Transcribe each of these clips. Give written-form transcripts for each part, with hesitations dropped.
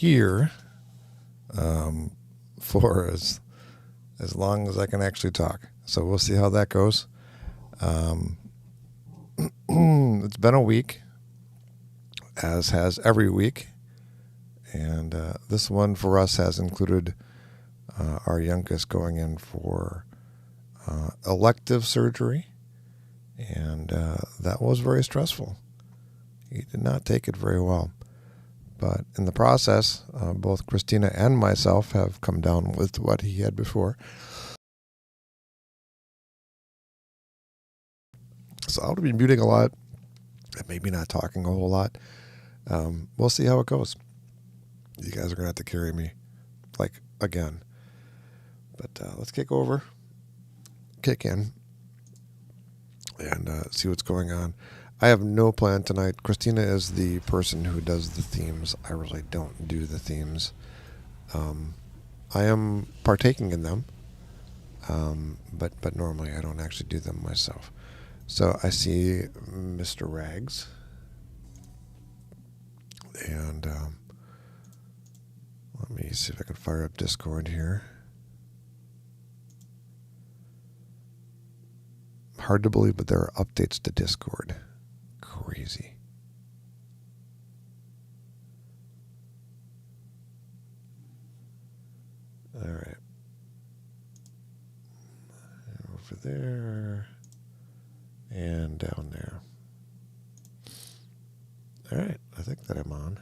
here for as long as I can actually talk. So we'll see how that goes. It's been a week, as has every week. And this one for us has included our youngest going in for elective surgery. And that was very stressful. He did not take it very well. But in the process, both Christina and myself have come down with what he had before. So I'll be muting a lot and maybe not talking a whole lot. We'll see how it goes. You guys are going to have to carry me, like, again. But let's kick in, and see what's going on. I have no plan tonight. Christina is the person who does the themes. I really don't do the themes. I am partaking in them, but normally I don't actually do them myself. So I see Mr. Rags, and let me see if I can fire up Discord here. Hard to believe, but there are updates to Discord. Crazy. All right. Over there. And down there. All right. I think that I'm on.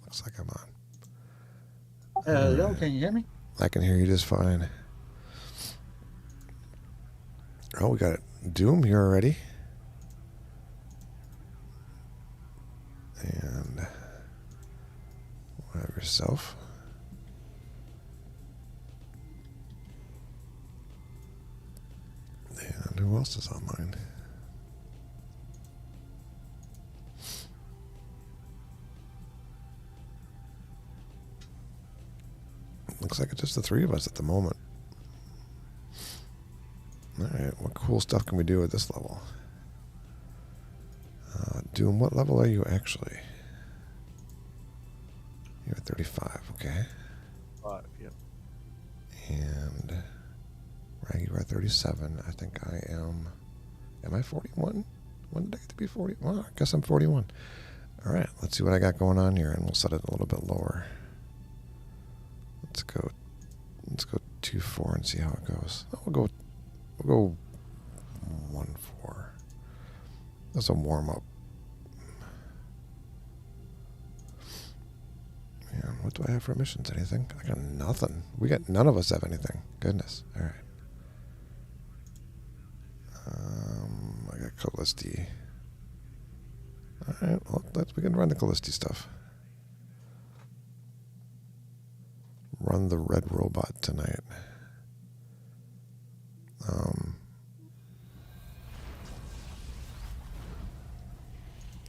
Looks like I'm on. Hello, can you hear me? I can hear you just fine. Oh, we got Doom here already. And have yourself. And who else is online? Looks like it's just the three of us at the moment. Alright, what cool stuff can we do at this level? Doom, what level are you actually? You're at 35, okay. 5, yep. And Rag, you are 37. I think I am. Am I 41? When did I get to be 40? Well, I guess I'm 41. Alright, let's see what I got going on here, and we'll set it a little bit lower. Let's go 2-4 and see how it goes. We'll go 1-4. That's a warm up. Man, what do I have for missions? Anything? I got nothing. None of us have anything. Goodness. All right. I got Callisti. All right. Well, we can run the Callisti stuff. Run the red robot tonight.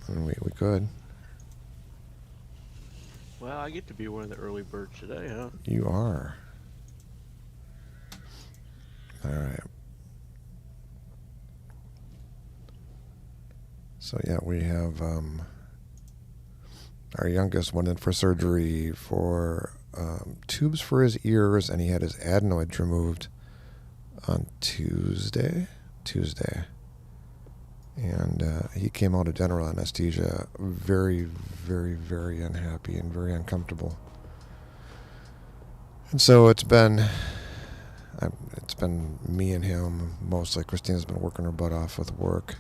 And we could. Well, I get to be one of the early birds today, huh? You are. All right. So yeah, we have our youngest went in for surgery for tubes for his ears, and he had his adenoids removed on Tuesday. And he came out of general anesthesia very, very, very unhappy and very uncomfortable. And so it's been me and him mostly. Christina's been working her butt off with work.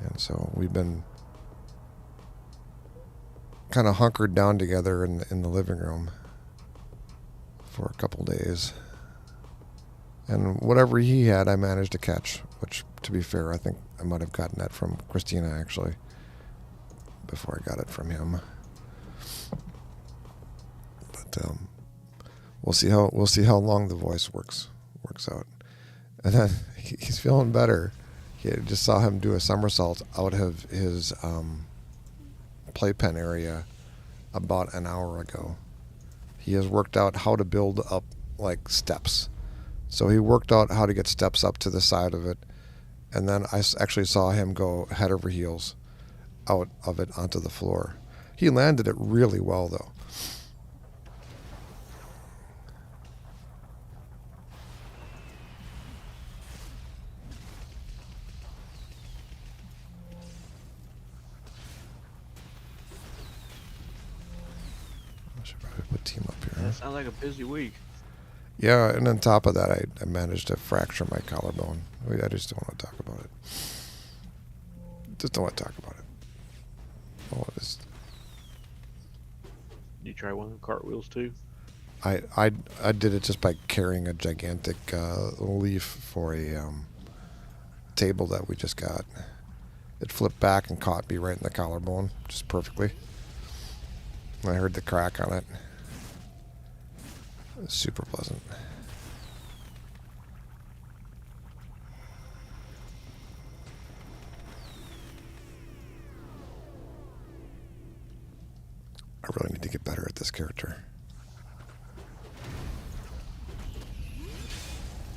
And so we've been kind of hunkered down together in the living room for a couple days. And whatever he had, I managed to catch, which, to be fair, I think I might have gotten that from Christina, actually, before I got it from him. But we'll see how long the voice works out. And then he's feeling better. I just saw him do a somersault out of his playpen area about an hour ago. He has worked out how to build up like steps. So he worked out how to get steps up to the side of it, and then I actually saw him go head over heels out of it onto the floor. He landed it really well, though. Should probably put team up here. That sounds like a busy week. Yeah, and on top of that, I managed to fracture my collarbone. I just don't want to talk about it. Just don't want to talk about it. Oh, You try one of the cartwheels too? I did it just by carrying a gigantic leaf for a table that we just got. It flipped back and caught me right in the collarbone, just perfectly. And I heard the crack on it. It was super pleasant. I really need to get better at this character.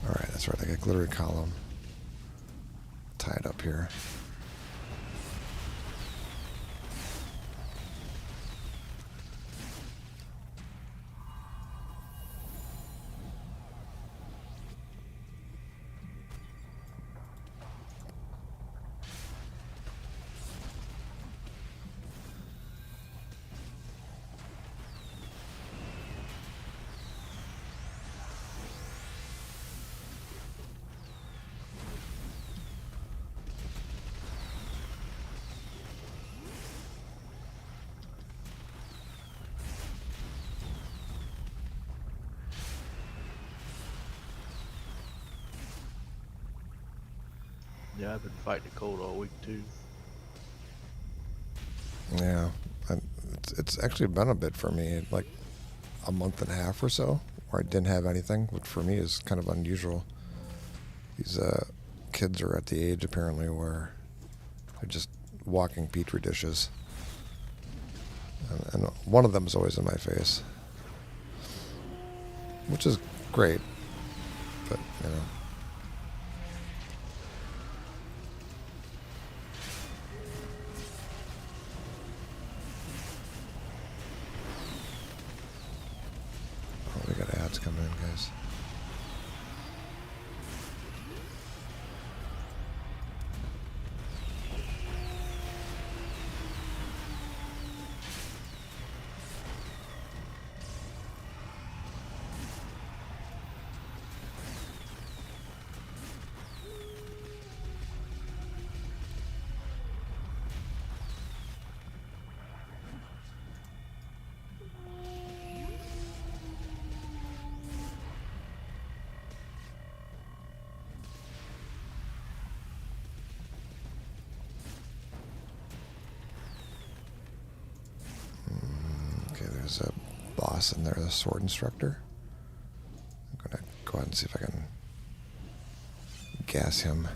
Alright, that's right. I got glittery column tied up here. Yeah, I've been fighting a cold all week too. Yeah, it's actually been a bit for me, like a month and a half or so, where I didn't have anything, which for me is kind of unusual. These kids are at the age apparently where they're just walking petri dishes, and one of them is always in my face, which is great, but you know. Oh, we got ads coming in, guys. Okay, there's a boss in there, the sword instructor. I'm gonna go ahead and see if I can gas him.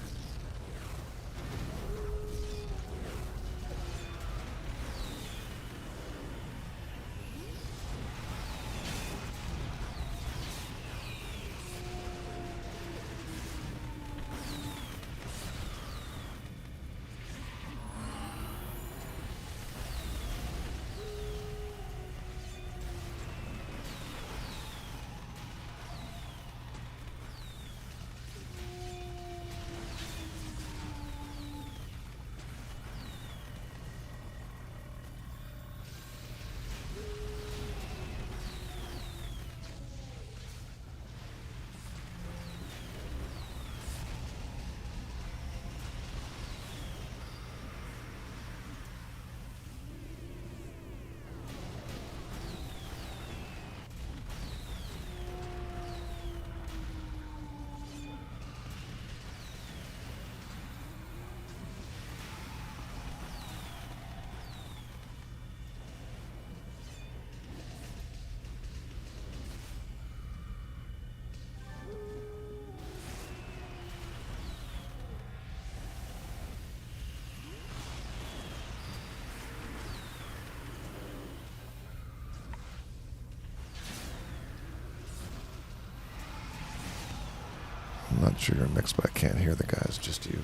I'm not sure you're mixed, but I can't hear the guys, just you.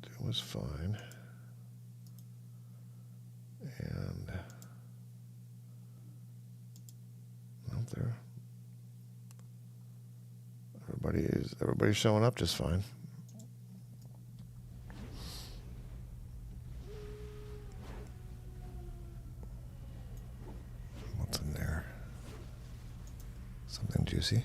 It was fine. And out there. everybody's showing up just fine. What's in there? Something juicy.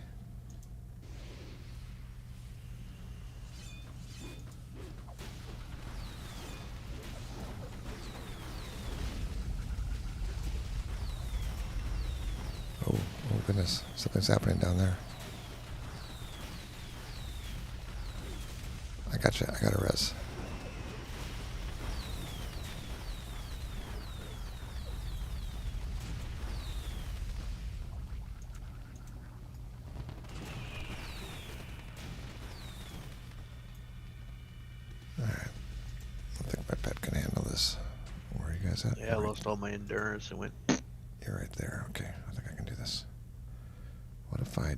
Oh goodness, something's happening down there. I gotcha, I got a res. Alright, I think my pet can handle this. Where are you guys at? Yeah, I lost all my endurance and went. You're right there. Okay, I think I can do this. What if I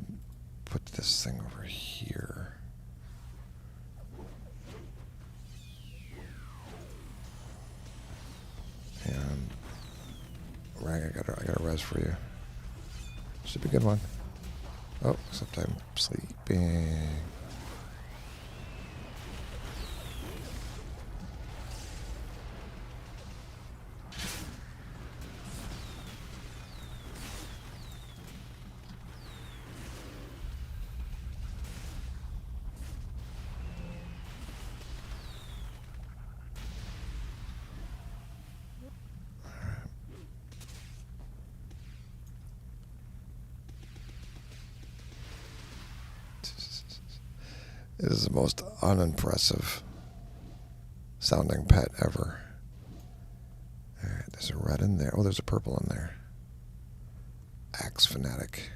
put this thing over here? And Rag, I got a res for you. Should be a good one. Oh, except I'm sleeping. It is the most unimpressive sounding pet ever. Alright, there's a red in there. Oh, there's a purple in there. Axe fanatic.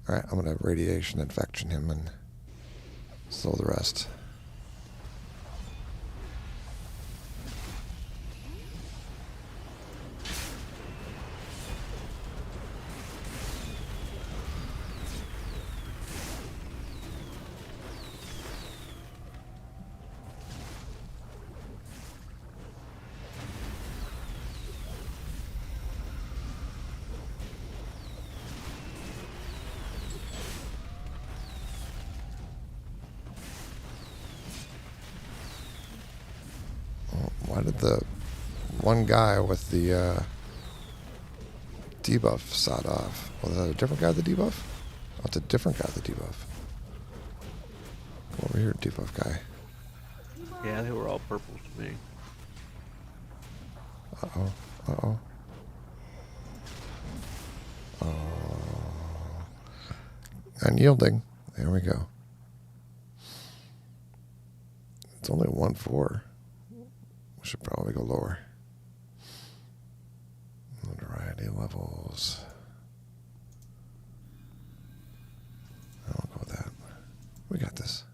Alright, I'm going to radiation infection him and slow the rest. Why did the one guy with the debuff sod off? Was that a different guy with the debuff? Oh, it's a different guy with the debuff. Come over here, debuff guy. Yeah, they were all purples to me. Uh-oh. Uh-oh. Oh. Unyielding. There we go. It's only 1-4. We should probably go lower. Notoriety levels. I'll go with that. We got this.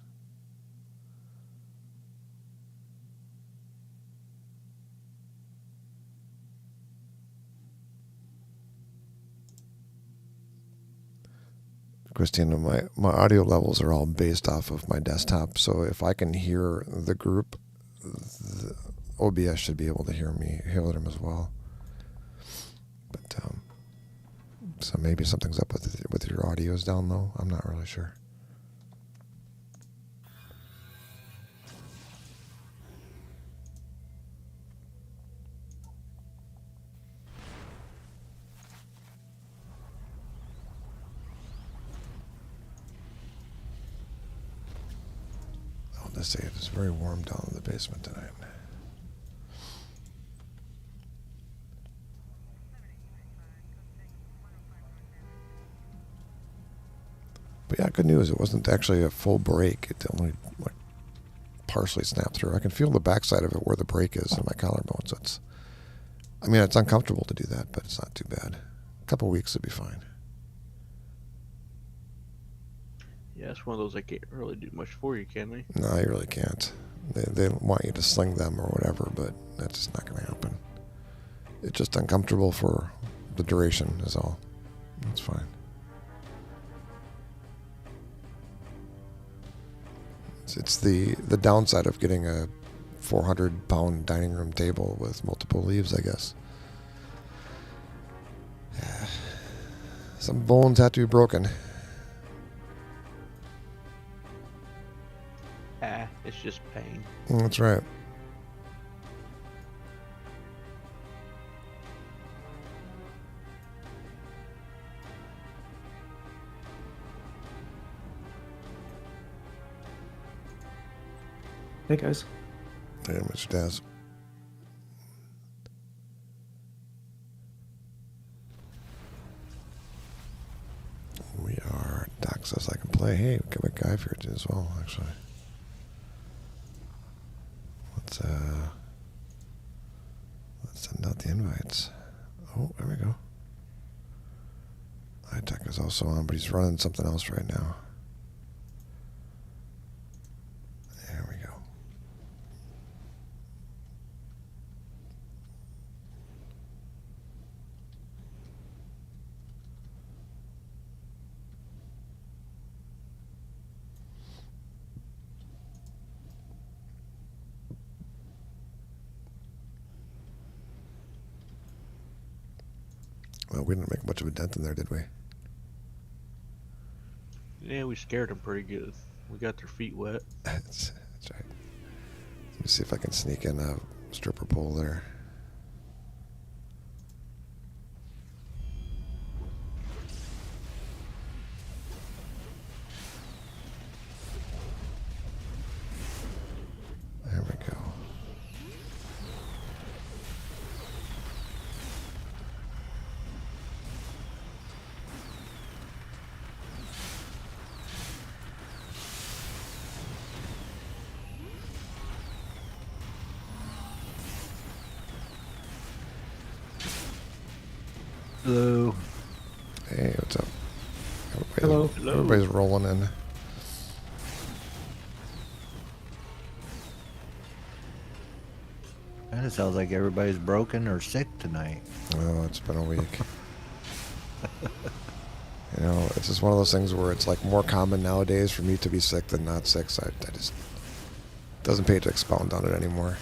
Christina, my audio levels are all based off of my desktop, so if I can hear the group, the OBS should be able to hear them as well. But so maybe something's up with your audios down low. I'm not really sure. I'll just say it's very warm down in the basement tonight. But yeah, good news. It wasn't actually a full break. It only like partially snapped through. I can feel the backside of it where the break is in my collarbone. So it's uncomfortable to do that, but it's not too bad. A couple weeks would be fine. Yeah, it's one of those they can't really do much for you, can they? No, you really can't. They want you to sling them or whatever, but that's just not going to happen. It's just uncomfortable for the duration is all. That's fine. It's the downside of getting a 400-pound dining room table with multiple leaves, I guess. Some bones have to be broken. It's just pain. That's right. Hey guys. Hey, Mr. Daz. We are. Doc says I can play. Hey, we got a guy here too as well, actually. Let's send out the invites. Oh, there we go. iTech is also on, but he's running something else right now. There we go. Well, we didn't make much of a dent in there, did we? Yeah, we scared them pretty good. We got their feet wet. That's right. Let me see if I can sneak in a stripper pole there. There we go. Hello. Hey, what's up? Hello. Everybody's rolling in. And it sounds like everybody's broken or sick tonight. Oh, it's been a week. You know, it's just one of those things where it's like more common nowadays for me to be sick than not sick. So I just doesn't pay to expound on it anymore.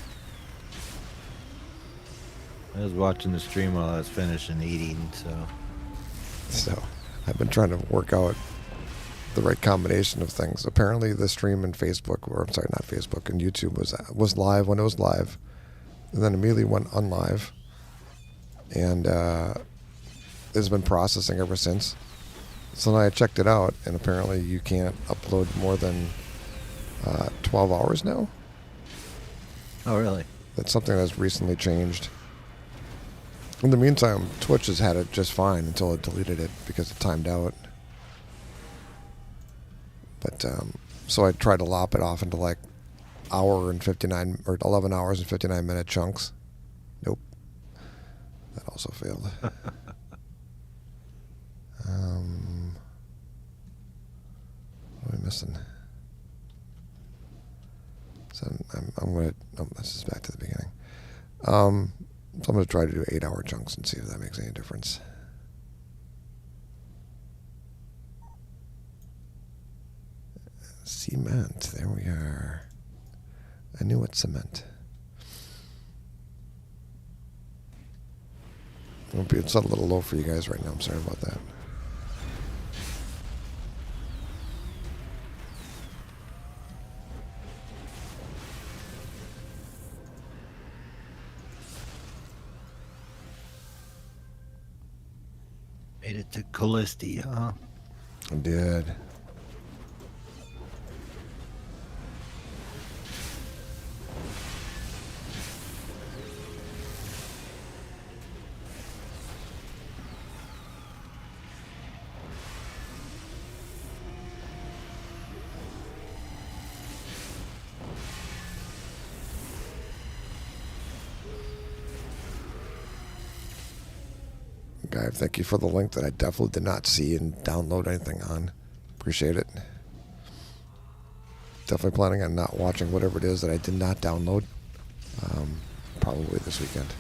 I was watching the stream while I was finishing eating, so. So I've been trying to work out the right combination of things. Apparently, the stream in Facebook, or I'm sorry, not Facebook, and YouTube was live when it was live, and then immediately went unlive, and it's been processing ever since. So then I checked it out, and apparently you can't upload more than 12 hours now. Oh, really? That's something that's recently changed. In the meantime, Twitch has had it just fine until it deleted it because it timed out. But so I tried to lop it off into like hour and 59 or 11 hours and 59-minute chunks. Nope. That also failed. What am I missing? So I'm going to... Oh, this is back to the beginning. So I'm going to try to do 8-hour chunks and see if that makes any difference. Cement. There we are. I knew it's cement. It's a little low for you guys right now. I'm sorry about that. Made it to Callisti, huh? I did. Guy, thank you for the link that I definitely did not see and download anything on. Appreciate it. Definitely planning on not watching whatever it is that I did not download. Probably this weekend.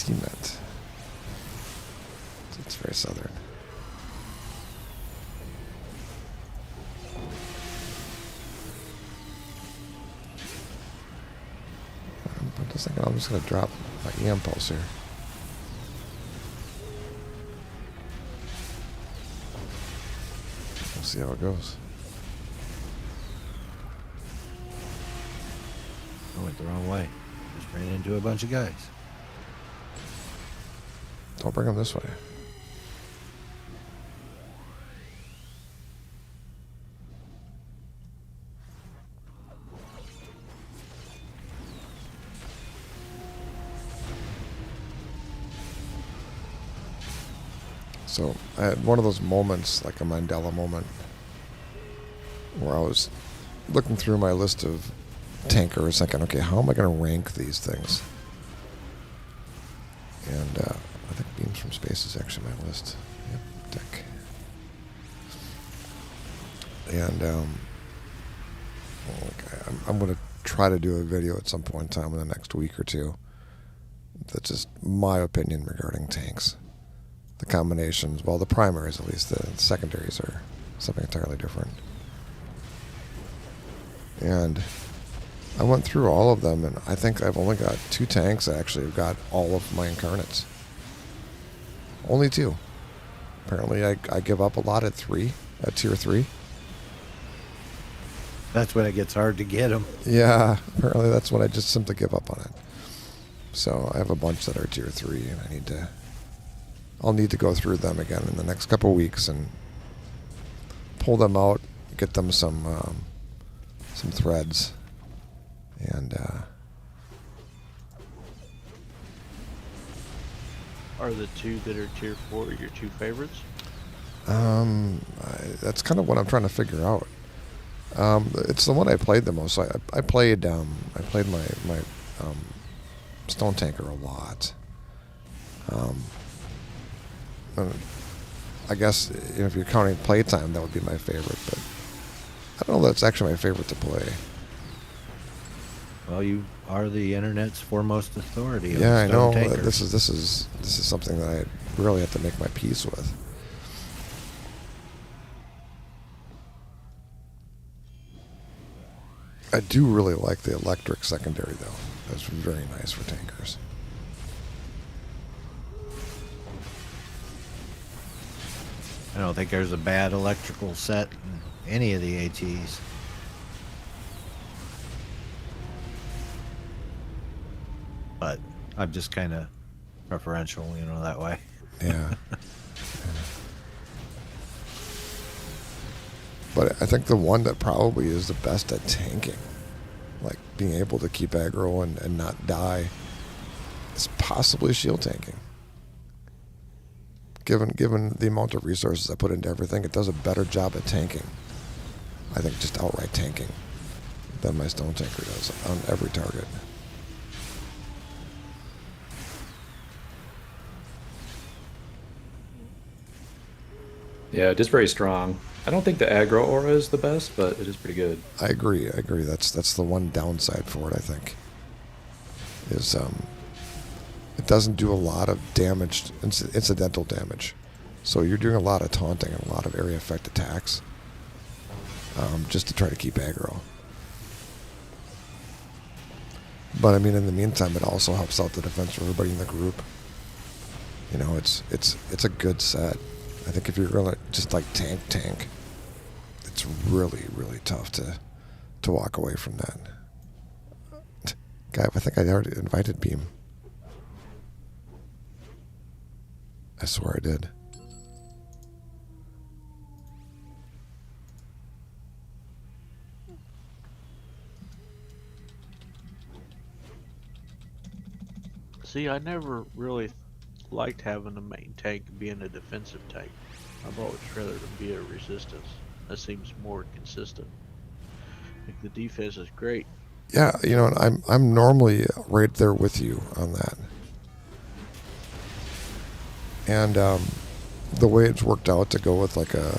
cement. It's very southern. I'm just thinking I'm just going to drop my EM pulse here. We'll see how it goes. I went the wrong way. Just ran into a bunch of guys. Don't bring them this way. So I had one of those moments, like a Mandela moment, where I was looking through my list of tankers, thinking, okay, how am I going to rank these things? And I think Beams from Space is actually my list. Yep, deck. And okay, I'm going to try to do a video at some point in time in the next week or two. That's just my opinion regarding tanks. The combinations, well, the primaries at least, the secondaries are something entirely different. And I went through all of them, and I think I've only got 2 tanks that actually have got all of my incarnates. Only 2. Apparently I give up a lot at 3, at tier 3. That's when it gets hard to get them. Yeah, apparently that's when I just simply give up on it. So I have a bunch that are tier 3, and I'll need to go through them again in the next couple of weeks and pull them out, get them some threads, and Are the 2 that are tier 4 your 2 favorites? that's kind of what I'm trying to figure out. It's the one I played the most. So I played my Stone Tanker a lot. I guess if you're counting playtime, that would be my favorite. But I don't know that's actually my favorite to play. Well, you are the internet's foremost authority. Yeah, I on know. stone tankers. This is something that I really have to make my peace with. I do really like the electric secondary, though. That's very nice for tankers. I don't think there's a bad electrical set in any of the ATs. But I'm just kind of preferential, that way. Yeah. But I think the one that probably is the best at tanking, like being able to keep aggro and not die, is possibly shield tanking. Given the amount of resources I put into everything, it does a better job at tanking. I think just outright tanking than my Stone Tanker does on every target. Yeah, just very strong. I don't think the aggro aura is the best, but it is pretty good. I agree. That's the one downside for it, I think. Is it doesn't do a lot of damage, incidental damage. So you're doing a lot of taunting and a lot of area effect attacks just to try to keep aggro. But I mean, in the meantime, it also helps out the defense for everybody in the group. It's a good set. I think if you're gonna just like tank, it's really, really tough to walk away from that. Guy, I think I already invited Beam. I swear I did. See, I never really liked having a main tank being a defensive tank. I've always rather than be a resistance. That seems more consistent. Like the defense is great. Yeah, and I'm normally right there with you on that. And the way it's worked out to go with like a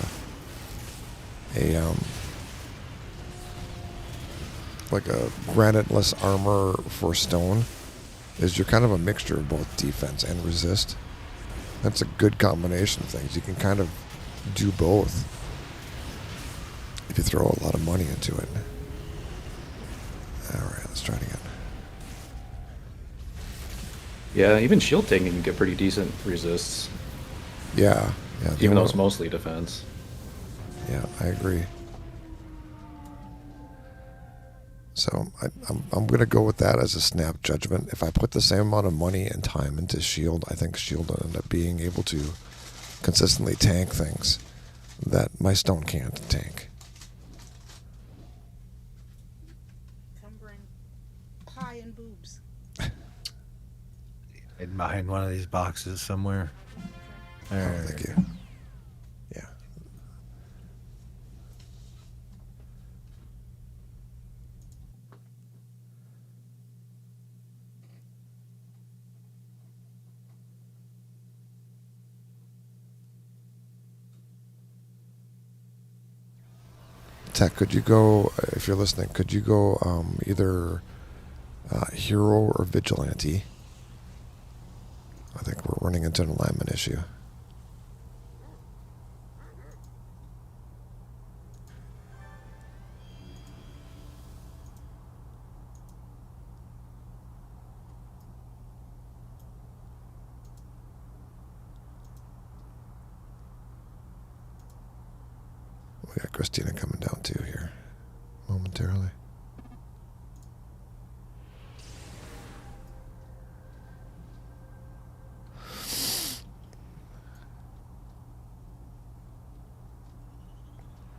graniteless armor for stone is you're kind of a mixture of both defense and resist. That's a good combination of things. You can kind of do both if you throw a lot of money into it. All right, let's try it again. Yeah, even shield taking can get pretty decent resists, Yeah, yeah. even though it's mostly defense. Yeah, I agree. So I'm going to go with that as a snap judgment. If I put the same amount of money and time into Shield, I think Shield will end up being able to consistently tank things that my Stone can't tank. Come bring pie and boobs. Hidden behind one of these boxes somewhere. There. Oh, thank you. Yeah. Tech, could you go, if you're listening, could you go either hero or vigilante? I think we're running into an alignment issue. We got Christina coming down too here momentarily.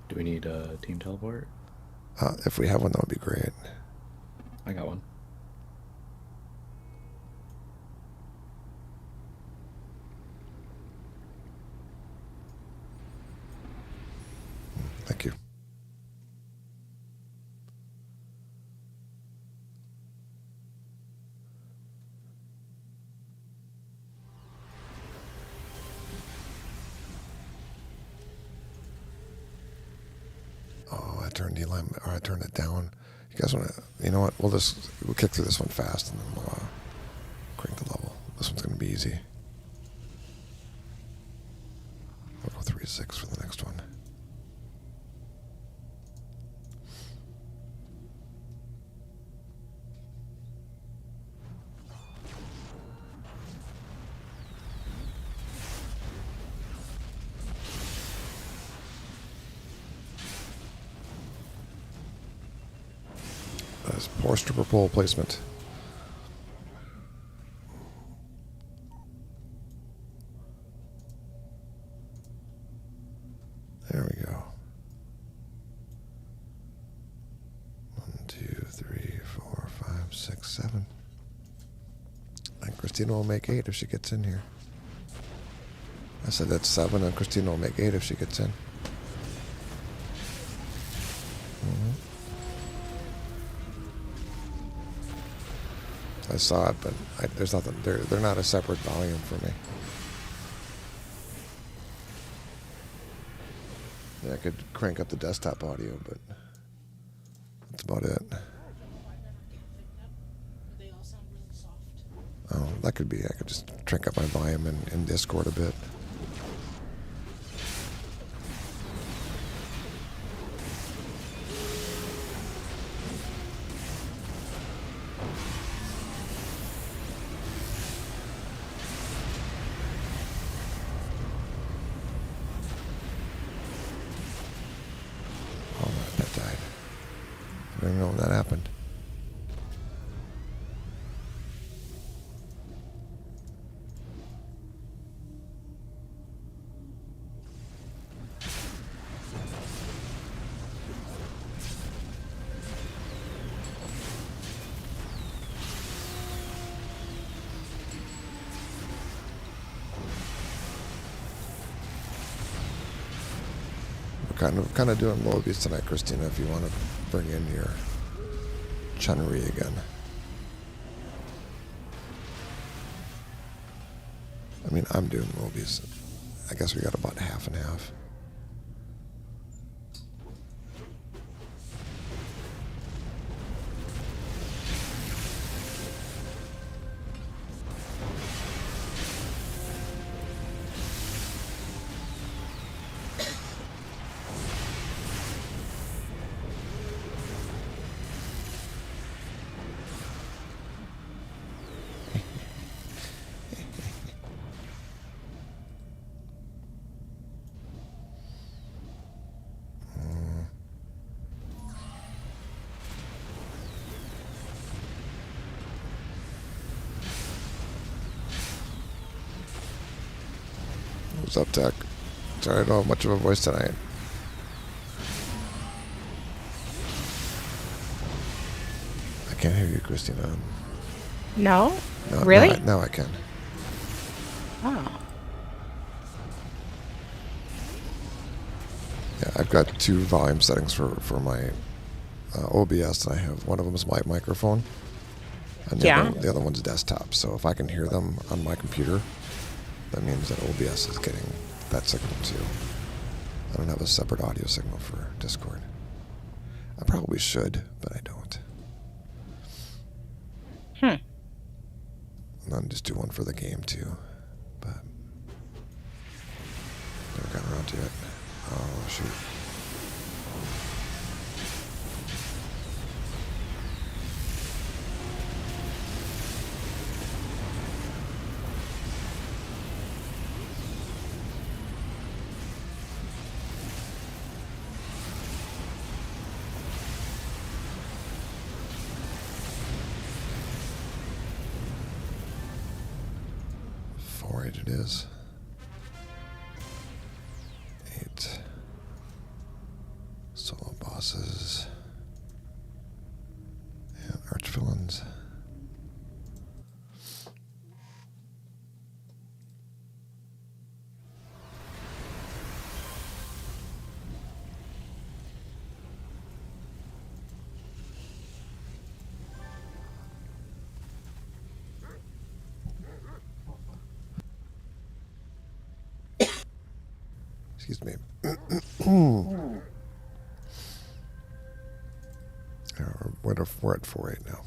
Do we need a team teleport? If we have one, that would be great. I got one. Thank you. Oh, I turned the alignment, or I turned it down. You guys want to, you know what? We'll kick through this one fast and then we'll crank the level. This one's going to be easy. We'll go 3-6 for the next one. That's poor stripper pole placement. There we go. 1, 2, 3, 4, 5, 6, 7. And Christina will make 8 if she gets in here. I said that's 7, and Christina will make 8 if she gets in. I saw it, but there's nothing. They're not a separate volume for me. Yeah, I could crank up the desktop audio, but that's about it. They all sound really soft. Oh, that could be. I could just crank up my volume in Discord a bit. Oh, my pet died. I don't even know when that happened. We're kind of doing lobies tonight, Christina, if you want to bring in your Chun-Li again. I mean, I'm doing lobies. I guess we got about half and half. What's up, Tech? Sorry, I don't have much of a voice tonight. I can't hear you, Christina. No? No, Really? Now I can. Oh. Yeah, I've got 2 volume settings for my OBS. I have one of them is my microphone, and the other one's desktop. So if I can hear them on my computer, that means that OBS is getting that signal too. I don't have a separate audio signal for Discord. I probably should, but I don't. And then just do one for the game too, but never got around to it. Oh shoot. It is 8 solo bosses and arch villains. Excuse me. We're at 4-8 now.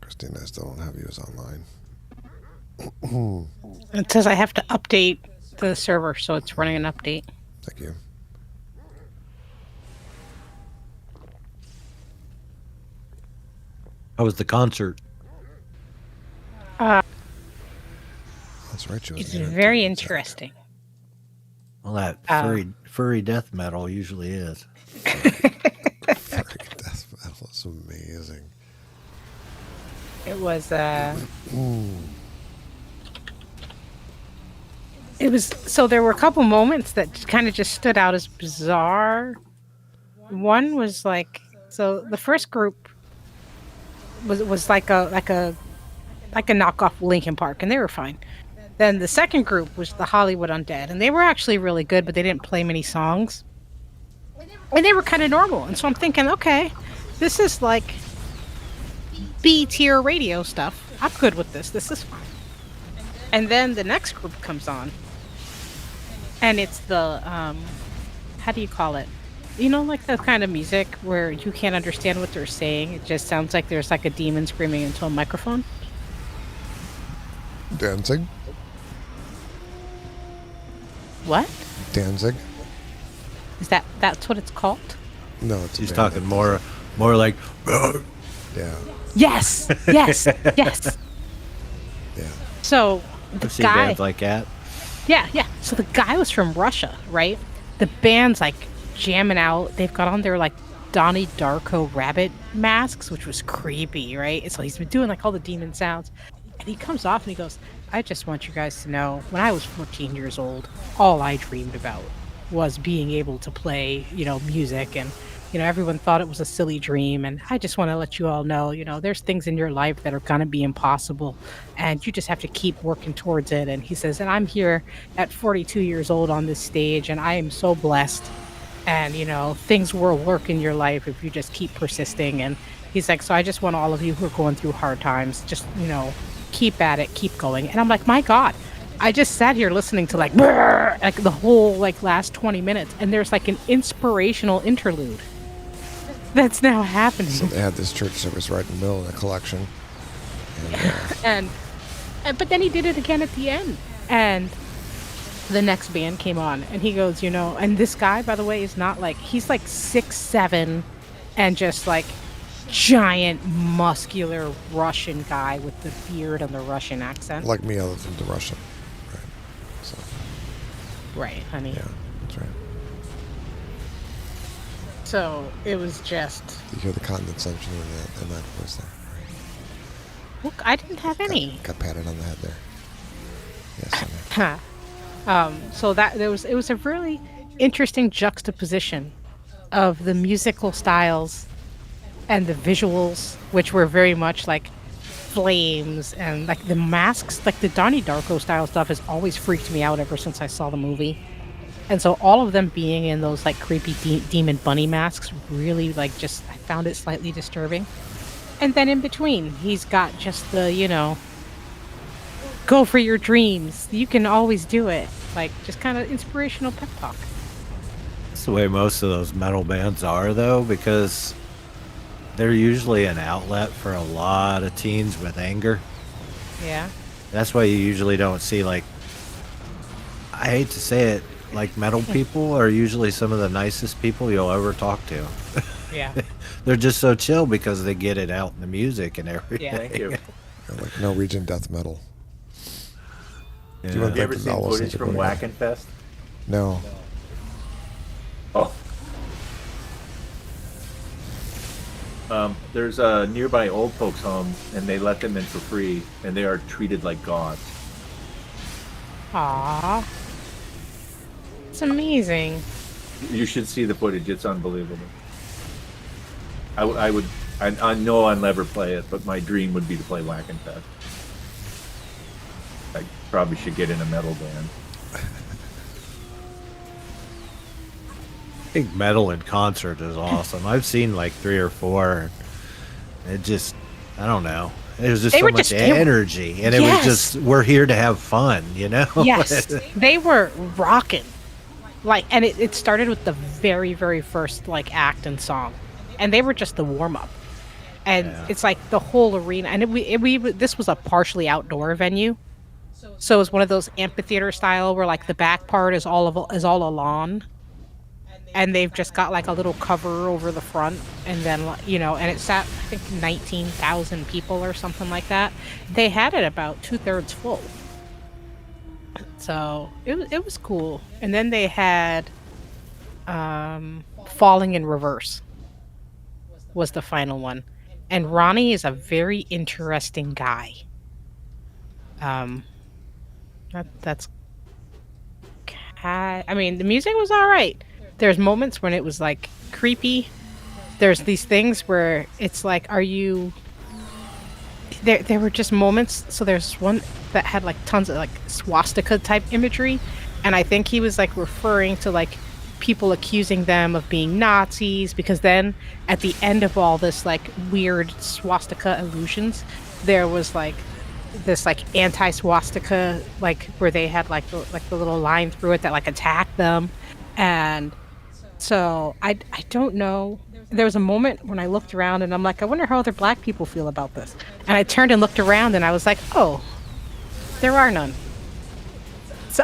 Christina, I still don't have you as online. It says I have to update the server, so it's running an update. Thank you. How was the concert? That's right, you. It's very interesting. Well, that furry death metal usually is. Furry death metal is amazing. It was it was so there were a couple moments that kind of just stood out as bizarre. One was like, so the first group was like a knockoff Linkin Park, and they were fine. Then the second group was the Hollywood Undead, and they were actually really good, but they didn't play many songs. And they were kind of normal. And so I'm thinking, okay, this is like B-tier radio stuff. I'm good with this. This is fine. And then the next group comes on. And it's the, how do you call it? You know, like the kind of music where you can't understand what they're saying. It just sounds like there's like a demon screaming into a microphone. Danzig? What? Danzig? Is that's what it's called? No, it's He's talking more like, yeah. Yes! Yes! Yes! Yeah. So, the see guy... bands like that. Yeah. So the guy was from Russia, right? The band's like jamming out. They've got on their like Donnie Darko rabbit masks, which was creepy, right? And so he's been doing like all the demon sounds. And he comes off and he goes, I just want you guys to know, when I was 14 years old, all I dreamed about was being able to play, music. And, everyone thought it was a silly dream. And I just want to let you all know, there's things in your life that are going to be impossible. And you just have to keep working towards it. And he says, and I'm here at 42 years old on this stage, and I am so blessed. And, things will work in your life if you just keep persisting. And he's like, so I just want all of you who are going through hard times, just, keep at it, keep going. And I'm like, my God, I just sat here listening to like the whole last 20 minutes, and there's like an inspirational interlude that's now happening. So they had this church service right in the middle of the collection. And but then he did it again at the end. And the next band came on, and he goes, and this guy, by the way, is not like, he's like 6'7", and just like giant, muscular Russian guy with the beard and the Russian accent. Like me, other than the Russian. Right. So. Right, honey. Yeah, that's right. So it was just. You hear the condescension in that voice there. Look, I didn't have any. Got patted on the head there. Yes, I know. So that it was a really interesting juxtaposition of the musical styles and the visuals, which were very much like flames and like the masks, like the Donnie Darko style stuff has always freaked me out ever since I saw the movie. And so all of them being in those like creepy demon bunny masks really like just I found it slightly disturbing. And then in between, he's got just the, go for your dreams. You can always do it. Like just kind of inspirational pep talk. That's the way most of those metal bands are, though, because they're usually an outlet for a lot of teens with anger. Yeah. That's why you usually don't see, like, I hate to say it, like, metal people are usually some of the nicest people you'll ever talk to. Yeah. They're just so chill because they get it out in the music and everything. Yeah. Thank you. Like Norwegian death metal. Yeah. Do you want Have you ever seen all those footage things are from going on. Wackenfest? No. Oh. There's a nearby old folks home, and they let them in for free, and they are treated like gods. Aww. It's amazing. You should see the footage; it's unbelievable. I know I'll never play it, but my dream would be to play Wackenfest. I probably should get in a metal band. I think metal in concert is awesome. I've seen like 3 or 4. It just, I don't know. It was just They so were much just- they were- energy, and it Yes. was just we're here to have fun, you know. Yes. They were rocking. Like, and it started with the very, very first like act and song, and they were just the warm up. And Yeah. it's like the whole arena, and this was a partially outdoor venue, so it was one of those amphitheater style where like the back part is all a lawn, and they've just got like a little cover over the front, and then and it sat I think 19,000 people or something like that. They had it about 2/3 full, so it was cool. And then they had Falling in Reverse was the final one, and Ronnie is a very interesting guy. That's I mean, the music was all right. There's moments when it was like creepy. There's these things where it's like, are you? There were just moments. So there's one that had like tons of like swastika type imagery, and I think he was like referring to like people accusing them of being Nazis, because then at the end of all this like weird swastika illusions, there was like this like anti-swastika like where they had like the little line through it that like attacked them. And so I don't know, there was a moment when I looked around and I'm like, I wonder how other black people feel about this, and I turned and looked around and I was like, oh, there are none. So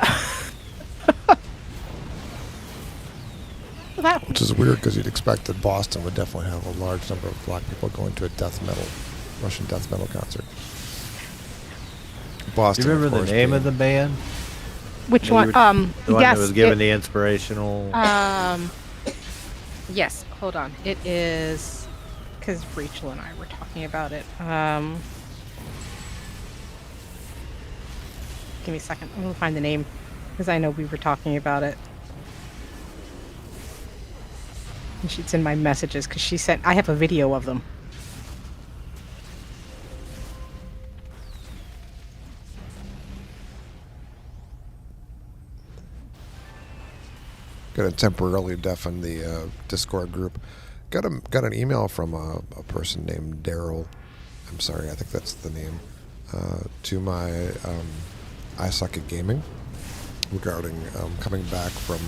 that, Which is weird because you'd expect that Boston would definitely have a large number of black people going to a Russian death metal concert. Do Boston. you remember the course, name being- of the band? which You one? were- The one Yes. that was given the inspirational. Yes. Hold on. It is because Rachel and I were talking about it. Give me a second. I'm gonna find the name because I know we were talking about it. And it's in my messages because she sent. I have a video of them. Going to temporarily deafen the Discord group. Got an email from a person named Daryl. I'm sorry, I think that's the name. To my I Suck at Gaming regarding coming back from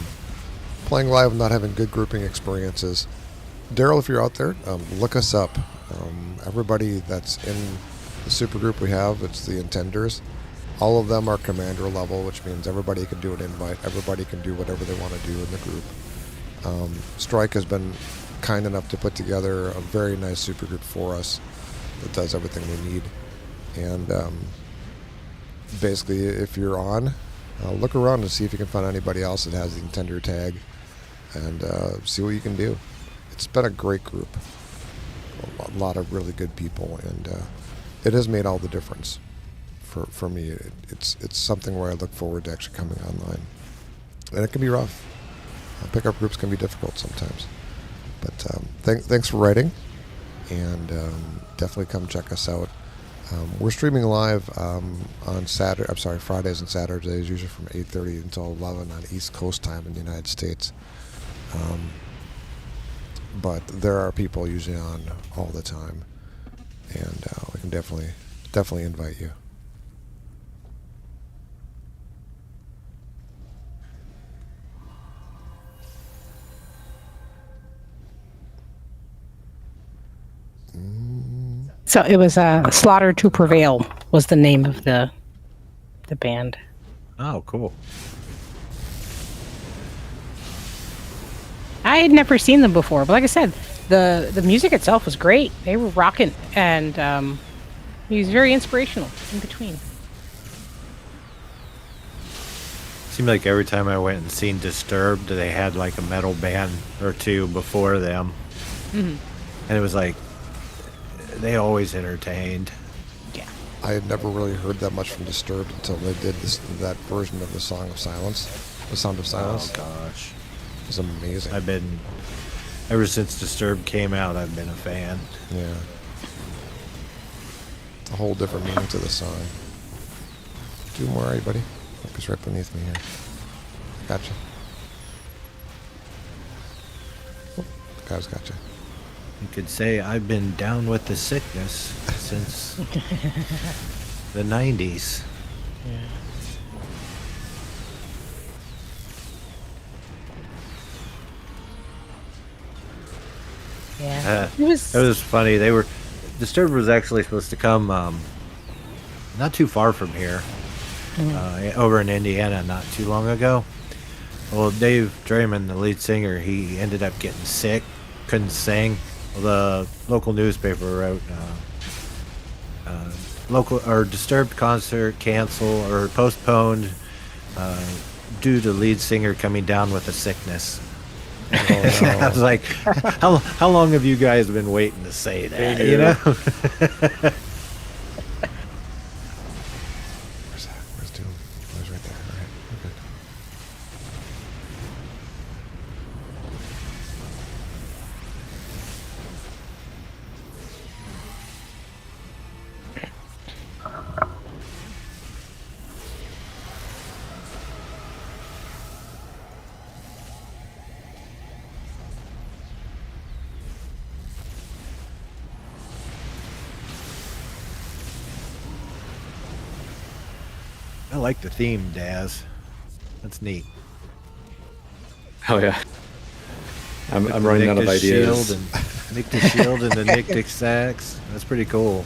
playing live and not having good grouping experiences. Daryl, if you're out there, look us up. Everybody that's in the super group we have, it's the Intenders. All of them are commander level, which means everybody can do an invite. Everybody can do whatever they want to do in the group. Strike has been kind enough to put together a very nice super group for us that does everything we need. And basically, if you're on, look around and see if you can find anybody else that has the Intender tag, and see what you can do. it's been a great group. A lot of really good people, and it has made all the difference for me. It's something where I look forward to actually coming online, and it can be rough. Pickup groups can be difficult sometimes, but thanks for writing, and definitely come check us out. We're streaming live on Fridays and Saturdays, usually from 8:30 until 11 on East Coast time in the United States. But there are people usually on all the time, and we can definitely invite you. So it was Slaughter to Prevail was the name of the band. Oh, cool. I had never seen them before, but like I said, the music itself was great. They were rocking, and he was very inspirational in between. Seemed like every time I went and seen Disturbed, they had like a metal band or two before them, and it was like they always entertained. Yeah. I had never really heard that much from Disturbed until they did that version of the Song of Silence, the Sound of Silence. Oh gosh, It was amazing. Ever since Disturbed came out, I've been a fan. Yeah. It's a whole different meaning to the song. Dude, where are you, buddy? Look, it's right beneath me here. Gotcha. Oh, the guy's gotcha. You could say I've been down with the sickness since the 90s. Yeah. It was funny. Disturbed was actually supposed to come not too far from here, over in Indiana, not too long ago. Well, Dave Draymond, the lead singer, he ended up getting sick, couldn't sing. The local newspaper wrote Disturbed concert cancel or postponed due to lead singer coming down with a sickness. Oh, no. I was like, how long have you guys been waiting to say that? You know? Where's that? Where's Doom? Oh, he's right there. All right, we're good. I like the theme, Daz. That's neat. Oh yeah. I'm Like the running out of Nictus ideas. Shield and Nictus Shield and the Nictus Sax. That's pretty cool.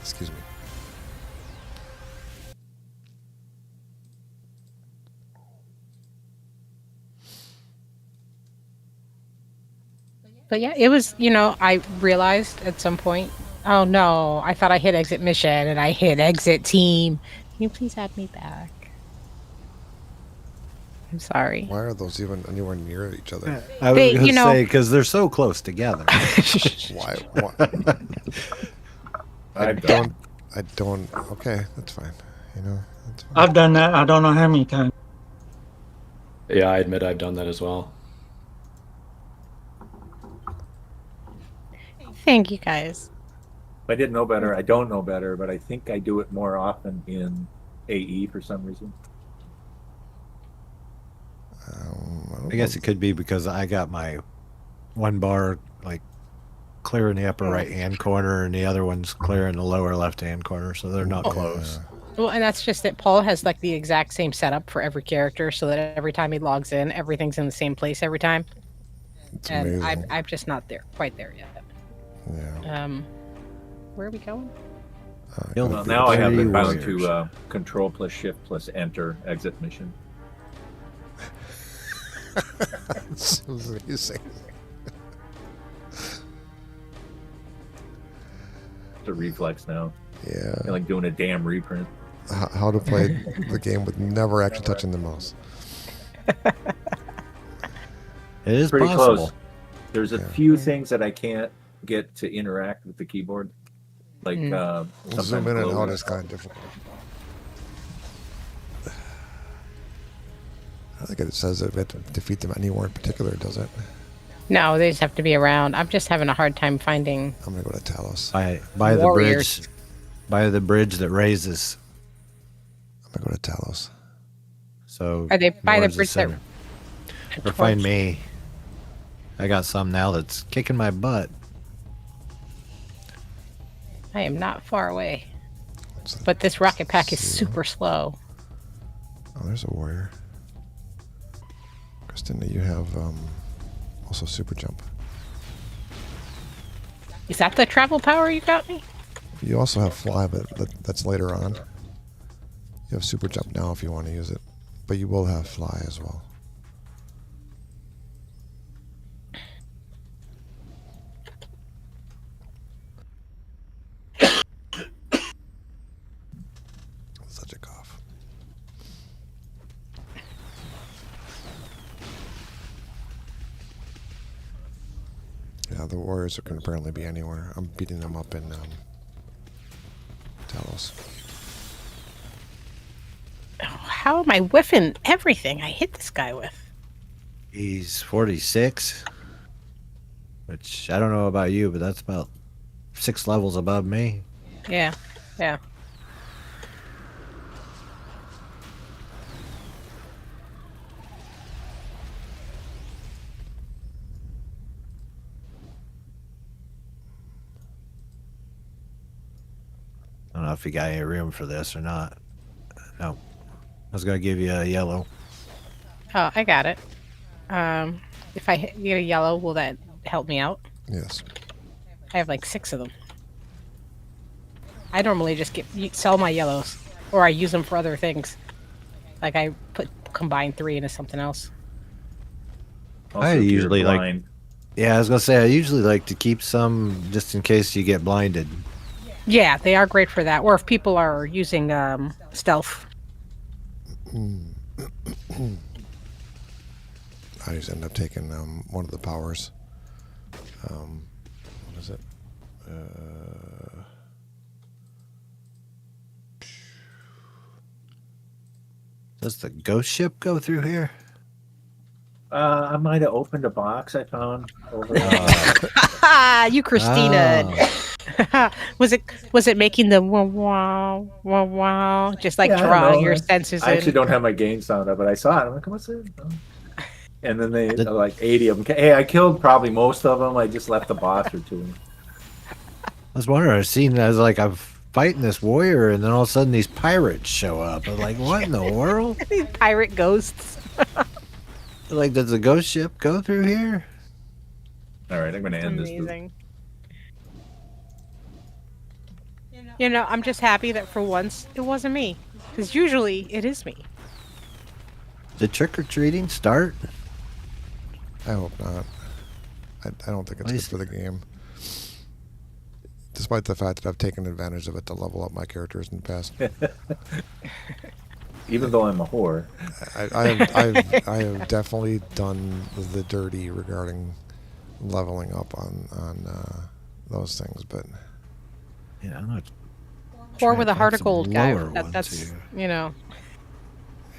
Excuse me. But yeah, it was, I realized at some point, oh no, I thought I hit exit mission and I hit exit team. Can you please add me back? I'm sorry. Why are those even anywhere near each other? I was They- going you to know- say, because they're so close together. Why? I I don't. Okay, that's fine. That's fine. I've done that. I don't know how many times. Yeah, I admit I've done that as well. Thank you guys. If I didn't know better, I don't know better, but I think I do it more often in AE for some reason. don't I guess know. it could be because I got my one bar like clear in the upper right-hand corner, and the other one's clear in the lower left-hand corner, so they're not close. Well, and that's just it. Paul has like the exact same setup for every character, so that every time he logs in, everything's in the same place every time. It's And amazing. I'm just not quite there yet. Yeah. Where are we going? Kill Well, the now I have three it bound warriors. to Control plus Shift plus Enter exit mission. It's amazing. It's a reflex now. Yeah. Kinda like doing a damn reprint. How to play the game with never actually touching the mouse. It is Pretty possible. close. There's a Yeah. few things that I can't get to interact with the keyboard. Like sometimes Zoom in and glow. out is kind of difficult. I think it says that we have to defeat them anywhere in particular, does it? No, they just have to be around. I'm just having a hard time finding. I'm gonna go to Talos. By the Warriors. bridge, by the bridge that raises. I'm gonna go to Talos. So Are they by the towards bridge that? center. Or find me. I got some now that's kicking my butt. I am not far away, What's the- but this rocket pack is See. super slow. Oh, there's a warrior. Christina, you have also super jump. Is that the travel power you got me? You also have fly, but that's later on. You have super jump now if you want to use it, but you will have fly as well. Such a cough. Yeah, the warriors can apparently be anywhere. I'm beating them up in Talos. How am I whiffing everything I hit this guy with? He's 46, which I don't know about you, but that's about 6 levels above me. Yeah, yeah. I don't know if you got any room for this or not. No. I was going to give you a yellow. Oh, I got it. If I get a yellow, will that help me out? Yes. I have like 6 of them. I normally just sell my yellows, or I use them for other things. Like I combine 3 into something else. Also, I if you're usually like- blind, Yeah, I was going to say, I usually like to keep some just in case you get blinded. Yeah, they are great for that. Or if people are using stealth. I just end up taking one of the powers. What is it? Does the ghost ship go through here? I might have opened a box I found over Ah, you Christina. Oh. was it making the wow wow wow wow just like Yeah, I don't draw know. your senses I actually in? don't have my game sound up, but I saw it. I'm like, what's it? And then they like 80 of them. Hey, I killed probably most of them. I just left the boss or two. I was wondering, I was like, I'm fighting this warrior, and then all of a sudden these pirates show up. I'm like, what in the world? These pirate ghosts. Like, does the ghost ship go through here? All right, I'm going to end this. Amazing. You know, I'm just happy that for once it wasn't me, because usually it is me. Did trick-or-treating start? I hope not. I don't think it's good for the game. Despite the fact that I've taken advantage of it to level up my characters in the past. Even though I'm a whore. I have definitely done the dirty regarding leveling up on those things, but Yeah, I'm not. Or with a Try heart and of find gold some guy. lower ones That's here. you know.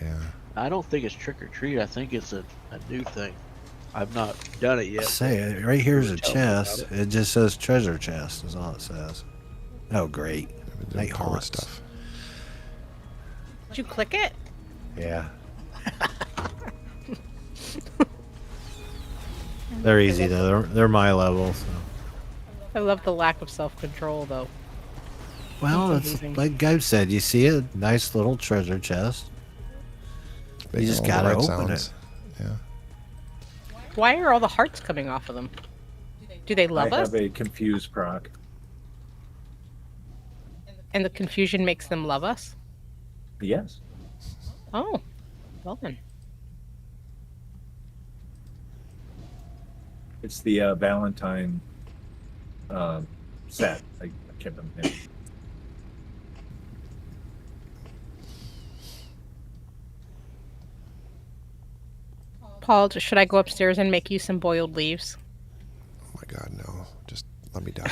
yeah. I don't think it's trick or treat. I think it's a new thing. I've not done it yet. Say, right here's a Tell me about chest. it. It just says treasure chest, is all it says. Oh, great. I've been doing Night pirate haunts. stuff. Did you click it? Yeah. They're easy though. They're my level. So. I love the lack of self-control, though. Well, That's it's amazing. like Gabe said. You see a nice little treasure chest. Making just all the gotta right open sounds. Yeah. Why are all the hearts coming off of them? Do they I love us? have a confused proc. And the confusion makes them love us? Yes. Oh, well then. It's the Valentine set. I can't remember the name. Paul, should I go upstairs and make you some boiled leaves? Oh my God, no! Just let me die.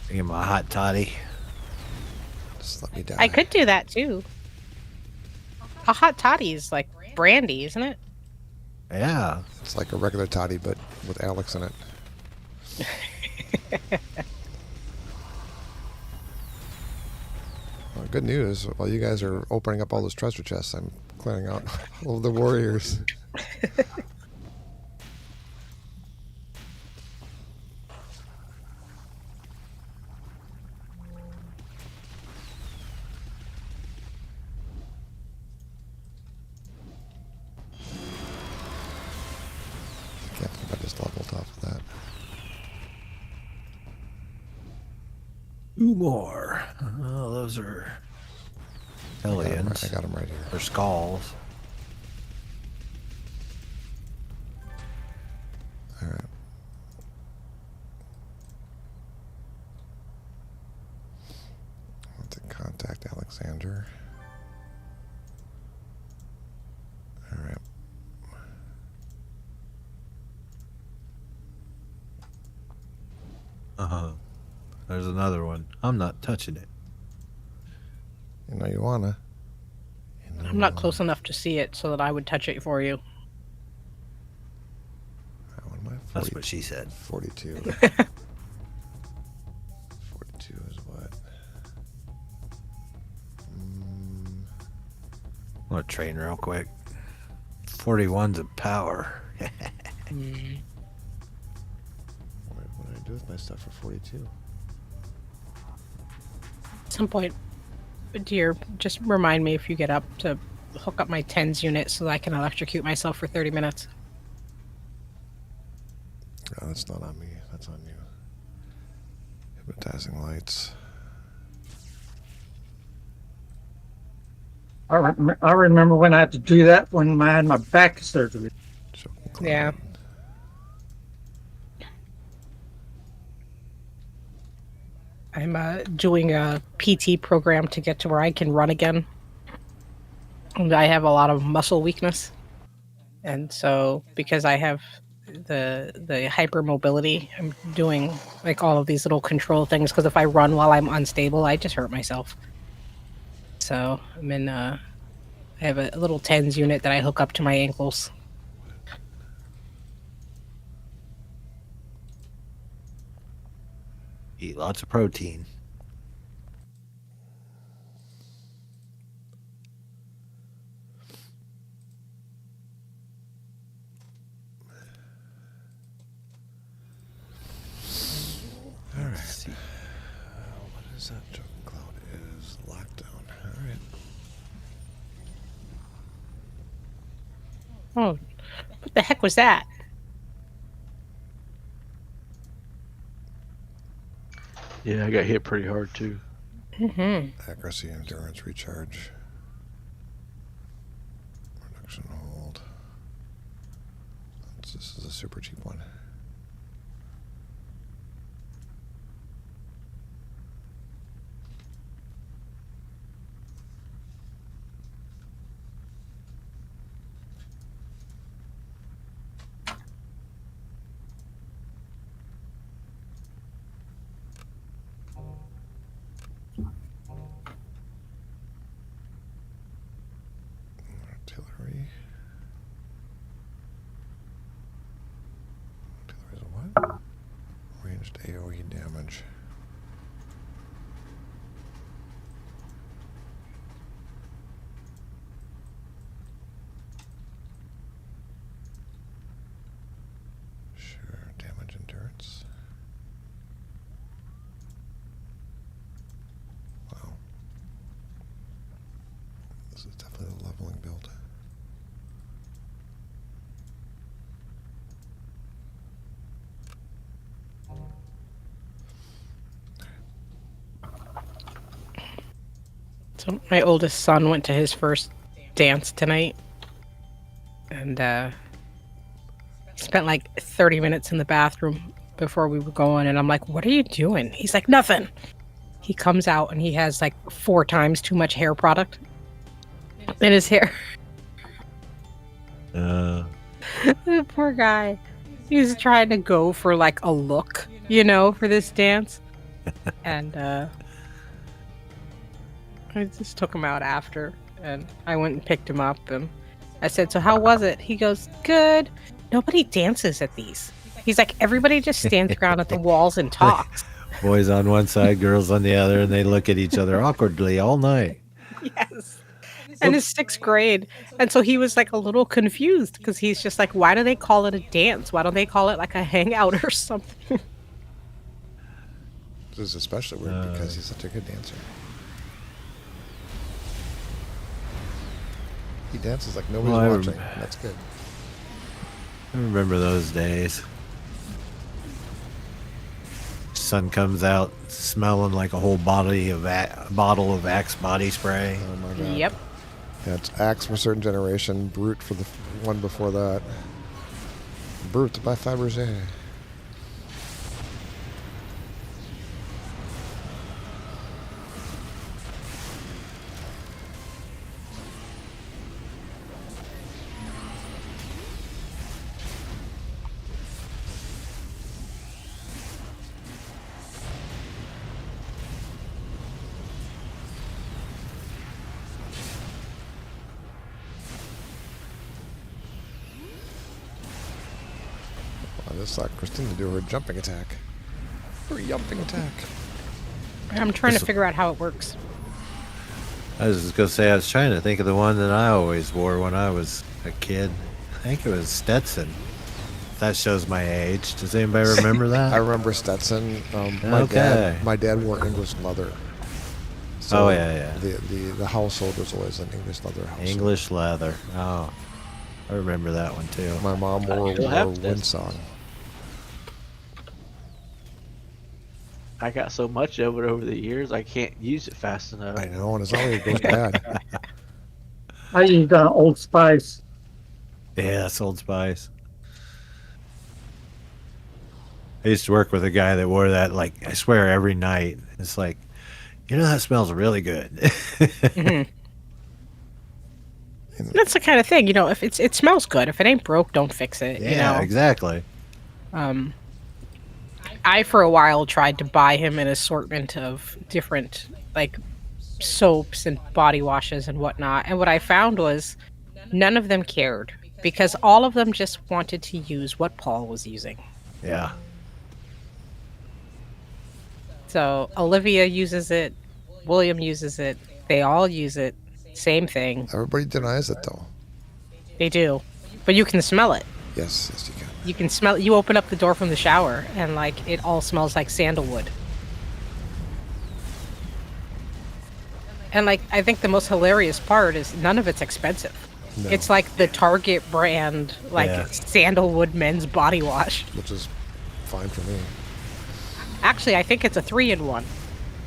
Give him a hot toddy. Just let me die. I could do that too. A hot toddy is like brandy, isn't it? Yeah. It's like a regular toddy, but with Alex in it. Well, good news. While you guys are opening up all those treasure chests, I'm clearing out all of the warriors. I can't believe I just leveled off of that. 2 more. Oh, those are hellions. I got them right here. Or skulls. All right. I want to contact Alexander. All right. There's another one. I'm not touching it. You know you wanna. I'm not close enough to see it so that I would touch it for you. What am I? That's what she said. 42. 42 is what? I'm gonna train real quick. 41's a power. What did I do with my stuff for 42? At some point, dear, just remind me if you get up to hook up my TENS unit so that I can electrocute myself for 30 minutes. No, that's not on me. That's on you. Hypnotizing lights. I remember when I had to do that when I had my back surgery. Choking cloud. Yeah. I'm doing a PT program to get to where I can run again. And I have a lot of muscle weakness. And so because I have the hypermobility, I'm doing like all of these little control things because if I run while I'm unstable, I just hurt myself. So I'm in I have a little TENS unit that I hook up to my ankles. Eat lots of protein. All right. What is that? Choking cloud is lockdown. All right. Oh, what the heck was that? Yeah, I got hit pretty hard too. Mm-hmm. Accuracy, endurance, recharge. Reduction hold. This is a super cheap one. Artillery. So my oldest son went to his first dance tonight, and spent like 30 minutes in the bathroom before we were going, and I'm like, "What are you doing?" He's like, "Nothing." He comes out and he has like 4 times too much hair product in his hair. The poor guy. He's trying to go for like a look, for this dance. And I just took him out after, and I went and picked him up, and I said, "So how was it?" He goes, "Good. Nobody dances at these." He's like, "Everybody just stands around at the walls and talks." Boys on one side, girls on the other, and they look at each other awkwardly all night. Yes. And it's 6th grade. And so he was like a little confused because he's just like, why do they call it a dance? Why don't they call it like a hangout or something? This is especially weird because he's such a good dancer. He dances like nobody's watching. That's good. I remember those days. Sun comes out smelling like a whole bottle of Axe body spray. Oh my god. Yep. Yeah, it's Axe for a certain generation, Brute for the one before that. Brute by Fabergé. I just saw Christina do her jumping attack. Her jumping attack. I'm trying to figure out how it works. I was just going to say, I was trying to think of the one that I always wore when I was a kid. I think it was Stetson. That shows my age. Does anybody remember that? I remember Stetson. Okay. My dad wore English leather. So yeah. The household was always an English leather household. English leather. Oh, I remember that one too. My mom wore Windsong. I got so much of it over the years, I can't use it fast enough. I know, and it's always goes bad. I used Old Spice. Yeah, that's Old Spice. I used to work with a guy that wore that, like, I swear, every night. It's like, that smells really good. Mm-hmm. That's the kind of thing, if it smells good. If it ain't broke, don't fix it. Yeah, exactly. I for a while tried to buy him an assortment of different like soaps and body washes and whatnot, and what I found was none of them cared because all of them just wanted to use what Paul was using. Yeah. So Olivia uses it, William uses it, they all use it, same thing. Everybody denies it though. They do, but you can smell it. Yes, you can. You can smell it. You open up the door from the shower and like it all smells like sandalwood. And like I think the most hilarious part is none of it's expensive. No. It's like the Target brand sandalwood men's body wash. Which is fine for me. Actually, I think it's a 3-in-1.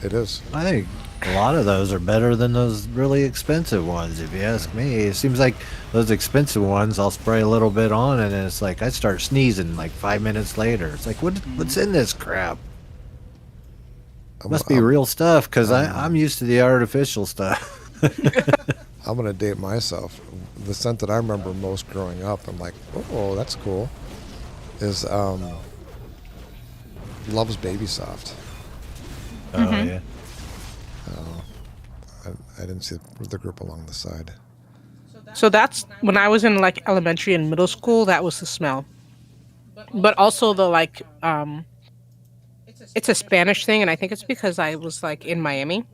It is. I think a lot of those are better than those really expensive ones, if you ask me. It seems like those expensive ones, I'll spray a little bit on, and it's like I start sneezing like 5 minutes later. It's like, what's in this crap? Must be real stuff, because I'm used to the artificial stuff. I'm going to date myself. The scent that I remember most growing up, I'm like, oh, that's cool, is Love's Baby Soft. Oh, yeah. I didn't see the group along the side. So that's when I was in like elementary and middle school, that was the smell. But also the like it's a Spanish thing, and I think it's because I was like in Miami.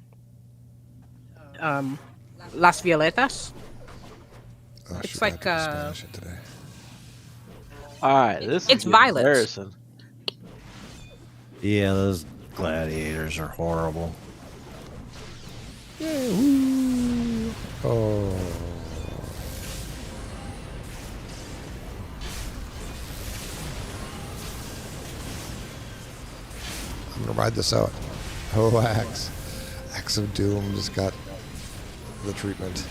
Las Violetas. Oh, It's shoot, like, I had to Spanish it today. Alright, this It's is violets. embarrassing. Yeah, those gladiators are horrible. Oh. I'm gonna ride this out. Oh, Axe of Doom just got the treatment.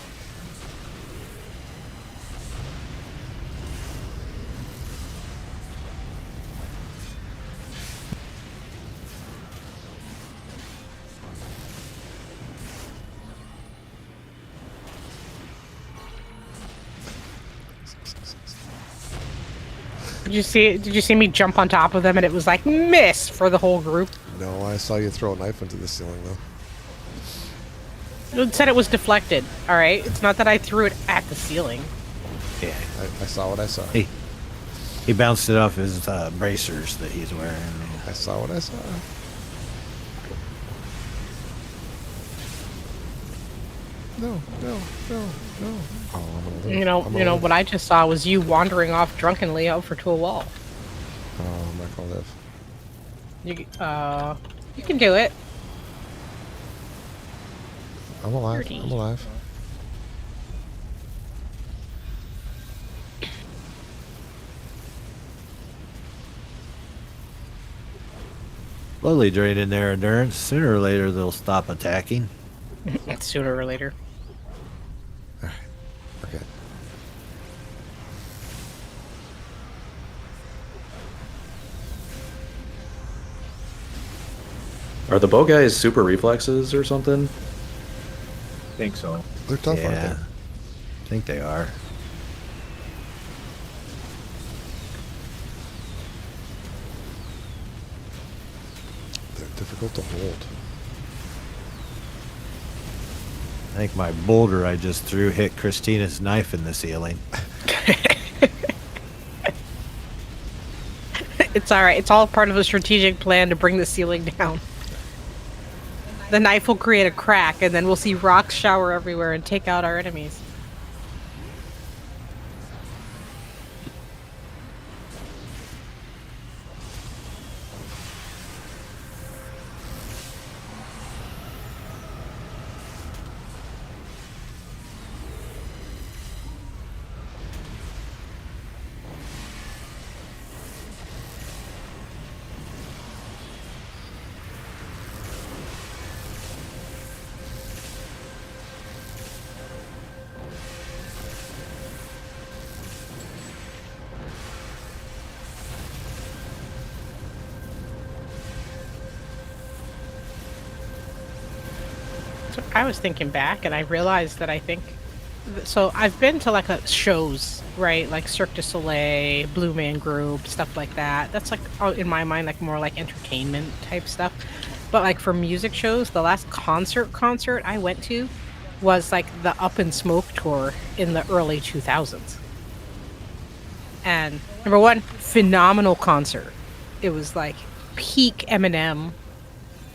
Did you see it? Did you see me jump on top of them and it was like miss for the whole group? No, I saw you throw a knife into the ceiling though. It said it was deflected. All right, it's not that I threw it at the ceiling. Yeah. I saw what I saw. He bounced it off his bracers that he's wearing. I saw what I saw. No. Oh, I'm gonna live. You know, I'm gonna live. what I just saw was you wandering off drunkenly over to a wall. Oh, I'm not gonna live. You can do it. I'm alive. 30. I'm alive. Slowly draining their endurance. Sooner or later, they'll stop attacking. Sooner or later. Okay. Are the bow guys super reflexes or something? I think so. They're tough, aren't Yeah. they? I think they are. They're difficult to hold. I think my boulder I just threw hit Christina's knife in the ceiling. It's all right. It's all part of a strategic plan to bring the ceiling down. The knife will create a crack, and then we'll see rocks shower everywhere and take out our enemies. So I was thinking back, and I realized that I think. So I've been to like shows, right? Like Cirque du Soleil, Blue Man Group, stuff like that. That's like in my mind like more like entertainment type stuff. But like for music shows, the last concert I went to was like the Up in Smoke tour in the early 2000s. And number one, phenomenal concert. It was like peak Eminem,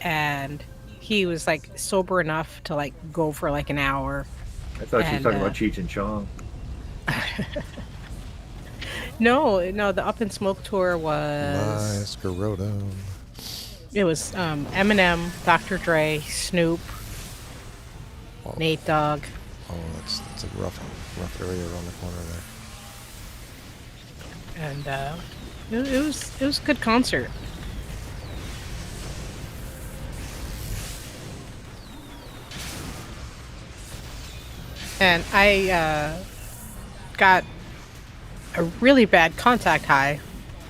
and he was like sober enough to like go for like an hour. I thought she was And, talking about Cheech and Chong. No, the Up in Smoke tour was Nice, Garoto. it was Eminem, Dr. Dre, Snoop, Oh, Nate Dogg, oh, that's a rough area around the corner there. and it was a good concert. And I got a really bad contact high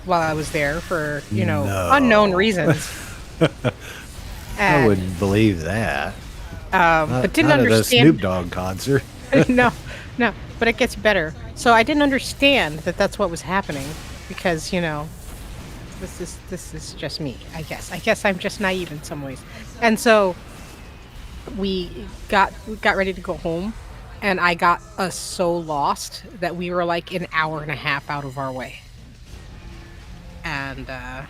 while I was there for, No. unknown reasons. I And, wouldn't believe that. but didn't Not at a understand. Snoop Dogg concert. no, but it gets better. So I didn't understand that that's what was happening because, this is just me, I guess. I guess I'm just naive in some ways. And so we got ready to go home, and I got us so lost that we were like an hour and a half out of our way. And yeah,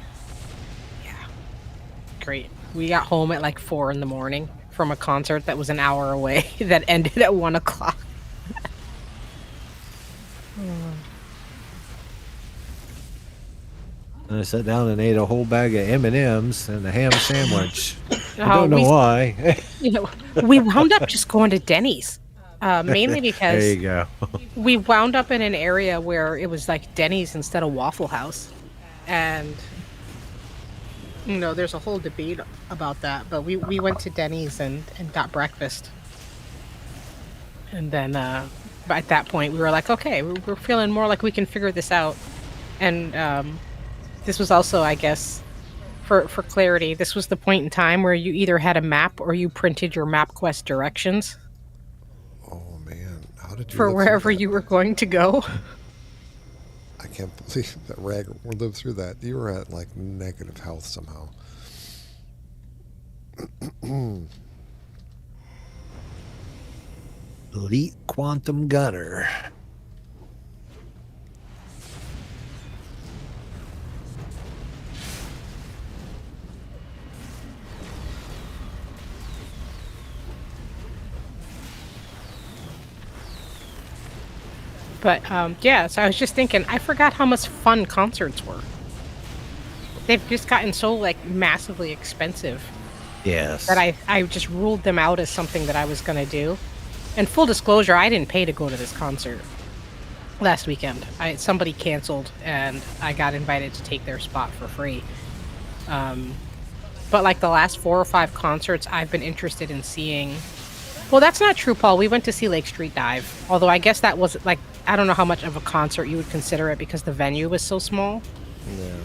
great. We got home at like 4 a.m. from a concert that was an hour away that ended at 1 o'clock. And I sat down and ate a whole bag of M&Ms and a ham sandwich. I Oh, don't know we- why. We wound up just going to Denny's, mainly There because you go. we wound up in an area where it was like Denny's instead of Waffle House, and there's a whole debate about that. But we went to Denny's and got breakfast. And then at that point, we were like, okay, we're feeling more like we can figure this out. And this was also, I guess, for clarity, this was the point in time where you either had a map or you printed your MapQuest directions Oh man, how did you for live through wherever that? you were going to go. I can't believe that Rag lived through that. You were at like negative health somehow. Elite Quantum Gunner. But yeah, so I was just thinking, I forgot how much fun concerts were. They've just gotten so like massively expensive Yes. that I just ruled them out as something that I was gonna do. And full disclosure, I didn't pay to go to this concert last weekend. Somebody canceled, and I got invited to take their spot for free. But like the last 4 or 5 concerts I've been interested in seeing. Well, that's not true, Paul. We went to see Lake Street Dive. Although I guess that was like, I don't know how much of a concert you would consider it because the venue was so small. Yeah.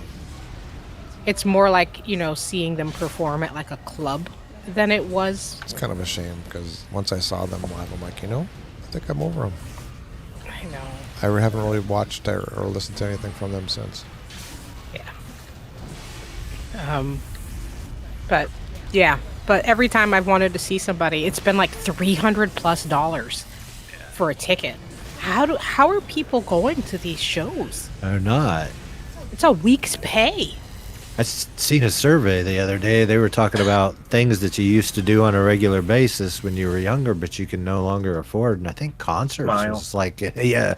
It's more like, seeing them perform at like a club than it was. It's kind of a shame because once I saw them live, I'm like, I think I'm over them. I know. I haven't really watched or listened to anything from them since. Yeah. But every time I've wanted to see somebody, it's been like $300+ for a ticket. How are people going to these shows? Or not. It's a week's pay. I seen a survey the other day. They were talking about things that you used to do on a regular basis when you were younger, but you can no longer afford. And I think concerts Smile. was like, yeah,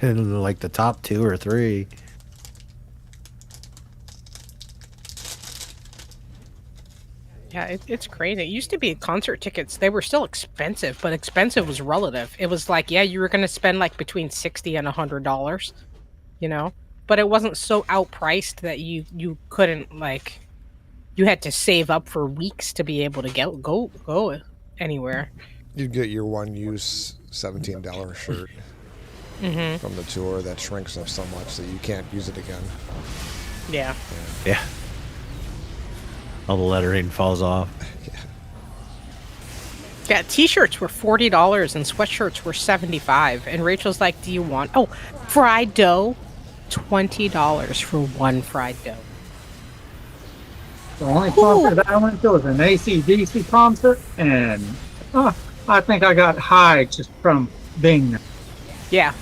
in like the top 2 or 3. Yeah, it's crazy. It used to be concert tickets. They were still expensive, but expensive was relative. It was like, yeah, you were going to spend like between $60 and $100, But it wasn't so outpriced that you couldn't like, you had to save up for weeks to be able to go anywhere. You'd get your one-use $17 shirt from the tour that shrinks up so much that you can't use it again. Yeah. Yeah. All the lettering falls off. Yeah, t-shirts were $40 and sweatshirts were $75. And Rachel's like, do you want fried dough? $20 for one fried dough. The only concert I went to was an AC/DC concert, and I think I got high just from being there. Yeah.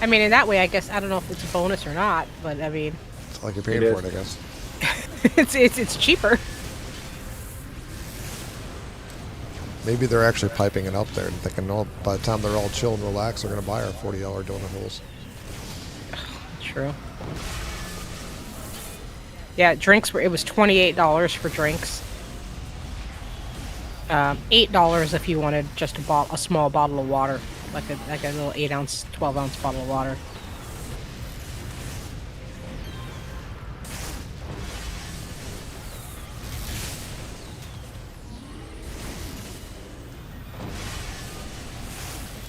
I mean, in that way, I guess, I don't know if it's a bonus or not, but I mean, It's like you're paying It for it, is. I guess. it's cheaper. Maybe they're actually piping it up there and thinking, no, by the time they're all chill and relaxed, they're going to buy our $40 donut holes. True. Yeah, it was $28 for drinks. $8 if you wanted just a small bottle of water, like a little 8-ounce, 12-ounce bottle of water.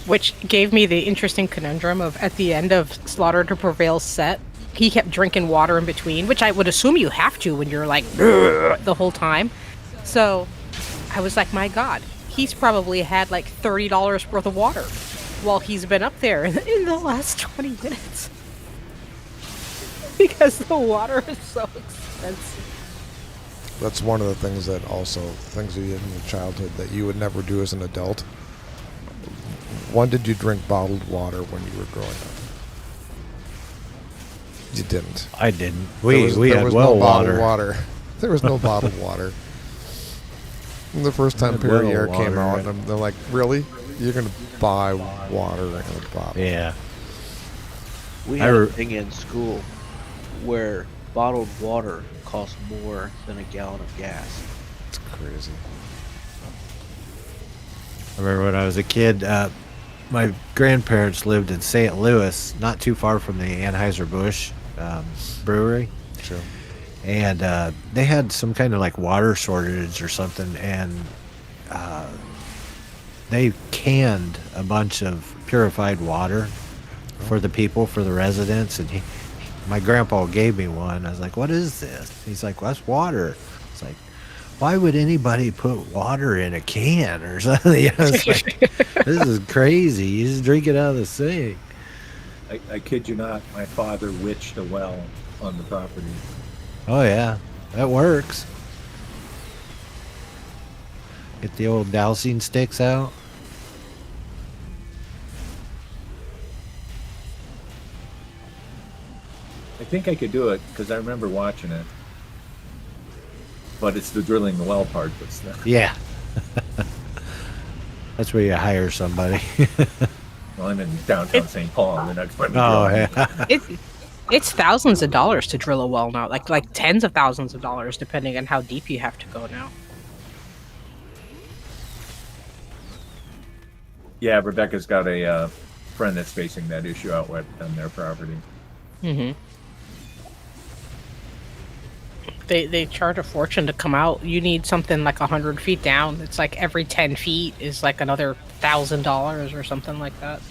Which gave me the interesting conundrum of, at the end of Slaughter to Prevail's set, he kept drinking water in between, which I would assume you have to when you're like the whole time. So I was like, my God, he's probably had like $30 worth of water while he's been up there in the last 20 minutes. Because the water is so expensive. That's one of the things that things you did in your childhood that you would never do as an adult. When did you drink bottled water when you were growing up? You didn't. I didn't. There We was had no well bottled water. water. There was no bottled water. And the first time Had well Perrier came water, out, right? and they're like, really? You're going to buy water in a bottle? Yeah. We I had a re- thing in school where bottled water cost more than a gallon of gas. It's crazy. I remember when I was a kid, my grandparents lived in St. Louis, not too far from the Anheuser-Busch brewery. Sure. And they had some kind of like water shortage or something, and they canned a bunch of purified water for the people, for the residents, and my grandpa gave me one. I was like, "What is this?" He's like, "Well, that's water." It's like, why would anybody put water in a can or something? You know, it's like, this is crazy. You just drink it out of the sink. I kid you not, my father witched a well on the property. Oh yeah, that works. Get the old dowsing sticks out. I think I could do it because I remember watching it. But it's the drilling the well part that's the... Yeah. That's where you hire somebody. Well, I'm in downtown St. Paul. The next one. Oh yeah. It's thousands of dollars to drill a well now, like tens of thousands of dollars, depending on how deep you have to go now. Yeah, Rebecca's got a friend that's facing that issue out on their property. Mm-hmm. They charge a fortune to come out. You need something like 100 feet down. It's like every 10 feet is like another $1,000 or something like that.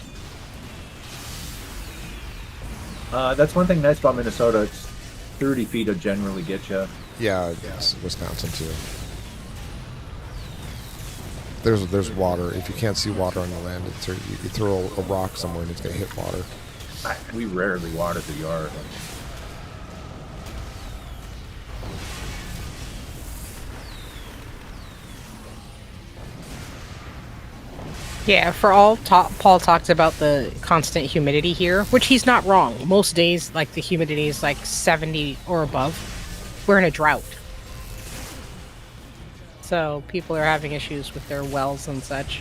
That's one thing nice about Minnesota. It's 30 feet will generally get you. Yeah, it's Wisconsin too. There's water. If you can't see water on the land, you throw a rock somewhere and it's gonna hit water. We rarely water the yard. Yeah, for all Paul talks about the constant humidity here, which he's not wrong. Most days, like the humidity is like 70 or above. We're in a drought. So people are having issues with their wells and such.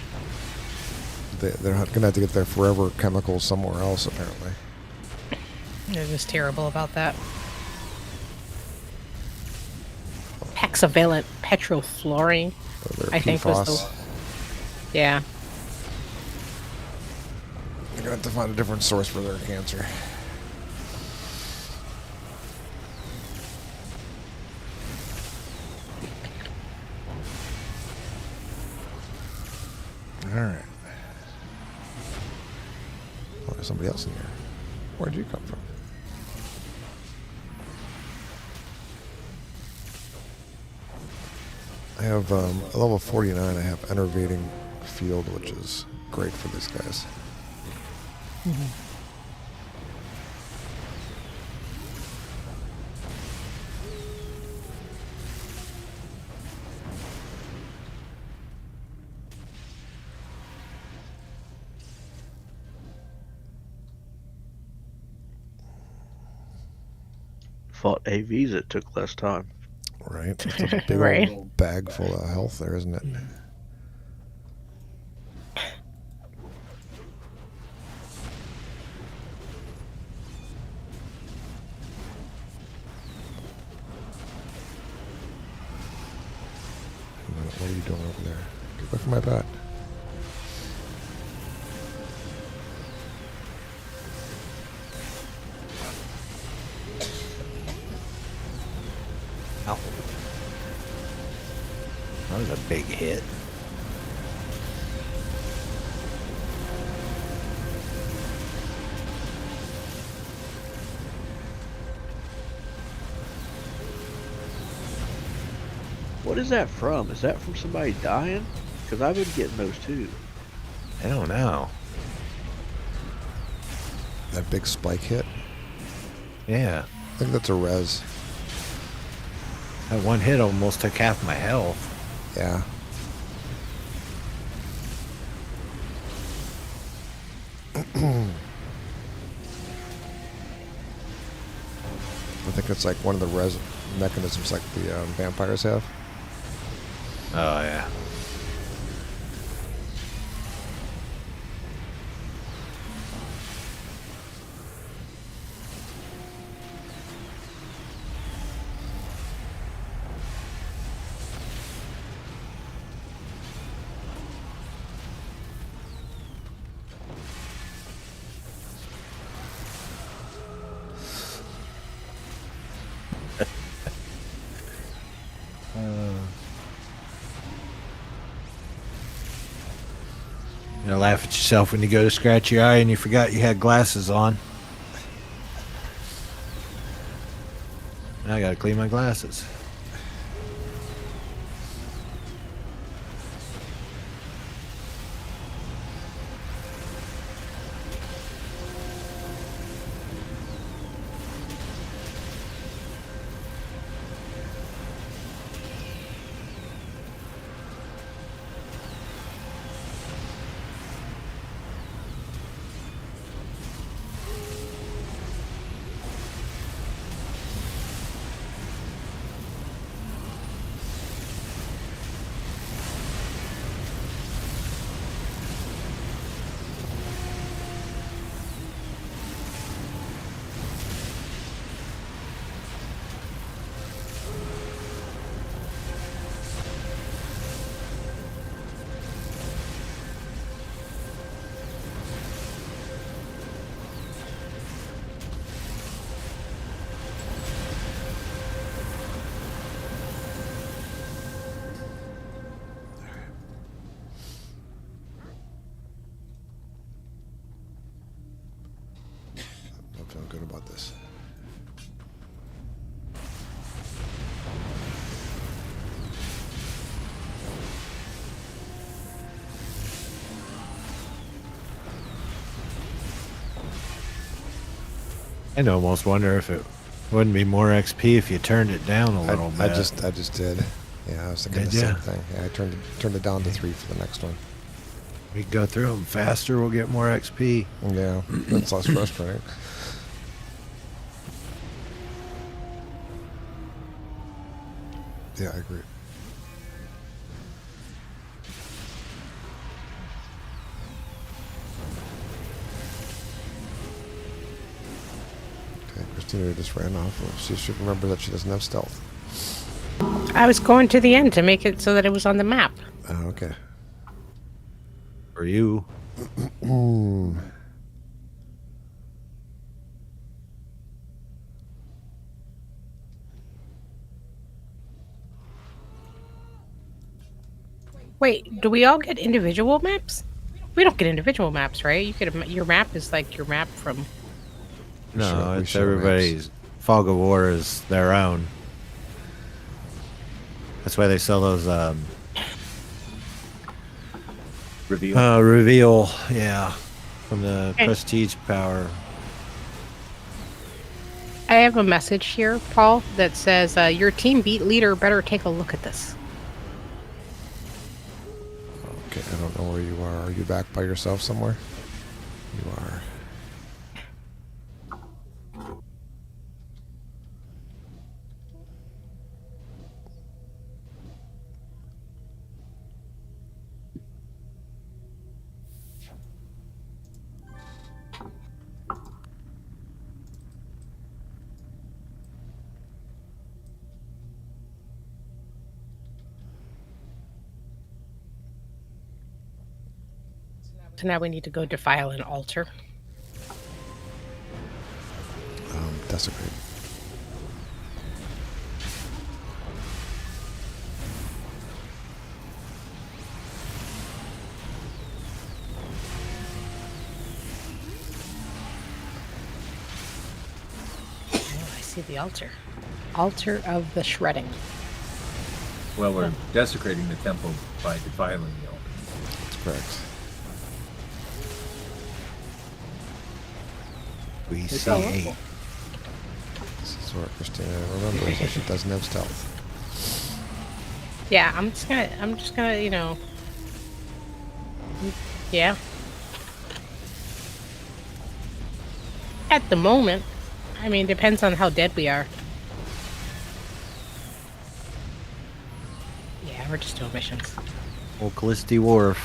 They're going to have to get their forever chemicals somewhere else, apparently. They're just terrible about that. Hexavalent petrofluorine, I think was the... Yeah. They're going to have to find a different source for their cancer. All right. Oh, there's somebody else in here. Where'd you come from? I have a level 49. I have enervating field, which is great for these guys. Mm-hmm. Fought AVs, it took less time. Right? It's a big Right. old bag full of health there, isn't it? What are you doing over there? Get away from my bat. Ow. That was a big hit. What is that from? Is that from somebody dying? Because I've been getting those too. I don't know. That big spike hit. Yeah. I think that's a res. That one hit almost took half my health. Yeah. I think it's like one of the res mechanisms like the vampires have. Oh, yeah. Gonna laugh at yourself when you go to scratch your eye and you forgot you had glasses on. Now I gotta clean my glasses. I'm feeling good about this. I'd almost wonder if it wouldn't be more XP if you turned it down a little bit. I just did. Yeah, I was thinking Did the same ya? thing. Yeah, I turned it down to 3 for the next one. We go through them faster, we'll get more XP. Yeah, that's less frustrating. Yeah, I agree. Okay, Christina just ran off. Well, she should remember that she doesn't have stealth. I was going to the end to make it so that it was on the map. Oh, okay. For you. Wait, do we all get individual maps? We don't get individual maps, right? You get your map is like your map from. No, Sure, we it's share everybody's. Fog of War is their own. That's why they sell those Reveal. reveal, yeah, from the Okay. prestige power. I have a message here, Paul, that says your team beat leader better take a look at this. Okay, I don't know where you are. Are you back by yourself somewhere? You are. So now we need to go defile an altar. Desecrate. Oh, I see the altar. Altar of the shredding. Well, we're desecrating the temple by defiling the altar. That's correct. We It's see all eight. awful. This is what Christina remembers that she doesn't have stealth. Yeah, I'm just gonna, yeah. At the moment, I mean, depends on how dead we are. Yeah, we're just doing missions. Old Callisti Wharf.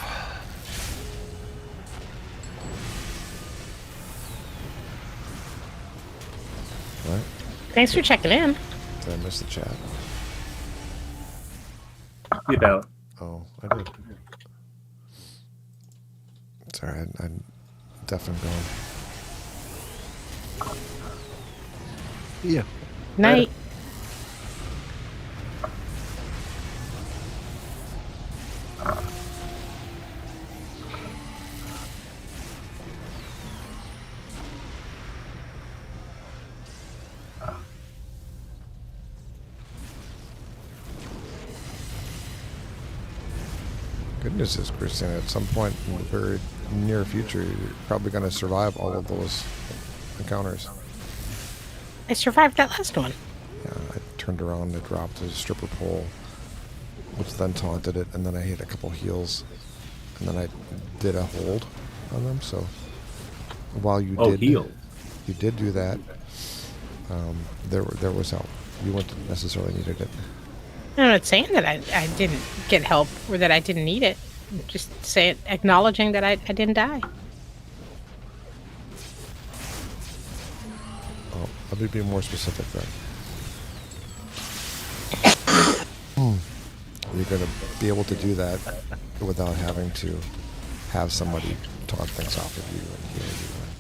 What? Thanks for checking in. Did I miss the chat? Get out. Oh, I did. Sorry, I'm definitely going. Yeah. Night. good news is, Christina, at some point in the very near future, you're probably going to survive all of those encounters. I survived that last one. Yeah, I turned around and dropped a stripper pole, which then taunted it, and then I hit a couple heals, and then I did a hold on them. So while you heal. you did do that, there was help. You wouldn't necessarily needed it. I'm not saying that I didn't get help or that I didn't need it. Just acknowledging that I didn't die. Oh, let me be more specific then. You're going to be able to do that without having to have somebody taunt things off of you and heal you and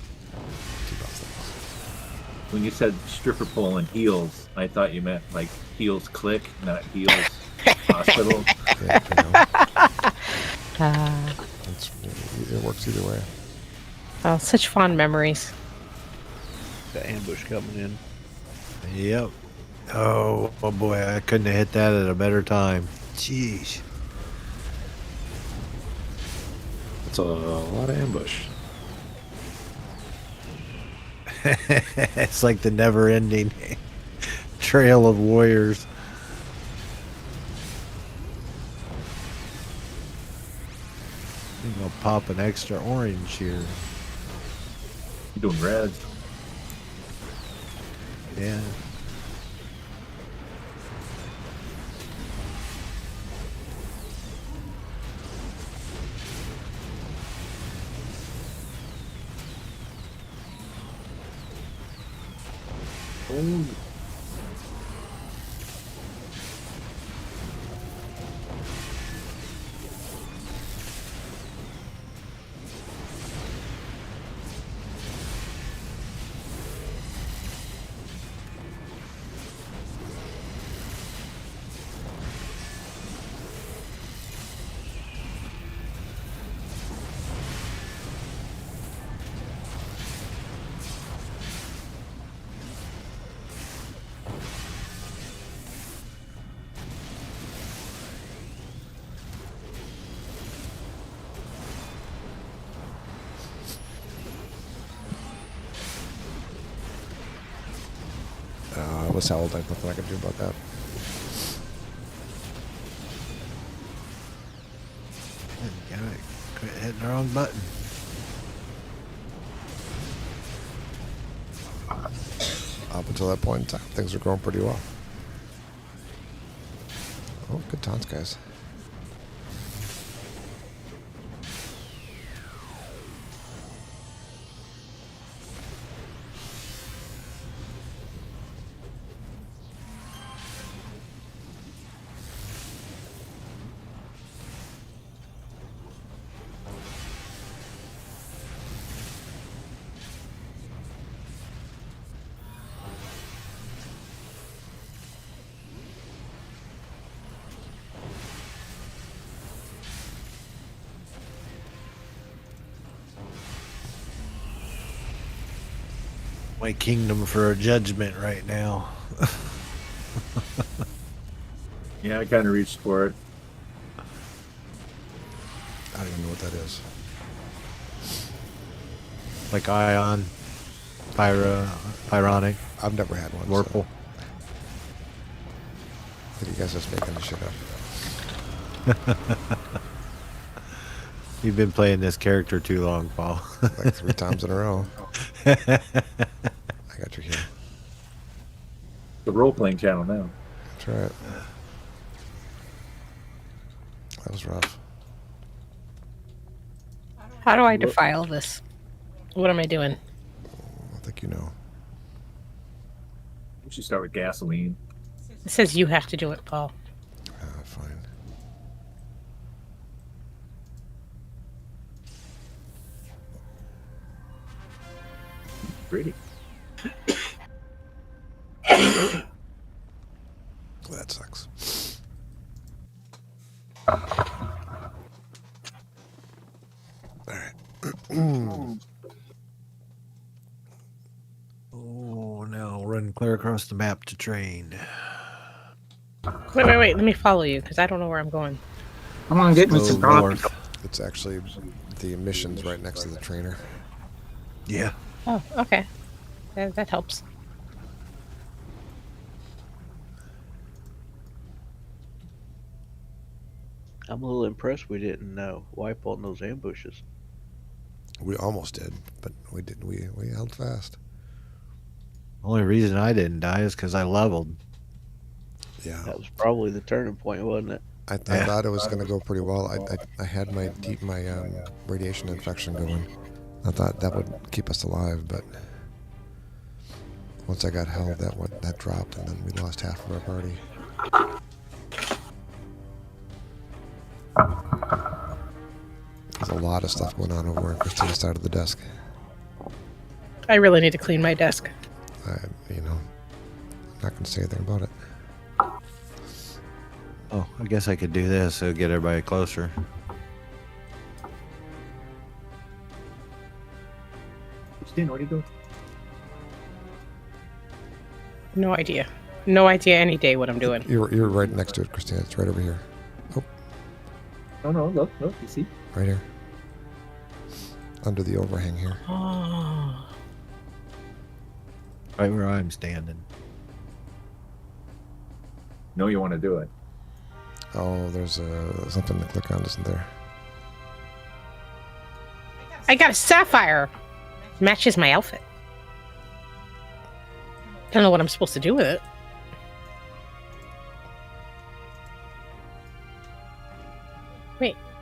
do those things. When you said stripper pole and heals, I thought you meant like heels click, not heels hospital. Yeah, it works either way. Oh, such fond memories. The ambush coming in. Yep. Oh boy, I couldn't have hit that at a better time. Jeez. That's a lot of ambush. It's like the never-ending trail of warriors. I'm gonna pop an extra orange here. You're doing reds. Yeah. Oh. I was held. There's nothing I could do about that. Quit hitting the wrong button. Up until that point in time, things were going pretty well. Oh, good taunts, guys. My kingdom for a judgment right now. Yeah, I kind of reached for it. I don't even know what that is. Like Ion, Pyronic, I've never had one. Warple. So I think you guys are just making this shit up. You've been playing this character too long, Paul. Like 3 times in a row. I got you here. The role-playing channel now. That's right. That was rough. How do I defile this? What am I doing? I think you know. We should start with gasoline. It says you have to do it, Paul. Fine. Pretty. Well, that sucks. Alright. Oh, now run clear across the map to train. Wait. Let me follow you because I don't know where I'm going. I'm gonna get me Go some coffee. north. It's actually the emissions right next to the trainer. Yeah. Oh, okay. That helps. I'm a little impressed we didn't wipe on those ambushes. We almost did, but we didn't. We held fast. Only reason I didn't die is because I leveled. Yeah. That was probably the turning point, wasn't it? I Yeah. thought it was going to go pretty well. I had my radiation infection going. I thought that would keep us alive, but once I got held, that dropped, and then we lost half of our party. There's a lot of stuff going on over on Christina's side of the desk. I really need to clean my desk. I'm not going to say anything about it. Oh, I guess I could do this so get everybody closer. Christine, what are you doing? No idea. No idea any day what I'm doing. You're right next to it, Christina. It's right over here. Oh, Oh no, look, you see? right here. Under the overhang here. Oh. Right where I'm standing. No, you want to do it. Oh, there's something to click on, isn't there? I got a sapphire. Matches my outfit. Don't know what I'm supposed to do with it.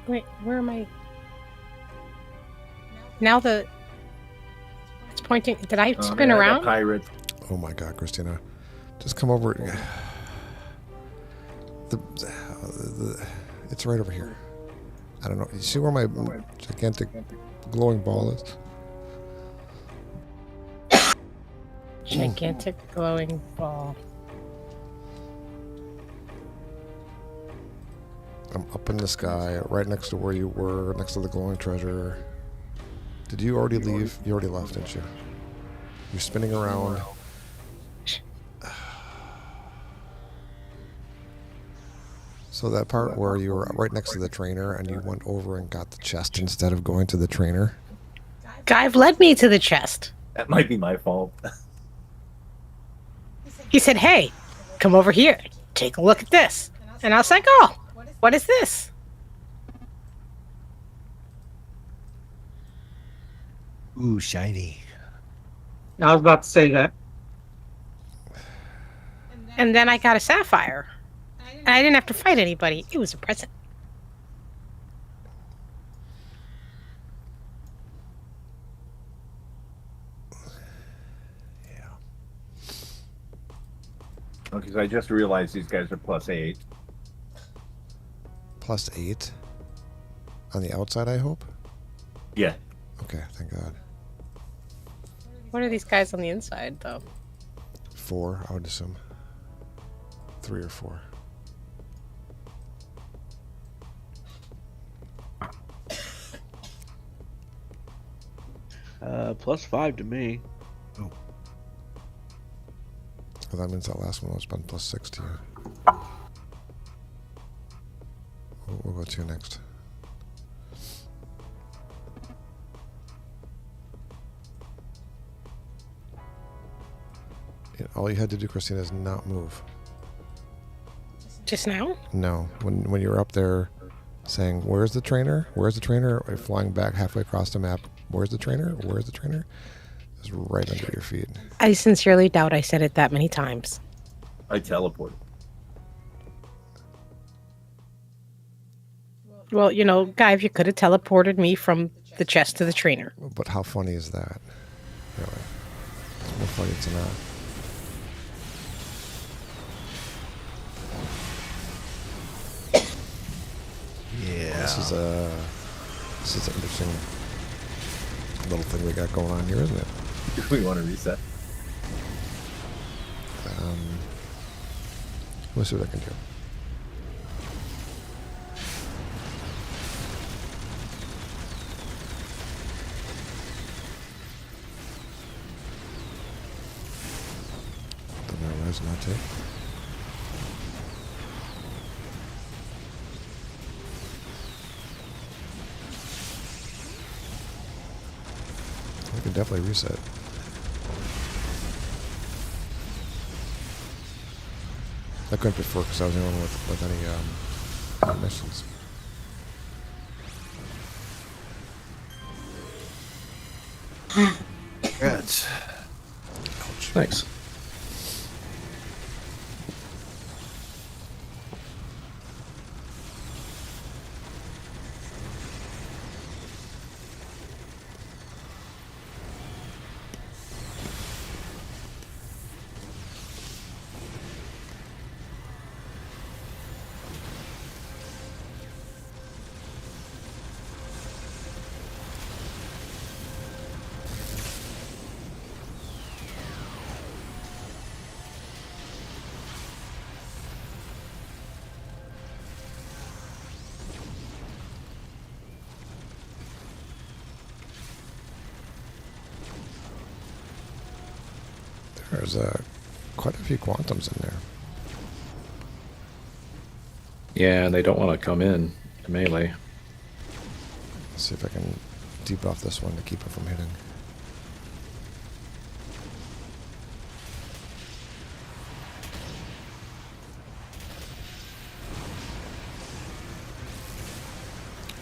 Wait, where am I? Now it's pointing. Did I spin Yeah, around? the pirate. Oh my God, Christina. Just come over. It's right over here. I don't know. You see where my gigantic glowing ball is? Gigantic glowing ball. I'm up in the sky, right next to where you were, next to the glowing treasure. Did you already leave? You already left, didn't you? You're spinning around. So that part where you were right next to the trainer and you went over and got the chest instead of going to the trainer. Guy led me to the chest. That might be my fault. He said, "Hey, come over here. Take a look at this." And I was like, "Oh, what is this?" Ooh, shiny. I was about to say that. And then I got a sapphire. And I didn't have to fight anybody. It was a present. Because I just realized these guys are +8. +8? On the outside, I hope? Yeah. Okay, thank God. What are these guys on the inside, though? 4, I would assume. 3 or 4. +5 to me. Well, that means that last one was been +6 to you. We'll go to you next. All you had to do, Christina, is not move. Just now? No, when you were up there saying, "Where's the trainer? Where's the trainer?" Or flying back halfway across the map, "Where's the trainer? Where's the trainer?" It was right under your feet. I sincerely doubt I said it that many times. I teleported. Well, Guy, if you could have teleported me from the chest to the trainer. But how funny is that? Really? It's more funny than not. Yeah. This is an interesting little thing we got going on here, isn't it? Do we want to reset? Let's see what I can do. The res not take. definitely reset. I couldn't before because I was the only one with any missions. Congrats. Thanks. There's quite a few quantums in there. Yeah, and they don't want to come in to melee. Let's see if I can debuff this one to keep it from hitting.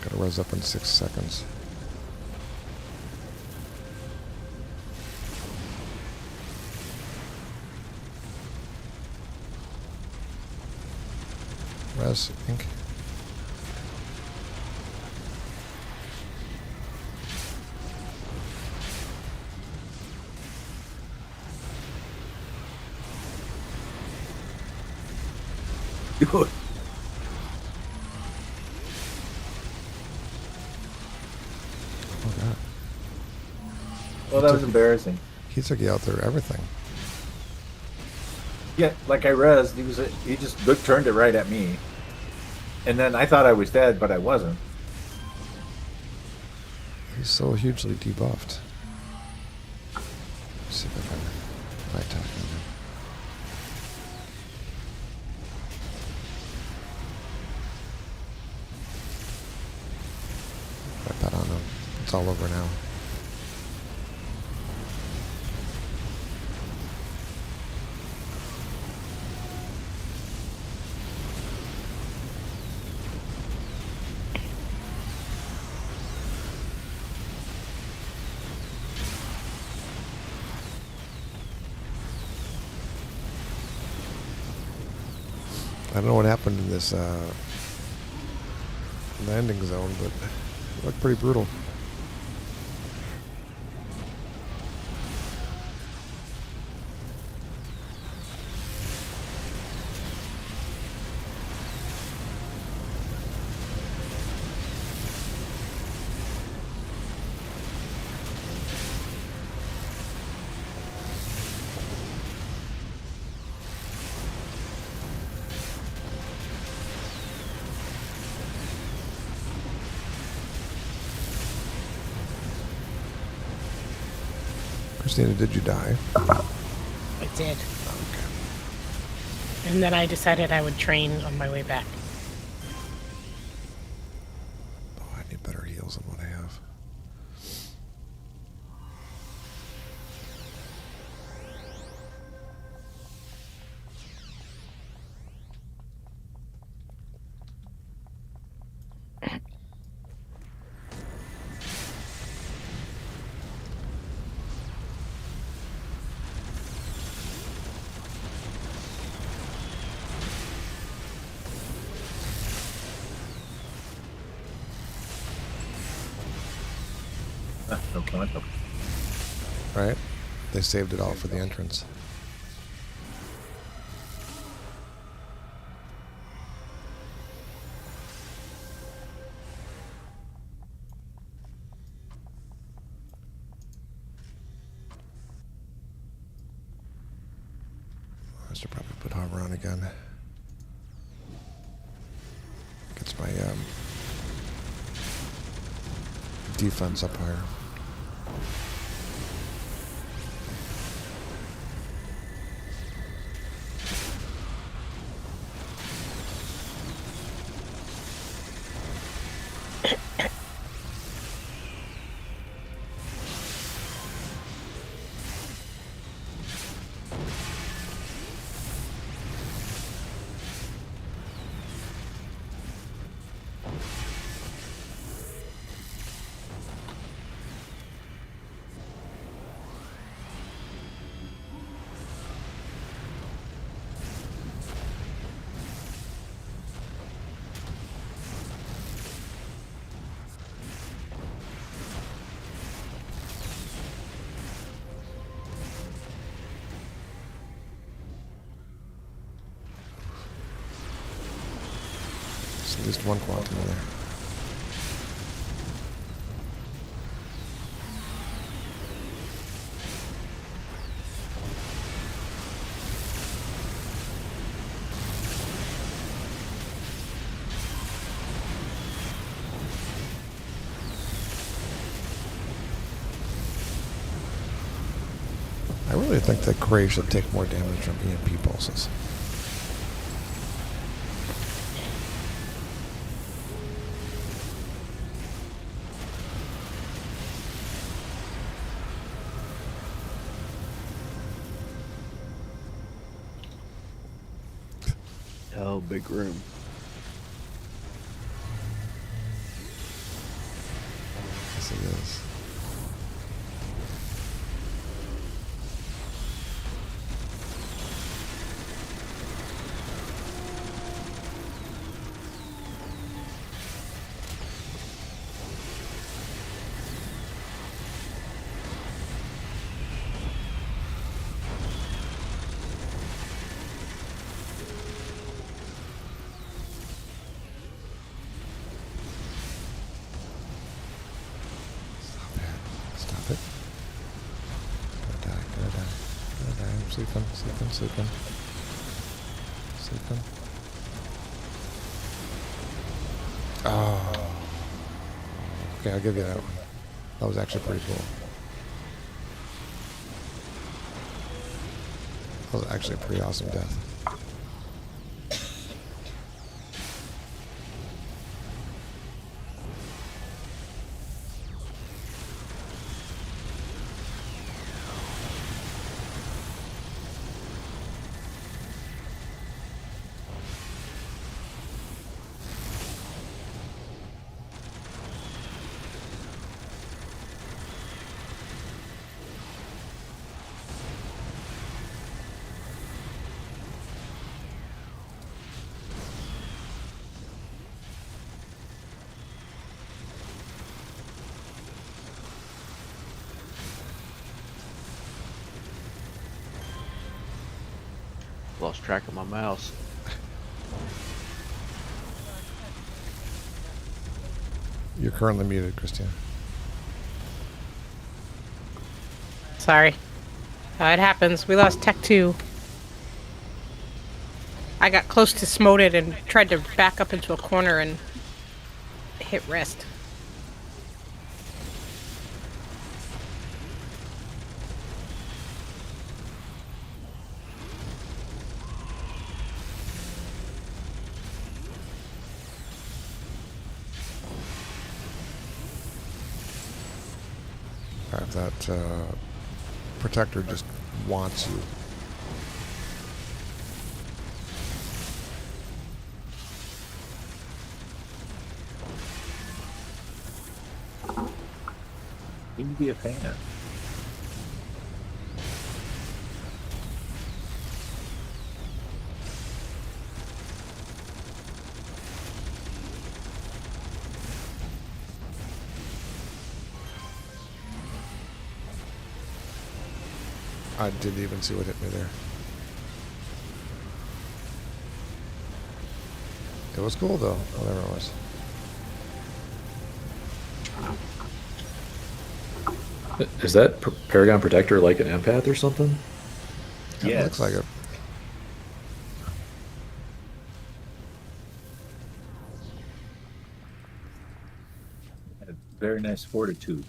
Gotta res up in 6 seconds. Res, ink. Dude. Oh god. Well, that was embarrassing. He took you out through everything. Yeah, like I rezzed, he just turned it right at me. And then I thought I was dead, but I wasn't. He's so hugely debuffed. Let's see if I can right attack him. Wipe that on him. It's all over now. I don't know what happened in this landing zone, but it looked pretty brutal. Christina, did you die? I did. Okay. And then I decided I would train on my way back. Oh, I need better heals than what I have. No quantum. Right? They saved it all for the entrance. I should probably put hover on again. Gets my defense up higher. There's at least one quantum in there. I really think that Gray should take more damage from EMP pulses. Oh, big room. Yes, it is. Stop it. Gonna die, gonna die. Gonna die. I'm sleeping, sleeping, sleeping. Sleeping. Oh. Okay, I'll give you that one. That was actually pretty cool. That was actually a pretty awesome death. Lost track of my mouse. You're currently muted, Christina. Sorry. It happens. We lost Tech 2. I got close to smoted and tried to back up into a corner and hit rest. Alright, that protector just wants you. Seem to be a fan. I didn't even see what hit me there. It was cool though, whatever it was. Is that Paragon Protector like an empath or something? It looks like it. Had very nice fortitude.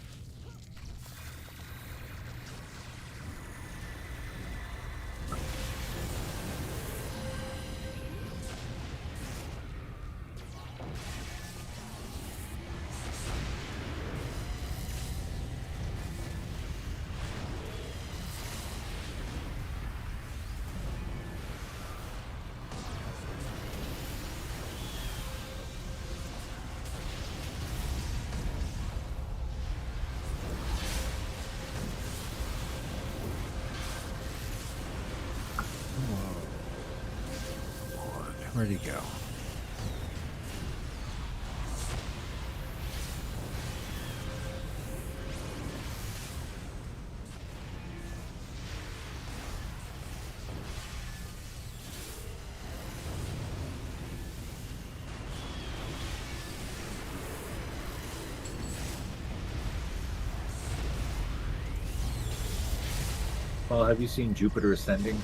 Where'd he go? Well, have you seen Jupiter Ascending?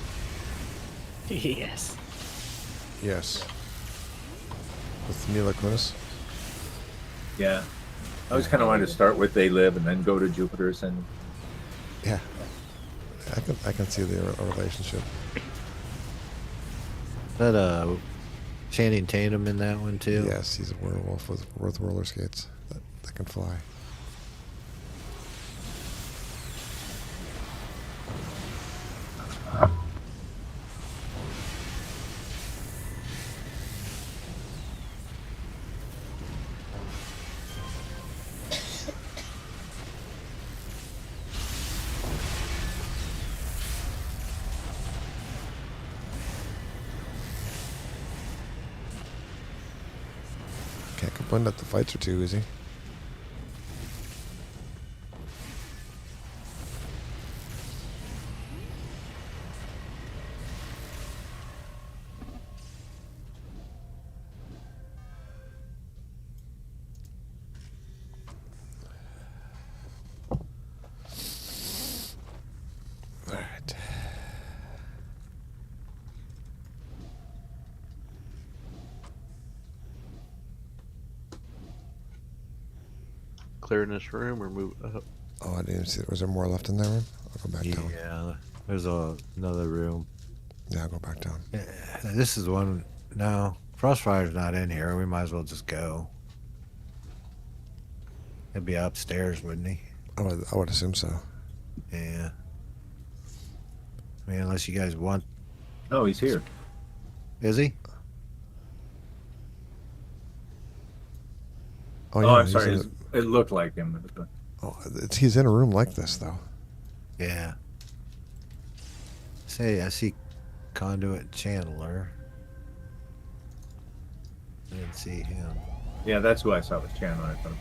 Yes. Yes. With Mila Kunis. Yeah. I always kind of wanted to start with They Live and then go to Jupiter Ascending. Yeah. I can see the relationship. That Channing Tatum in that one too. Yes, he's a werewolf with roller skates that can fly. Can't complain that the fights are too easy. All right. Clearing this room or move up? Oh, I didn't even see. Was there more left in that room? I'll go back down. Yeah, there's another room. Yeah, I'll go back down. Yeah, this is one. No, Frostfire's not in here. We might as well just go. He'd be upstairs, wouldn't he? I would assume so. Yeah. I mean, unless you guys want. Oh, he's here. Is he? Oh, yeah, I'm he's sorry. in It looked like him. he's in a room like this, though. Yeah. Say, I see Conduit Chandler. I didn't see him. Yeah, that's who I saw was Chandler. I thought.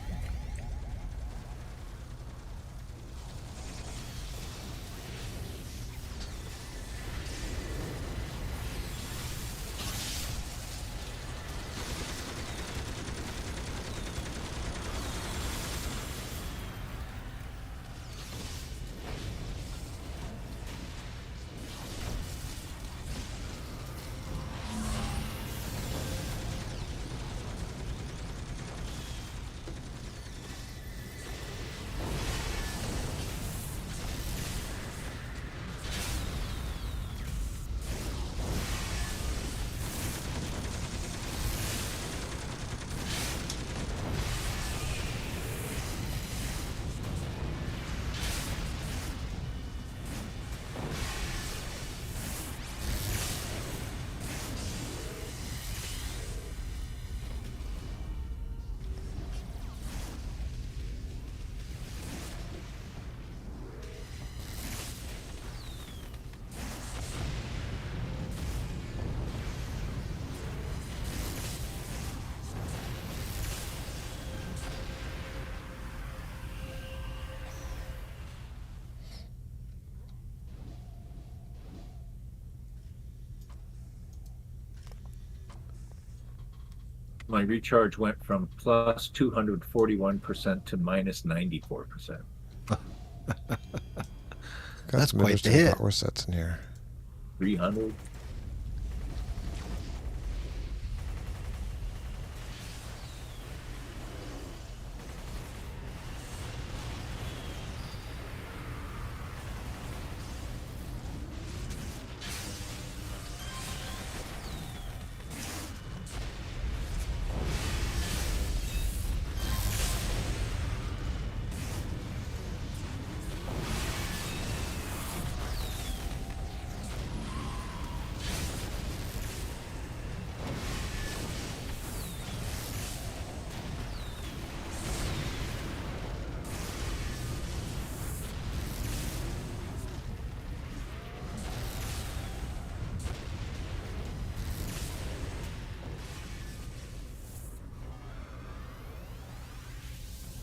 My recharge went from plus 241% to minus 94%. That's some quite the interesting hit. power sets in here. 300.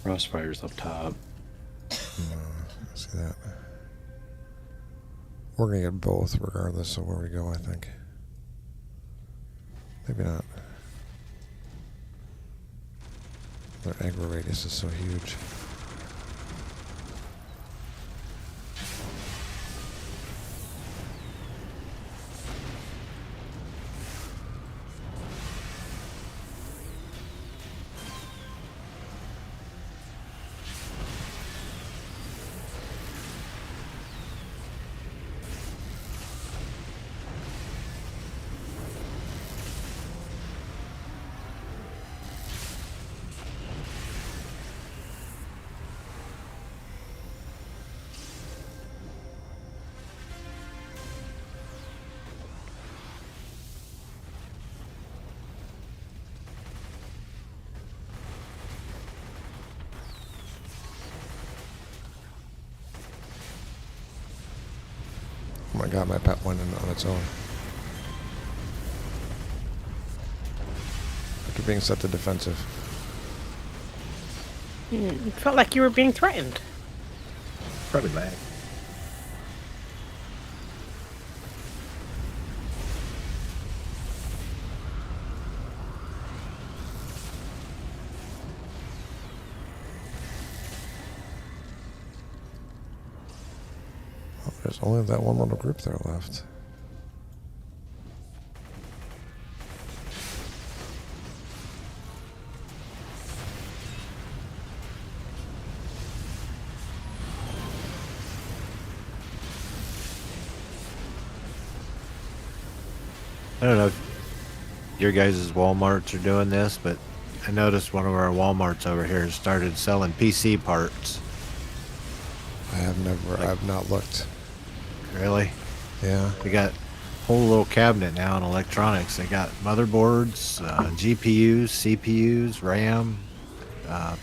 Crossfire's up top. See that? We're gonna get both regardless of where we go, I think. Maybe not. Their aggro radius is so huge. Oh my god, my pet went in on its own. After being set to defensive. It felt like you were being threatened. Probably lag. Oh, there's only that one little group there left. I don't know if your guys' Walmarts are doing this, but I noticed one of our Walmarts over here has started selling PC parts. I've not looked. Really? Yeah. They got a whole little cabinet now in electronics. They got motherboards, GPUs, CPUs, RAM,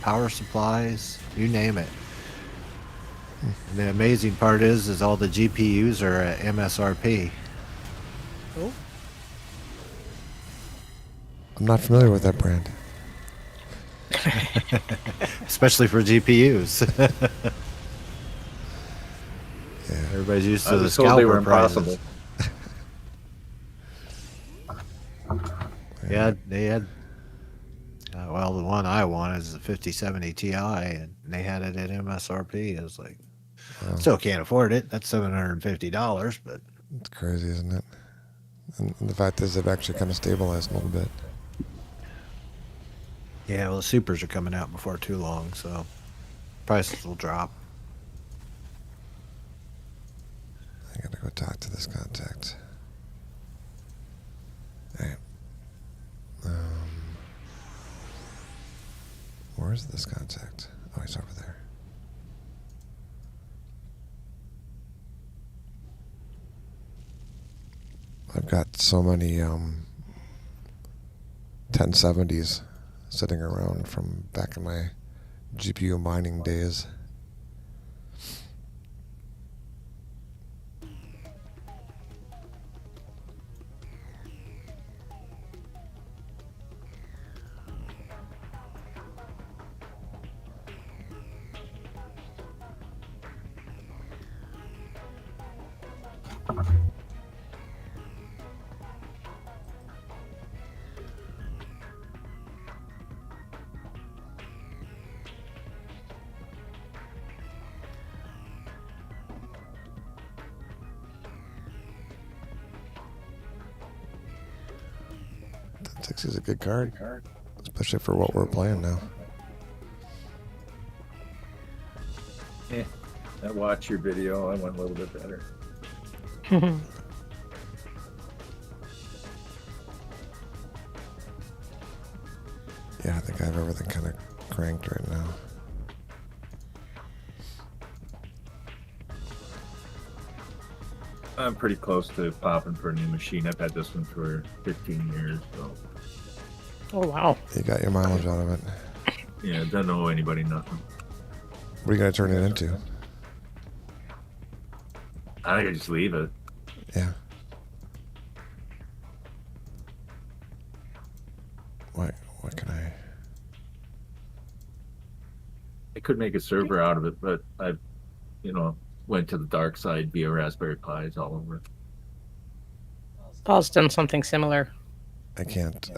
power supplies, you name it. And the amazing part is all the GPUs are at MSRP. Oh. I'm not familiar with that brand. Especially for GPUs. Yeah. Everybody's used I to the was told they were scalper prices. impossible. Yeah, they had. Well, the one I want is the 5070 Ti, and they had it at MSRP. I was like, Wow. still can't afford it. That's $750, but It's crazy, isn't it? And the fact is they've actually kind of stabilized a little bit. yeah, well, the supers are coming out before too long, so prices will drop. I gotta go talk to this contact. Alright. Where's this contact? Oh, he's over there. I've got so many 1070s sitting around from back in my GPU mining days. Is a good card, especially for what we're playing now. Yeah, I watched your video. I went a little bit better. Yeah, I think I have everything kind of cranked right now. I'm pretty close to popping for a new machine. I've had this one for 15 years, so Oh, wow. You got your mileage out of it. yeah, don't owe anybody nothing. What are you going to turn it into? I think I just leave it. Yeah. What can I... I could make a server out of it, but I've, went to the dark side via Raspberry Pis all over. Paul's done something similar. I can't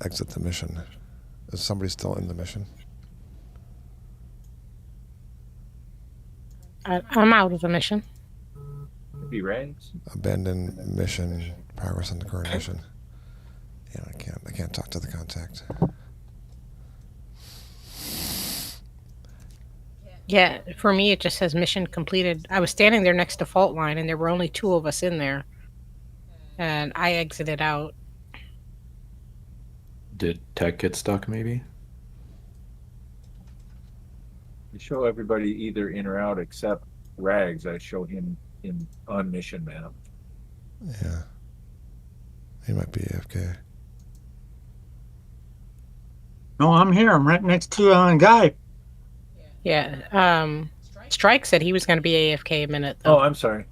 exit the mission. Is somebody still in the mission? I'm out of the mission. Maybe Rags? Abandon mission. Progress on the current mission. Yeah, I can't talk to the contact. Yeah, for me, it just says mission completed. I was standing there next to fault line, and there were only 2 of us in there. And I exited out. Did tech get stuck, maybe? You show everybody either in or out except Rags. I show him on mission map. Yeah. He might be AFK. No, I'm here. I'm right next to Guy. Yeah. Strike said he was going to be AFK a minute, though. Oh, I'm sorry.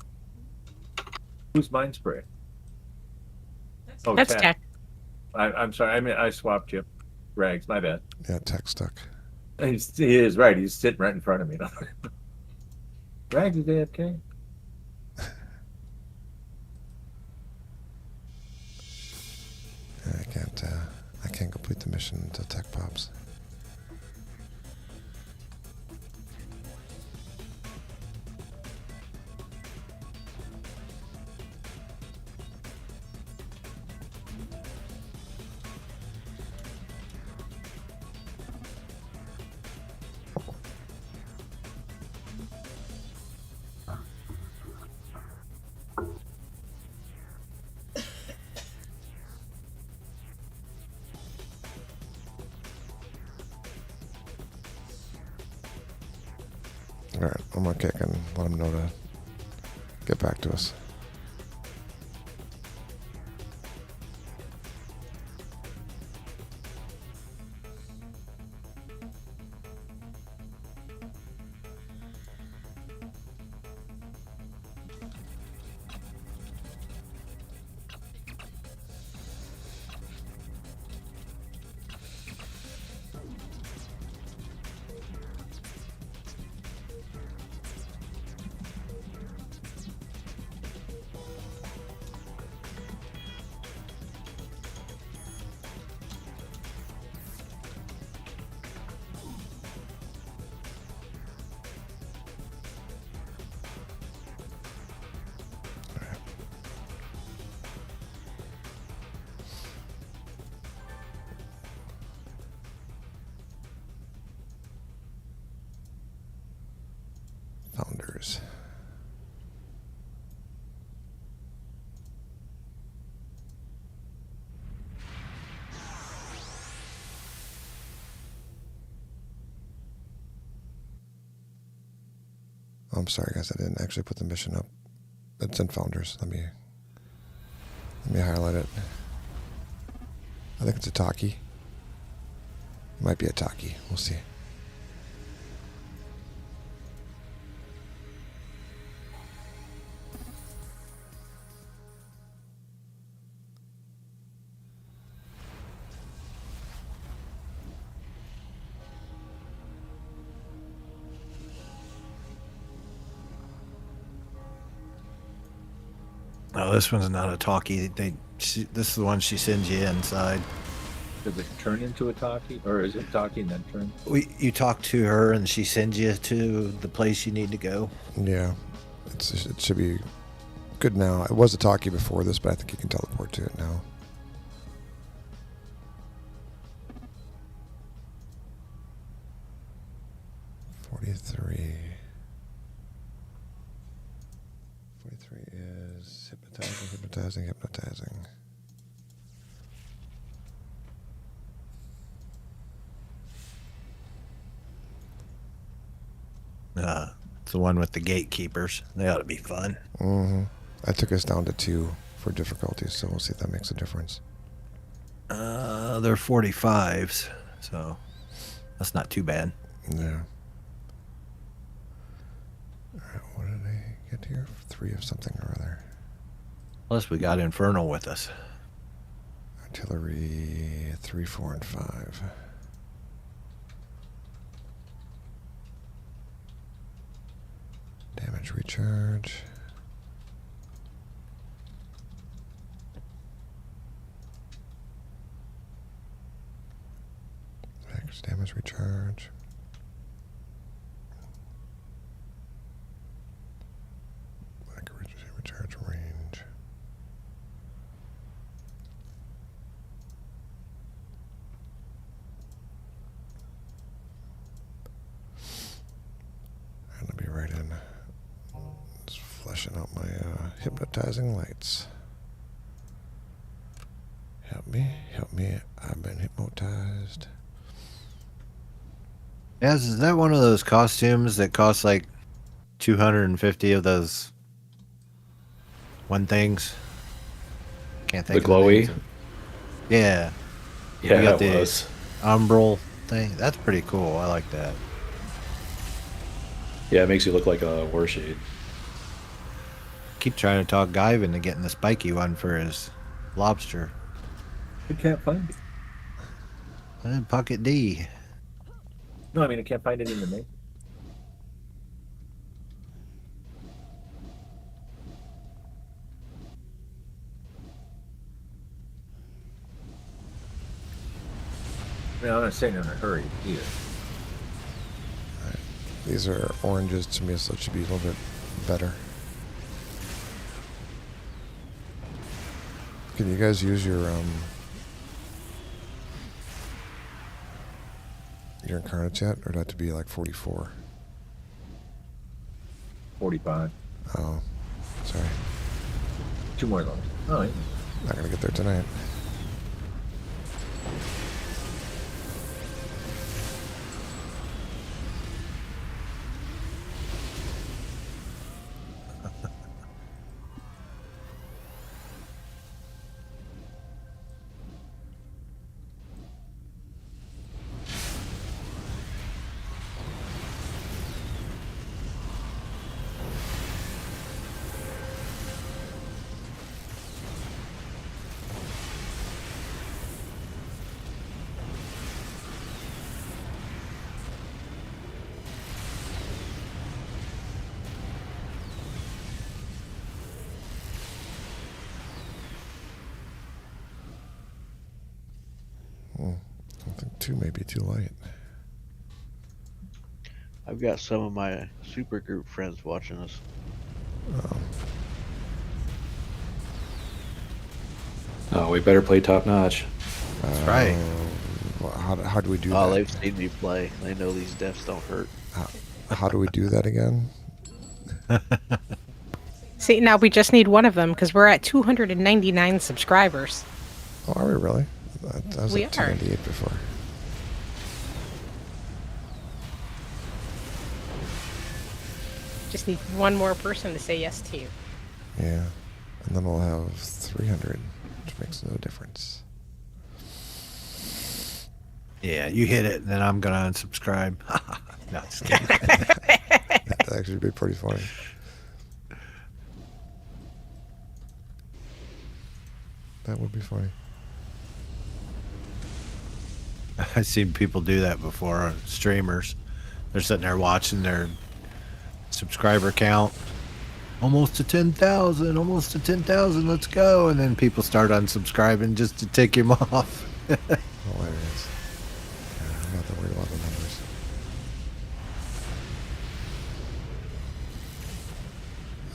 Who's mind spray? Oh, That's tech. I'm sorry. I mean, I swapped you. Rags, my bad. Yeah, tech stuck. He is right. He's sitting right in front of me. Rags is AFK. I can't complete the mission until tech pops. All right, I'm gonna kick and let him know to get back to us. Founders. Oh, I'm sorry, guys. I didn't actually put the mission up. It's in Founders. Let me highlight it. I think it's a Taki. It might be a Taki. We'll see. No, this one's not a talkie. This is the one she sends you inside. Does it turn into a talkie, or is it talkie and then turn? You talk to her and she sends you to the place you need to go. Yeah, it should be good now. It was a Taki before this, but I think you can teleport to it now. $43 is hypnotizing. It's the one with the gatekeepers. They ought to be fun. Mm-hmm. I took us down to 2 for difficulty, so we'll see if that makes a difference. They're 45s, so that's not too bad. Yeah. All right, what did I get here? 3 of something or other. Plus, we got Infernal with us. Artillery 3, 4, and 5. Damage recharge. Max damage recharge. Accuracy recharge range. And I'll be right in. Just fleshing out my hypnotizing lights. Help me, I've been hypnotized. Yeah, is that one of those costumes that costs like 250 of those one things? Can't think The of glowy? names. Yeah. Yeah, You got it the was. umbral thing. That's pretty cool. I like that. Yeah, it makes you look like a warshade. keep trying to talk Guy into getting the spiky one for his lobster. I can't find it. Pocket D. No, I mean I can't find it in the menu. I mean, I'm not saying in a hurry either. These are oranges to me, so it should be a little bit better. Can you guys use your incarnates yet, or do I have to be like 44? 45. Oh, sorry. 2 more levels. Oh, yeah. Not gonna get there tonight. I think 2 may be too light. I've got some of my super group friends watching us. Oh, we better play top notch. That's right. Well, how do we do Oh, that? they've seen me play. They know these deaths don't hurt. How do we do that again? See, now we just need one of them because we're at 299 subscribers. Oh, are we really? I was We at are. 298 before. Just need one more person to say yes to you. Yeah. And then we'll have 300, which makes no difference. Yeah, you hit it, and then I'm gonna unsubscribe. No, just kidding. That'd actually be pretty funny. That would be funny. I've seen people do that before. Streamers, they're sitting there watching their subscriber count. Almost to 10,000. Almost to 10,000. Let's go! And then people start unsubscribing just to tick him off. Hilarious. Yeah, I'm not that worried about the numbers.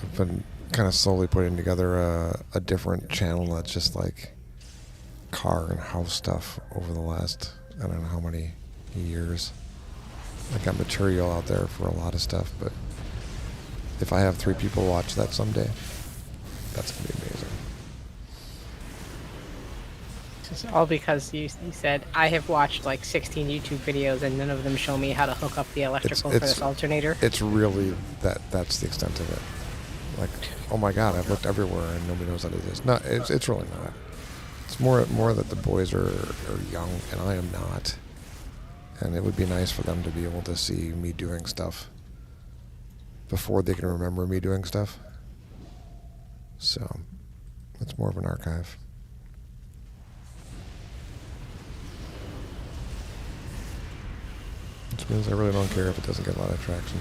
I've been kind of slowly putting together a different channel that's just like car and house stuff over the last, I don't know how many years. I got material out there for a lot of stuff, but if I have 3 people watch that someday, that's going to be amazing. It's all because you said, I have watched like 16 YouTube videos and none of them show me how to hook up the electrical for this alternator. It's really that's the extent of it. Like, oh my God, I've looked everywhere and nobody knows how to do this. No, it's really not. It's more that the boys are young and I am not. And it would be nice for them to be able to see me doing stuff before they can remember me doing stuff. So, it's more of an archive. Which means I really don't care if it doesn't get a lot of traction.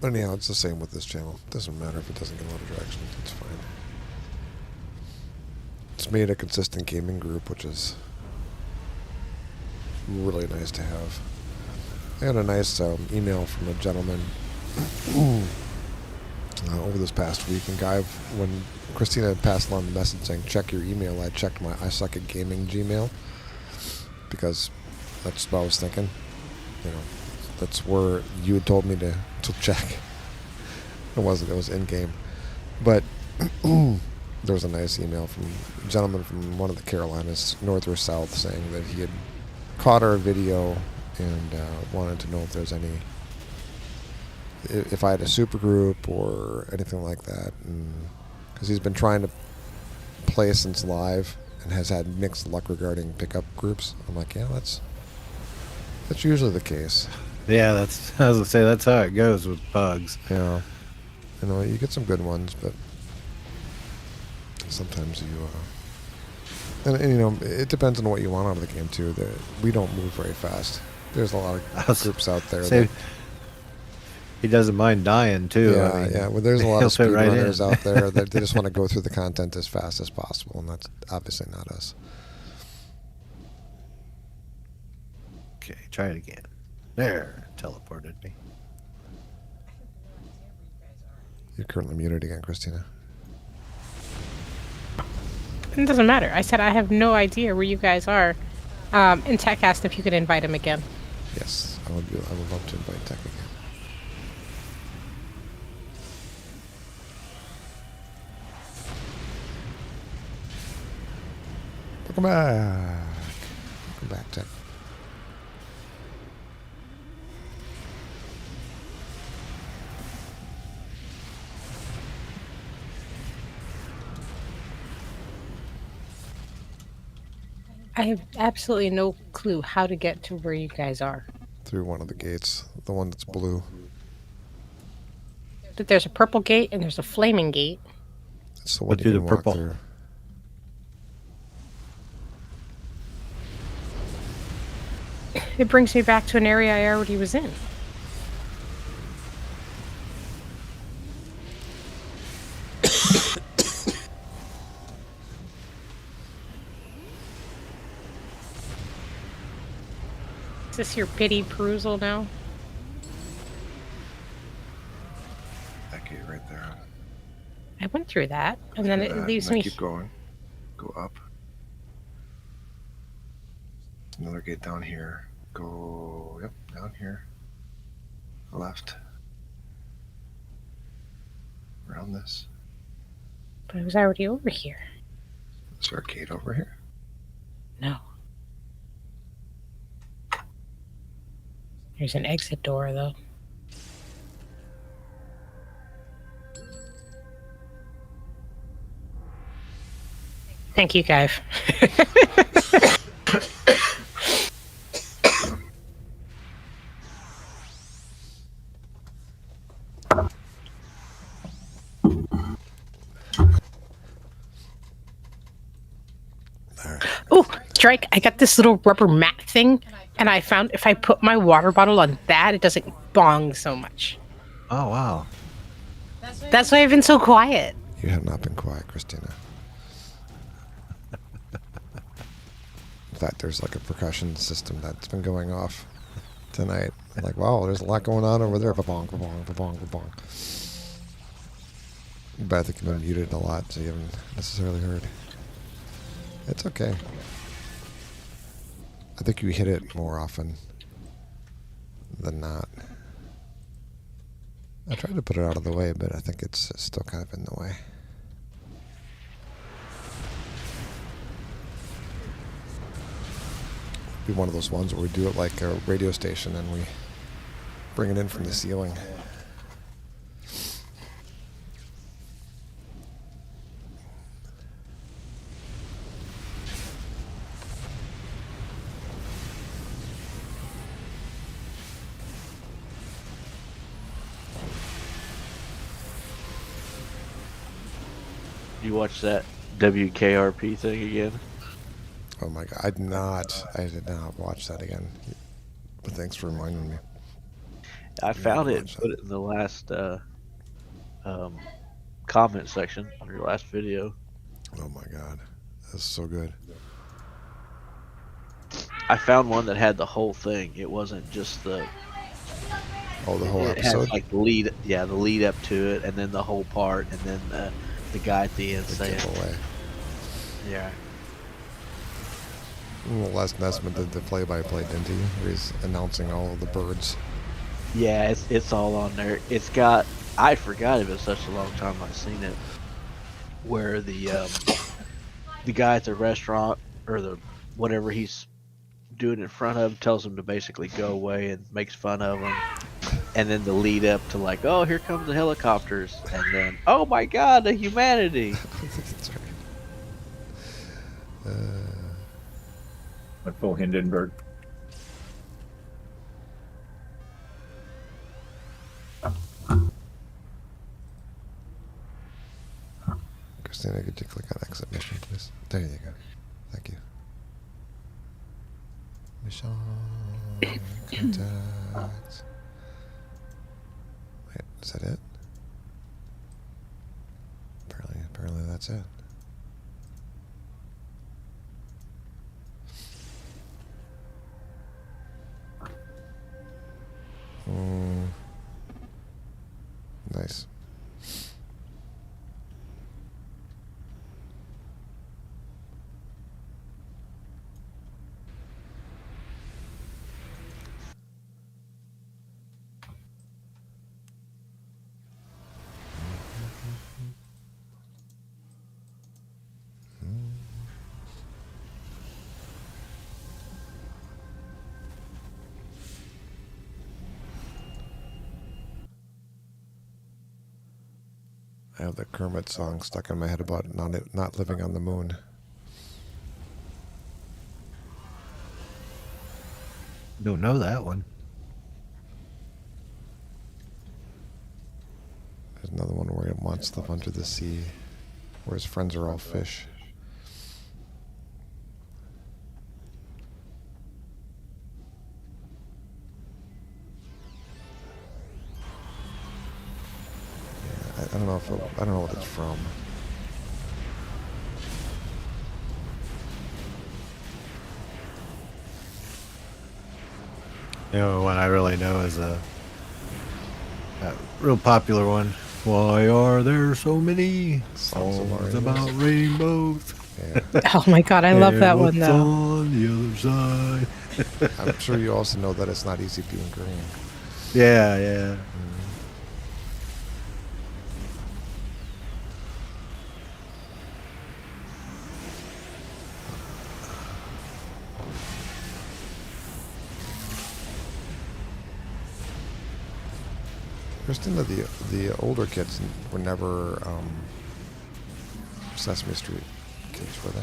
Anyhow, it's the same with this channel. Doesn't matter if it doesn't get a lot of traction. It's fine. It's made a consistent gaming group, which is really nice to have. I got a nice email from a gentleman over this past week, and when Christina had passed along the message saying check your email, I checked my I Suck at Gaming Gmail because that's what I was thinking. That's where you had told me to check. It wasn't. It was in game, but there was a nice email from a gentleman from one of the Carolinas, north or south, saying that he had caught our video and wanted to know if there's if I had a super group or anything like that, because he's been trying to play since live and has had mixed luck regarding pickup groups. I'm like, yeah, that's usually the case. Yeah, I was gonna say that's how it goes with bugs. Yeah, you get some good ones, but sometimes and it depends on what you want out of the game too. We don't move very fast. There's a lot of groups out there. He doesn't mind dying too. Yeah, yeah. Well, there's a lot of speedrunners right out there that they just want to go through the content as fast as possible, and that's obviously not us. Okay, try it again. There, teleported me. You're currently muted again, Christina. It doesn't matter. I said I have no idea where you guys are. And Tech asked if you could invite him again. Yes, I would love to invite Tech again. Welcome back. Welcome back, Tech. I have absolutely no clue how to get to where you guys are. Through one of the gates, the one that's blue. But there's a purple gate and there's a flaming gate. It's the one What you do can the walk purple? through. It brings me back to an area I already was in. Is this your pity perusal now? That gate right there. I went through that, and then it leaves me. Keep going. Go up. Another gate down here. Go, yep, down here. Left. Around this. But I was already over here. Is there a gate over here? No. There's an exit door, though. Thank you, Guy. Oh, Drake, I got this little rubber mat thing, and I found if I put my water bottle on that, it doesn't bong so much. Oh wow. That's why I've been so quiet. You have not been quiet, Christina. In fact, there's like a percussion system that's been going off tonight. I'm like, wow, there's a lot going on over there. Ba-bong, ba-bong, ba-bong, ba-bong. But I think you've been muted a lot, so you haven't necessarily heard. It's okay. I think you hit it more often than not. I tried to put it out of the way, but I think it's still kind of in the way. Be one of those ones where we do it like a radio station and we bring it in from the ceiling. You watch that WKRP thing again? Oh my god, I did not watch that again. But thanks for reminding me. I found it and put it in the last comment section on your last video. Oh my god, that's so good. I found one that had the whole thing. It wasn't just the Oh, the whole It episode. has like the lead, yeah, the lead up to it, and then the whole part, and then the guy at the end The saying, giveaway. yeah, Les Nesman did the play-by-play, didn't he? Where he's announcing all of the birds. yeah, it's all on there. It's got, I forgot it was such a long time I've seen it, where the guy at the restaurant or the whatever he's doing in front of tells him to basically go away and makes fun of him. And then the lead up to like, oh, here comes the helicopters, and then, oh my God, the humanity. That's right. Like full Hindenburg. Christina, could you click on exit mission, please? There you go. Thank you. Mission contacts. Wait, is that it? Apparently that's it. Nice. I have the Kermit song stuck in my head about not living on the moon. Don't know that one. There's another one where he wants stuff under the sea, where his friends are all fish. Yeah, I don't know I don't know what it's from. The only one I really know is a real popular one. Why are there so many Songs of songs Mario. about rainbows? Yeah. Oh my god, I love And that one what's though. on the other side? I'm sure you also know that it's not easy being green. Yeah, yeah. Christina, the older kids were never Sesame Street kids, were they?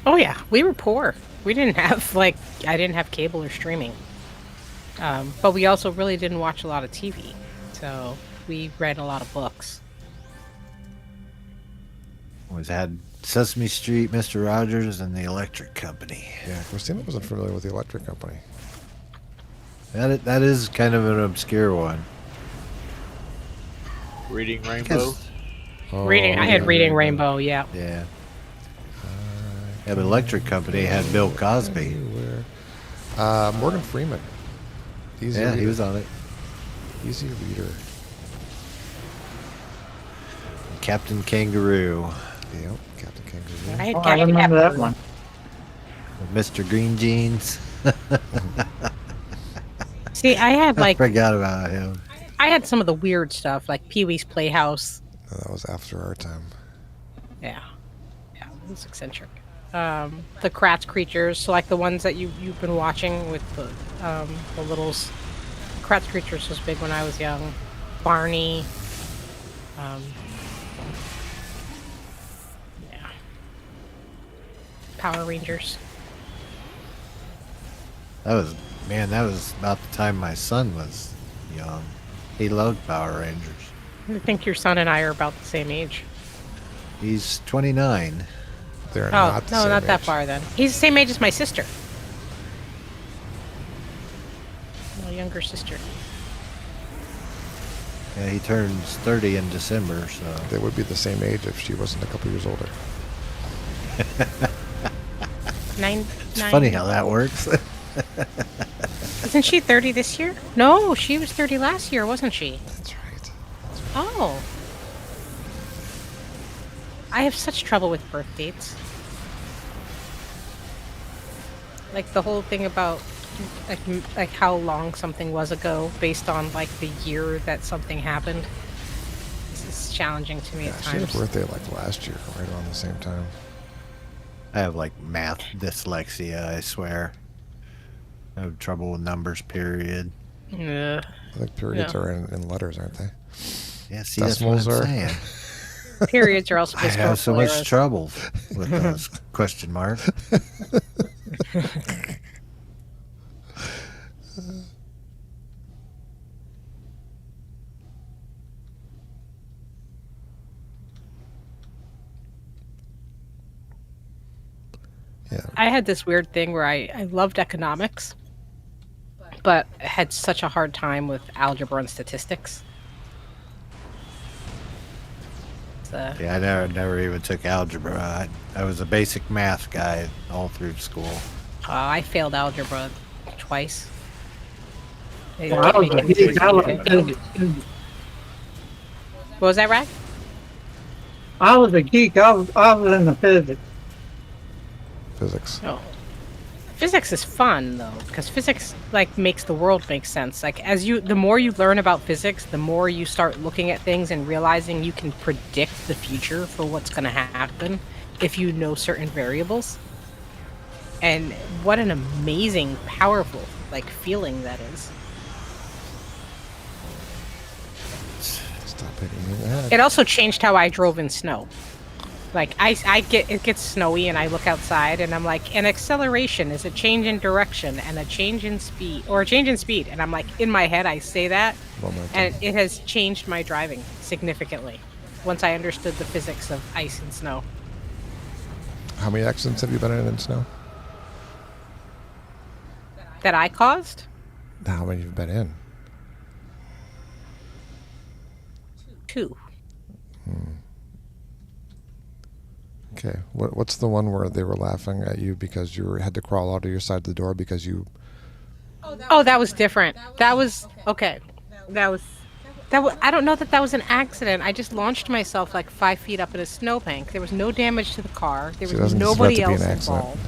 Oh yeah, we were poor. We didn't have I didn't have cable or streaming. But we also really didn't watch a lot of TV. So we read a lot of books. Always had Sesame Street, Mr. Rogers, and the Electric Company. Yeah, Christina wasn't familiar with the Electric Company. That is kind of an obscure one. Reading Rainbow. Oh, I had yeah, Reading yeah. Rainbow, yeah. Yeah. Yeah, but Electric Company had Bill Cosby. Everywhere. Morgan Freeman. Easy Yeah, reader. he was on it. Easy reader. Captain Kangaroo. Yep, Captain Kangaroo. I had Oh, I remember that one. Mr. Green Jeans. See, I had I forgot about him. I had some of the weird stuff, like Pee-wee's Playhouse. No, that was after our time. Yeah, it was eccentric. The Kratz creatures, so like the ones that you've been watching with the littles. Kratz creatures was big when I was young. Barney. Yeah. Power Rangers. That was about the time my son was young. He loved Power Rangers. I think your son and I are about the same age. He's 29. They're Oh, not the no, same not that age. far then. He's the same age as my sister. My younger sister. Yeah, he turns 30 in December, so. They would be the same age if she wasn't a couple years older. Nine. It's funny how that works. Isn't she 30 this year? No, she was 30 last year, wasn't she? That's right. Oh. I have such trouble with birth dates. Like the whole thing about like how long something was ago based on like the year that something happened. This is challenging to me Yeah, at she had a times. birthday like last year, right around the same time. I have like math dyslexia, I swear. I have trouble with numbers, period. Yeah. I think periods Yeah. are in letters, aren't they? Yeah, see, Decimals that's what are. I'm saying. Periods are also I have so much errors. trouble with those question marks. Yeah. I had this weird thing where I loved economics, but had such a hard time with algebra and statistics. So, Yeah, I never even took algebra. I was a basic math guy all through school. I failed algebra twice. They Well, I kept was a making me geek. I was take a it. physics. What was that, Rag? I was a geek. I was in the physics. Physics. Oh. Physics is fun though, because physics like makes the world make sense. Like the more you learn about physics, the more you start looking at things and realizing you can predict the future for what's going to happen if you know certain variables. And what an amazing, powerful like feeling that is. Stop hitting me in the head. It also changed how I drove in snow. Like it gets snowy and I look outside and I'm like, an acceleration is a change in direction and a change in speed and I'm like, in my head I say that Momentum. and it has changed my driving significantly once I understood the physics of ice and snow. How many accidents have you been in snow? That I caused? How many you've been in? 2. Okay. What's the one where they were laughing at you because you had to crawl out of your side of the door because you? Oh, that was different. That was okay. That was I don't know that was an accident. I just launched myself like 5 feet up in a snowbank. There was no damage to the car. There So it was doesn't deserve nobody to be else an accident. involved.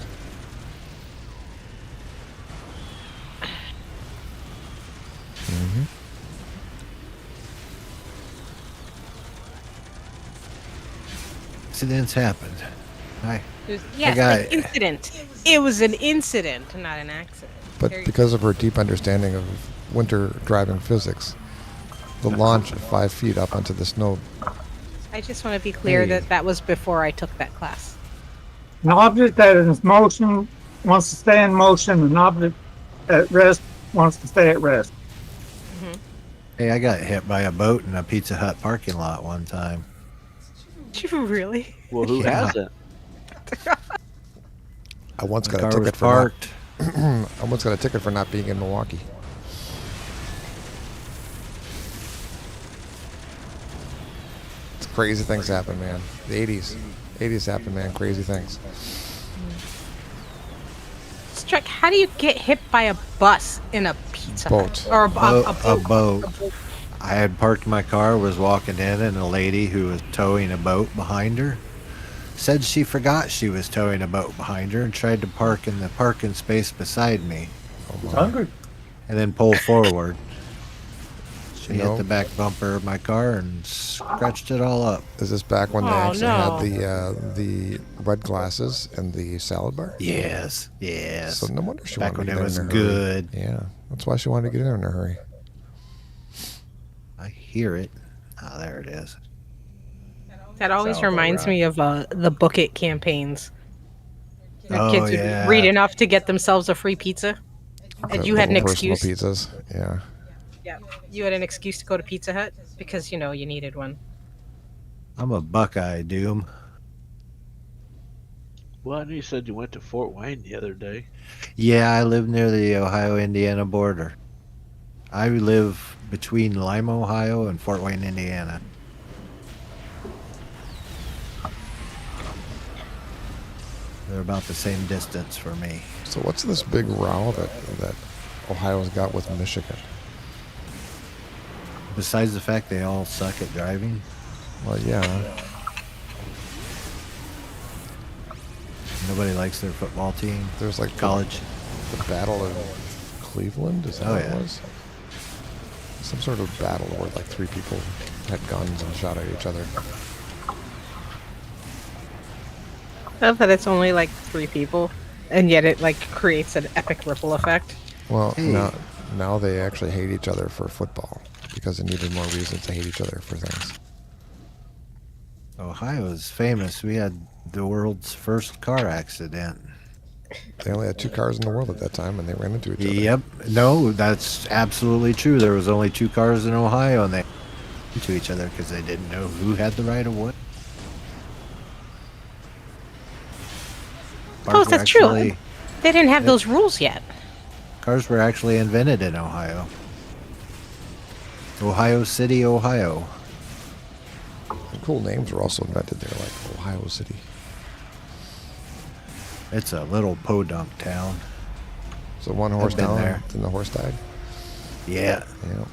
Mm-hmm. Accidents happened. Yes, got an incident. It was an incident, not an accident. But There you because of her deep understanding of winter driving physics, the launch of 5 feet up onto the snow. I just want to be clear Hey. that was before I took that class. An object that is in motion wants to stay in motion. An object at rest wants to stay at rest. Hey, I got hit by a boat in a Pizza Hut parking lot one time. Did you really? Well, who Yeah. hasn't? I once My got a car was ticket for not, parked. I once got a ticket for not being in Milwaukee. It's crazy things happen, man. The 80s happened, man. Crazy things. Struck. How do you get hit by a bus in a Pizza Boat. Hut? Or a boat? boat. I had parked my car, was walking in, and a lady who was towing a boat behind her said she forgot she was towing a boat behind her and tried to park in the parking space beside me He's hungry. and then pull forward. She You know- hit the back bumper of my car and scratched it all up. Is this back when they Oh, actually no. had the red glasses and the salad bar? Yes. So no wonder she Back wanted to when get it was in a hurry. good. Yeah, that's why she wanted to get in there in a hurry. I hear it. Oh, there it is. That always Sounds reminds alright. me of the Book It campaigns. The Oh, kids yeah. would read enough to get themselves a free pizza. And The you had an little personal excuse. pizzas. Yeah. Yeah. You had an excuse to go to Pizza Hut because, you needed one. I'm a Buckeye, Doom. Well, I knew you said you went to Fort Wayne the other day. Yeah, I live near the Ohio-Indiana border. I live between Lima, Ohio and Fort Wayne, Indiana. They're about the same distance for me. So what's this big row that Ohio's got with Michigan. Besides the fact they all suck at driving. Well, yeah. Nobody likes their football team. There's like college. The Battle of Cleveland, is that what it was? Some sort of battle where like 3 people had guns and shot at each other. I love that it's only like 3 people, and yet it like creates an epic ripple effect. Well, now they actually hate each other for football because they needed more reasons to hate each other for things. Ohio's famous. We had the world's first car accident. They only had 2 cars in the world at that time, and they ran into each other. Yep. No, that's absolutely true. There was only 2 cars in Ohio, and they ran into each other because they didn't know who had the right of way. Oh, that's true. They didn't have those rules yet. Cars were actually invented in Ohio. Ohio City, Ohio. And cool names were also invented there, like Ohio City. It's a little podunk town. So 1 horse been down, there. then the horse died? Yeah. Yeah.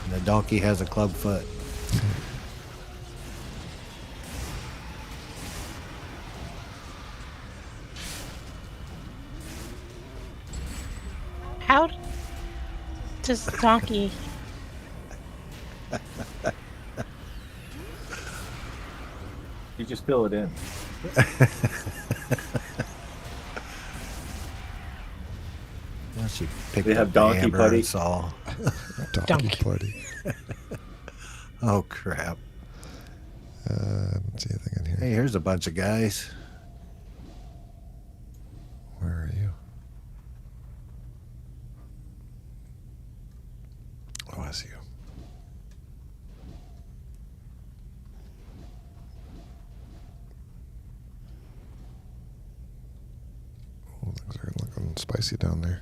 And the donkey has a club foot. How does the donkey... You just fill it in. Well, she picked They have up the donkey hammer putty. and saw. Donkey Party. Oh, crap. Let's see anything in here. Hey, here's a bunch of guys. Where are you? Oh, I see you. Oh, things are looking spicy down there.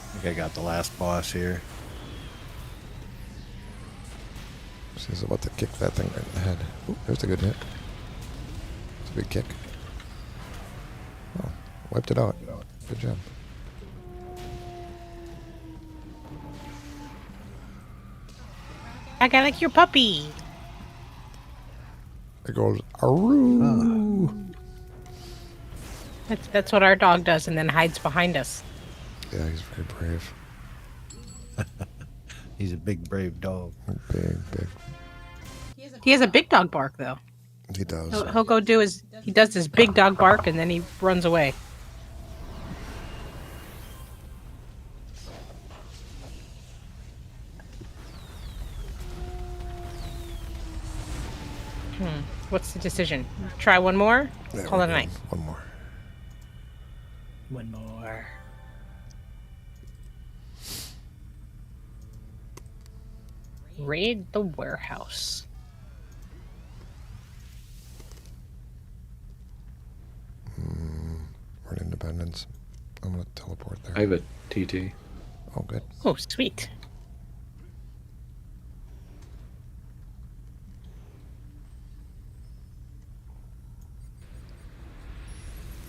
I think I got the last boss here. She's about to kick that thing right in the head. Ooh, there's a good hit. It's a big kick. Oh, wiped it out. Good job. I got like your puppy. It goes, aroo. That's what our dog does, and then hides behind us. Yeah, he's very brave. He's a big, brave dog. Big, big. He has a big dog bark, though. He does. He'll go do his... He does this big dog bark, and then he runs away. What's the decision? Try one more? Yeah, Call it a night. One more. One more. Raid the warehouse. We're in Independence. I'm going to teleport there. I have a TT. Oh, good. Oh, sweet.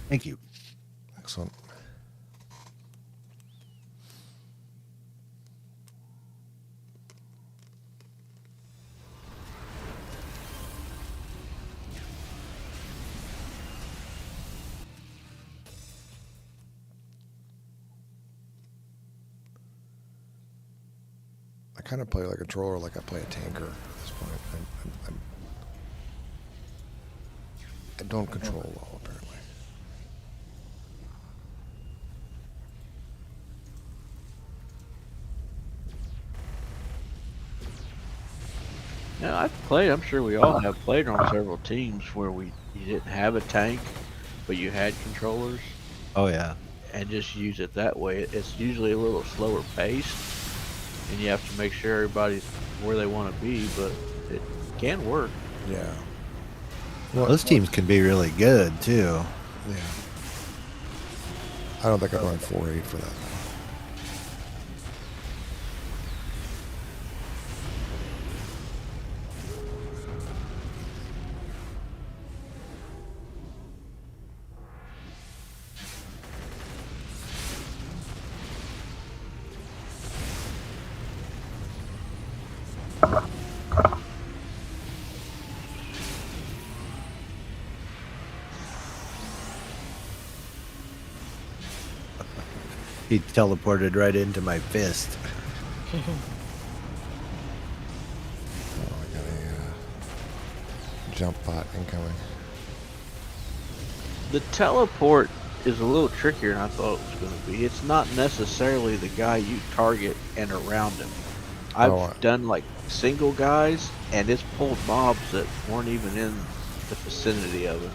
Thank you. Excellent. I kind of play like a controller, like I play a tanker at this point. I don't control well, apparently. Yeah, I've played. I'm sure we all have played on several teams where you didn't have a tank, but you had controllers, Oh yeah. and just use it that way. It's usually a little slower paced, and you have to make sure everybody's where they want to be, but it can work. Yeah. Those teams can be really good too. Yeah. I don't think I'm going 4-8 for that. He teleported right into my fist. Oh, I got a jump bot incoming. The teleport is a little trickier than I thought it was going to be. It's not necessarily the guy you target and around him. I've done like single guys, and it's pulled mobs that weren't even in the vicinity of him.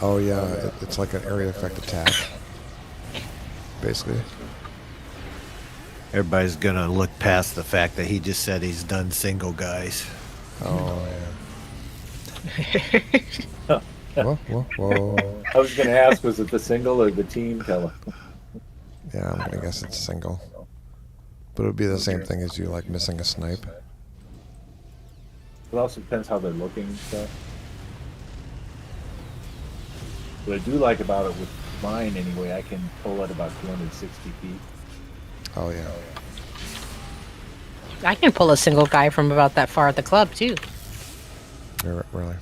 Oh yeah, it's like an area effect attack, basically. Everybody's gonna look past the fact that he just said he's done single guys. Oh yeah. Whoa. I was going to ask, was it the single or the team tele? Yeah, I'm gonna guess it's single. But it would be the same thing as you like missing a snipe. It also depends how they're looking and stuff. What I do like about it with mine anyway, I can pull at about 260 feet. Oh yeah. I can pull a single guy from about that far at the club too. Really.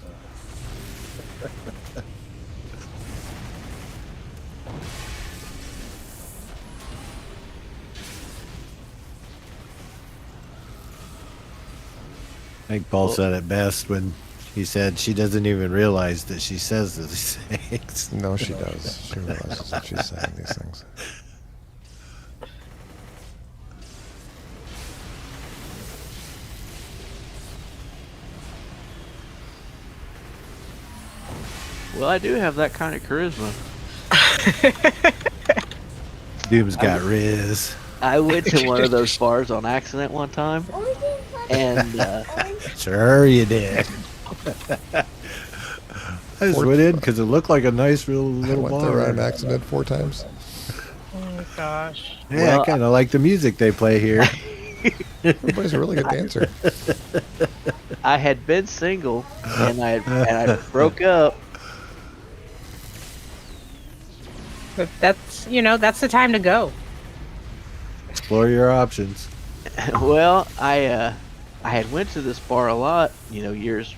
I think Paul said it best when he said she doesn't even realize that she says these things. No, she does. She realizes that she's saying these things. Well, I do have that kind of charisma. Doom's got Riz. I went to one of those bars on accident one time, and Sure you did. I just went in because it looked like a nice I little went bar. there on an accident 4 times. Oh my gosh. Yeah, Well, I kind of like the music they play here. Everybody's a really good dancer. I had been single, and I broke up. But that's the time to go. Explore your options. Well, I had went to this bar a lot, years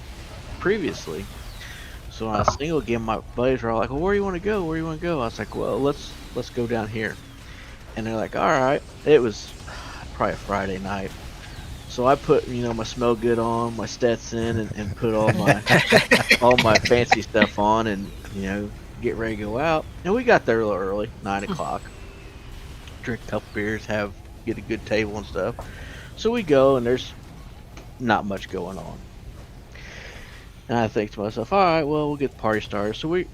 previously. So when I was single again, my buddies were all like, "Well, where do you want to go? Where do you want to go?" I was like, "Well, let's go down here." And they're like, "All right." It was probably a Friday night, so I put my smell good on, my Stetson, and put all my fancy stuff on, and get ready to go out. And we got there a little early, 9 o'clock. Drink a couple beers, get a good table and stuff. So we go, and there's not much going on. And I think to myself, all right, well, we'll get the party started. So we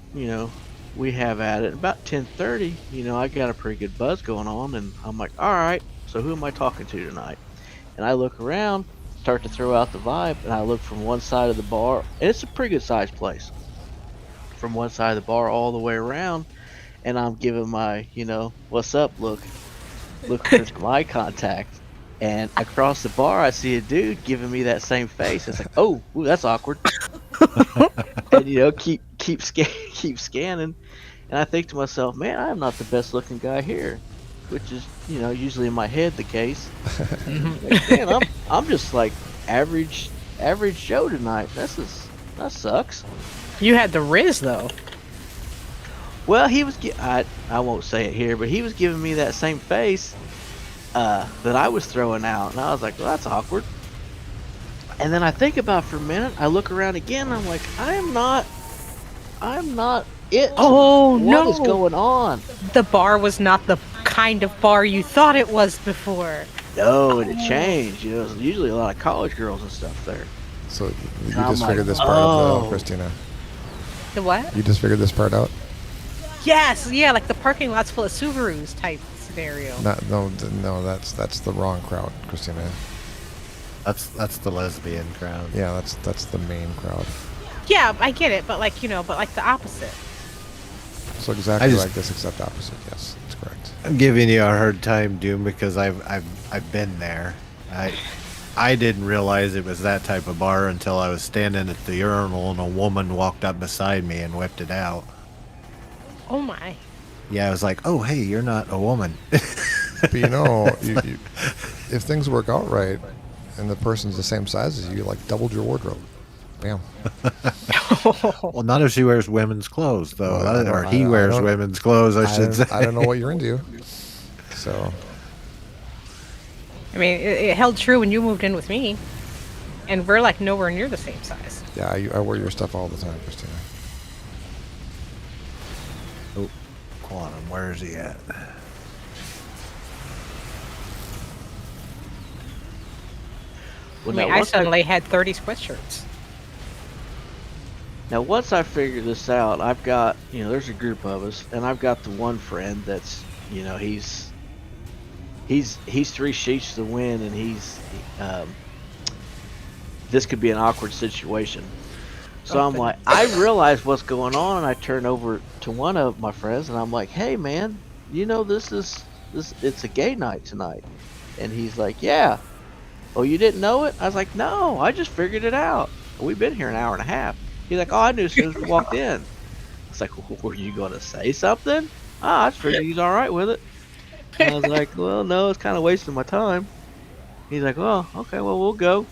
have at it. About 10:30, I got a pretty good buzz going on, and I'm like, all right, so who am I talking to tonight? And I look around, start to throw out the vibe, and I look from one side of the bar, and it's a pretty good sized place. From one side of the bar all the way around, and I'm giving my, what's up look for some eye contact. And across the bar, I see a dude giving me that same face. It's like, oh, ooh, that's awkward. And keep scanning, and I think to myself, man, I'm not the best looking guy here, which is usually in my head the case. Like, man, I'm just like average Joe tonight. That sucks. You had the Riz though. Well, he was. I won't say it here, but he was giving me that same face that I was throwing out, and I was like, well, that's awkward. And then I think about it for a minute. I look around again, and I'm like, I'm not it. Oh, no. What is going on? The bar was not the kind of bar you thought it was before. No, and it changed. There's usually a lot of college girls and stuff there. So you I'm just like, figured this part out, oh. though, Christina. The what? You just figured this part out. Yes, yeah, like the parking lot's full of Subarus type scenario. No, that's the wrong crowd, Christina. That's the lesbian crowd. Yeah, that's the main crowd. Yeah, I get it, but but like the opposite. So exactly just- like this, except opposite. Yes, that's correct. I'm giving you a hard time, Doom, because I've been there. I didn't realize it was that type of bar until I was standing at the urinal and a woman walked up beside me and whipped it out. Oh my. Yeah, I was like, oh, hey, you're not a woman. But you know, if things work out right, and the person's the same size as you, like doubled your wardrobe. Bam. Well, not if she wears women's clothes, though. Well, Or he wears women's clothes, I should say. I don't know what you're into. So, I mean, it held true when you moved in with me, and we're like nowhere near the same size. yeah, I wear your stuff all the time, Christina. Oh, Quantum, where is he at? Well, I mean, now, I once suddenly had 30 sweatshirts. Now, once I figure this out, I've got, there's a group of us, and I've got the one friend that's, he's three sheets to the wind, and this could be an awkward situation. So I'm like, I realize what's going on, and I turn over to one of my friends, and I'm like, hey man, it's a gay night tonight. And he's like, yeah. Oh, you didn't know it? I was like, no, I just figured it out. We've been here an hour and a half. He's like, oh, I knew as soon as we walked in. It's like, well, were you going to say something? I just figured he's all right with it. And I was like, well, no, it's kind of wasting my time. He's like, well, okay, well, we'll go.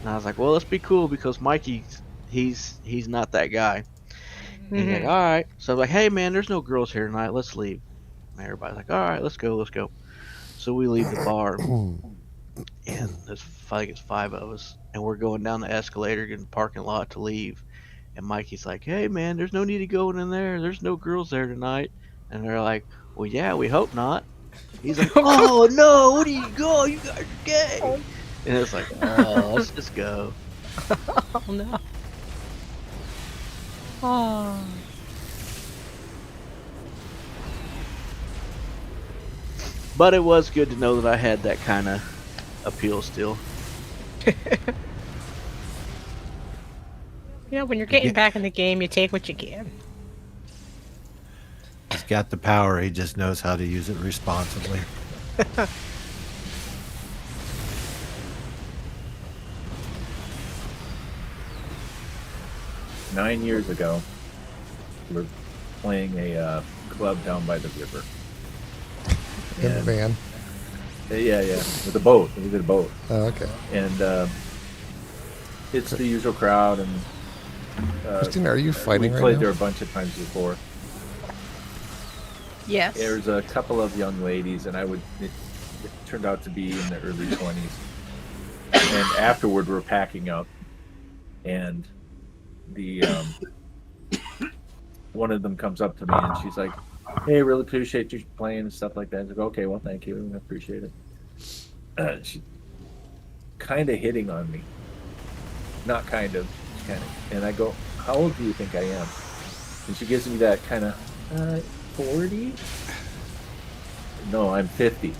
And I was like, well, let's be cool because Mikey, he's not that guy. And he's like, all right. So I'm like, hey, man, there's no girls here tonight. Let's leave. And everybody's like, all right, let's go. So we leave the bar. And I think it's 5 of us. And we're going down the escalator in the parking lot to leave. And Mikey's like, hey, man, there's no need to go in there. There's no girls there tonight. And they're like, well, yeah, we hope not. He's like, oh, no, what do you go? You guys are gay. And it's like, oh, let's just go. Oh, no. Oh. But it was good to know that I had that kind of appeal still. When you're getting back in the game, you take what you can. He's got the power. He just knows how to use it responsibly. 9 years ago, we were playing a club down by the river. In the van. Yeah, with a boat. We did a boat. Oh, okay. And it's the usual crowd. And Christina, are you fighting we right played now? there a bunch of times before. Yes. There's a couple of young ladies, and it turned out to be in the early 20s. And afterward, we're packing up, and the one of them comes up to me, and she's like, "Hey, really appreciate you playing and stuff like that." I was like, "Okay, well, thank you, I appreciate it." She kind of hitting on me, not kind of, and I go, "How old do you think I am?" And she gives me that kind of 40. No, I'm 50.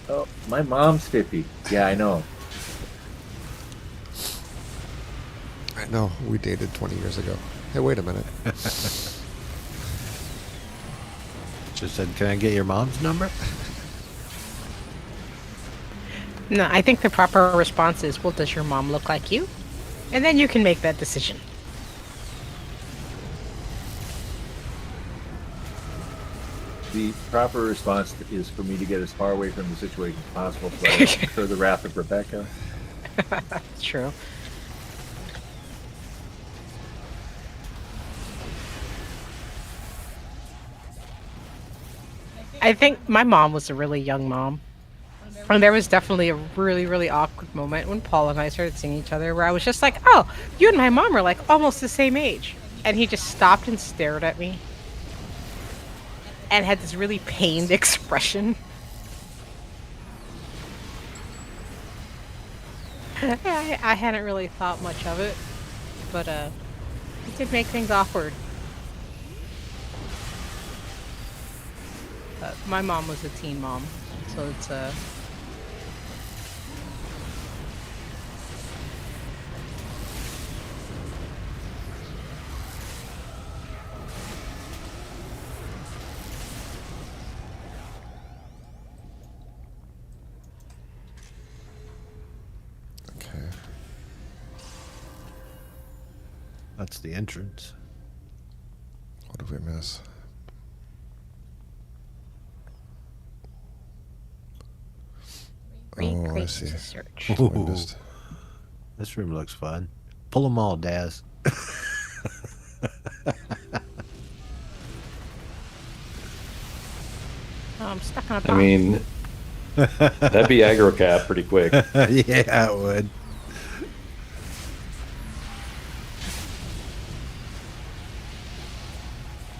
Oh, my mom's 50. Yeah, I know. I know. We dated 20 years ago. Hey, wait a minute. Just said, can I get your mom's number? No, I think the proper response is, well, does your mom look like you? And then you can make that decision. The proper response is for me to get as far away from the situation as possible so I don't incur the wrath of Rebecca. It's true. I think my mom was a really young mom. And there was definitely a really, really awkward moment when Paul and I started seeing each other where I was just like, oh, you and my mom are like almost the same age. And he just stopped and stared at me. And had this really pained expression. I hadn't really thought much of it. But it did make things awkward. My mom was a teen mom, so it's Okay. That's the entrance. What did we miss? great, Oh, I great see. to search. We missed. This room looks fun. Pull them all, Daz. Oh, I'm stuck on a box. I mean, that'd be aggro cap pretty quick. Yeah, it would.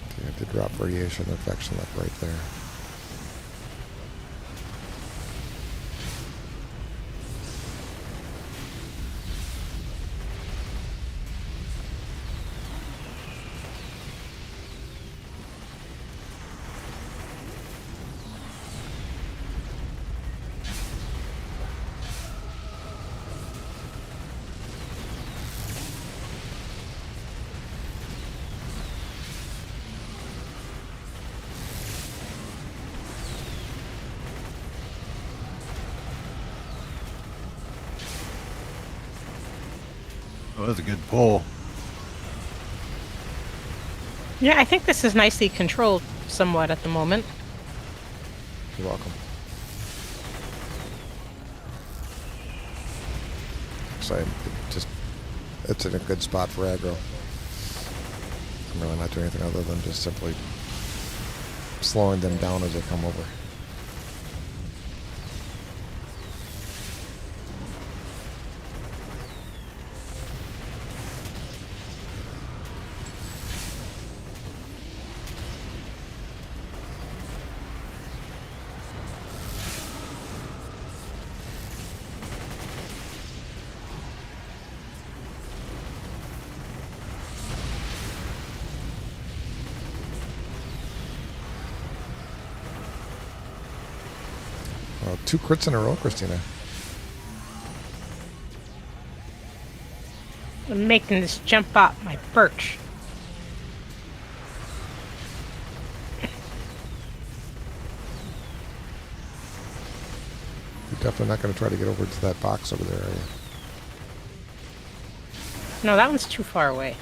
Okay, I did drop radiation infection like right there. Oh, that's a good pull. Yeah, I think this is nicely controlled somewhat at the moment. You're welcome. So it's in a good spot for aggro. I'm really not doing anything other than just simply slowing them down as they come over. Well, 2 crits in a row, Christina. I'm making this jump up my birch. You're definitely not going to try to get over to that box over there, are you? No, that one's too far away.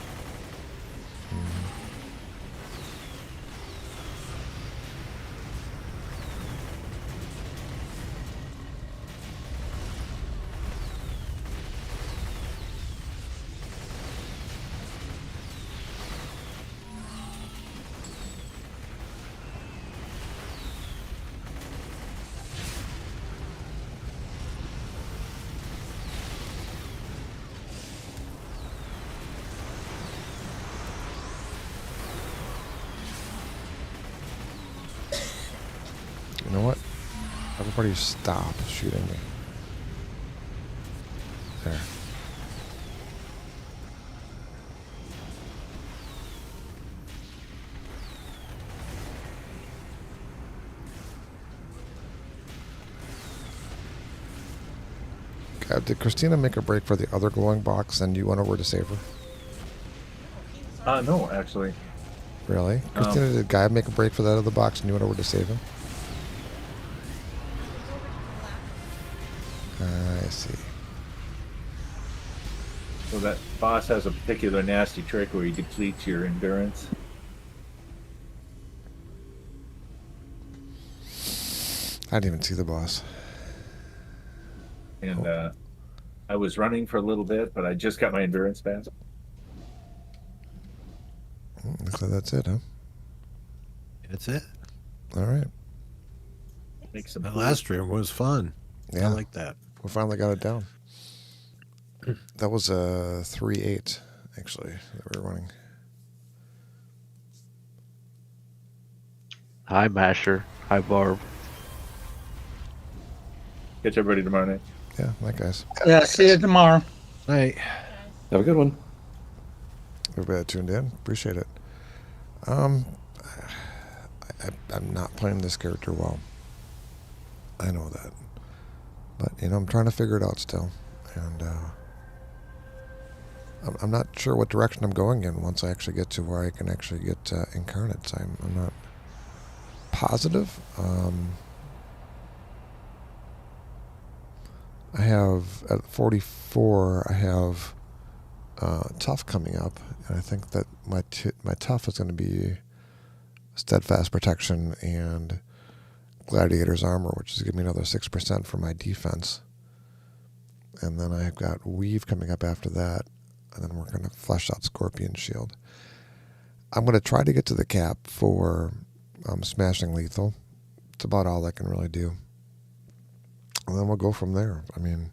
You know what? Everybody stop shooting me. There. Okay, did Christina make a break for the other glowing box and you went over to save her? No, actually. Really? Christina, did Guy make a break for that other box and you went over to save him? I see. So that boss has a particular nasty trick where he depletes your endurance. I didn't even see the boss. And I was running for a little bit, but I just got my endurance back. Looks like that's it, huh? That's it. All right. Make some That food. last stream was fun. Yeah. I like that. We finally got it down. That was a 3-8, actually, that we were running. Hi, Masher. Hi, Barb. Catch everybody tomorrow night. Yeah, night, guys. Yeah, see you tomorrow. Hey. Have a good one. Everybody that tuned in, appreciate it. I'm not playing this character well. I know that. But, I'm trying to figure it out still. And I'm not sure what direction I'm going in once I actually get to where I can actually get incarnates. I'm not positive. I have, at 44, I have tough coming up. And I think that my tough is going to be steadfast protection and gladiator's armor, which is giving me another 6% for my defense. And then I've got weave coming up after that. And then we're going to flesh out scorpion shield. I'm going to try to get to the cap for smashing lethal. It's about all I can really do. And then we'll go from there. I mean,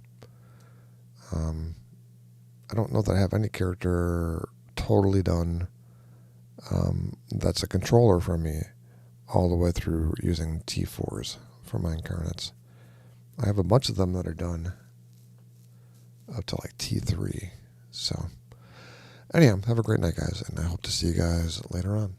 I don't know that I have any character totally done that's a controller for me all the way through using T4s for my incarnates. I have a bunch of them that are done up to like T3. So, anyhow, have a great night, guys, and I hope to see you guys later on.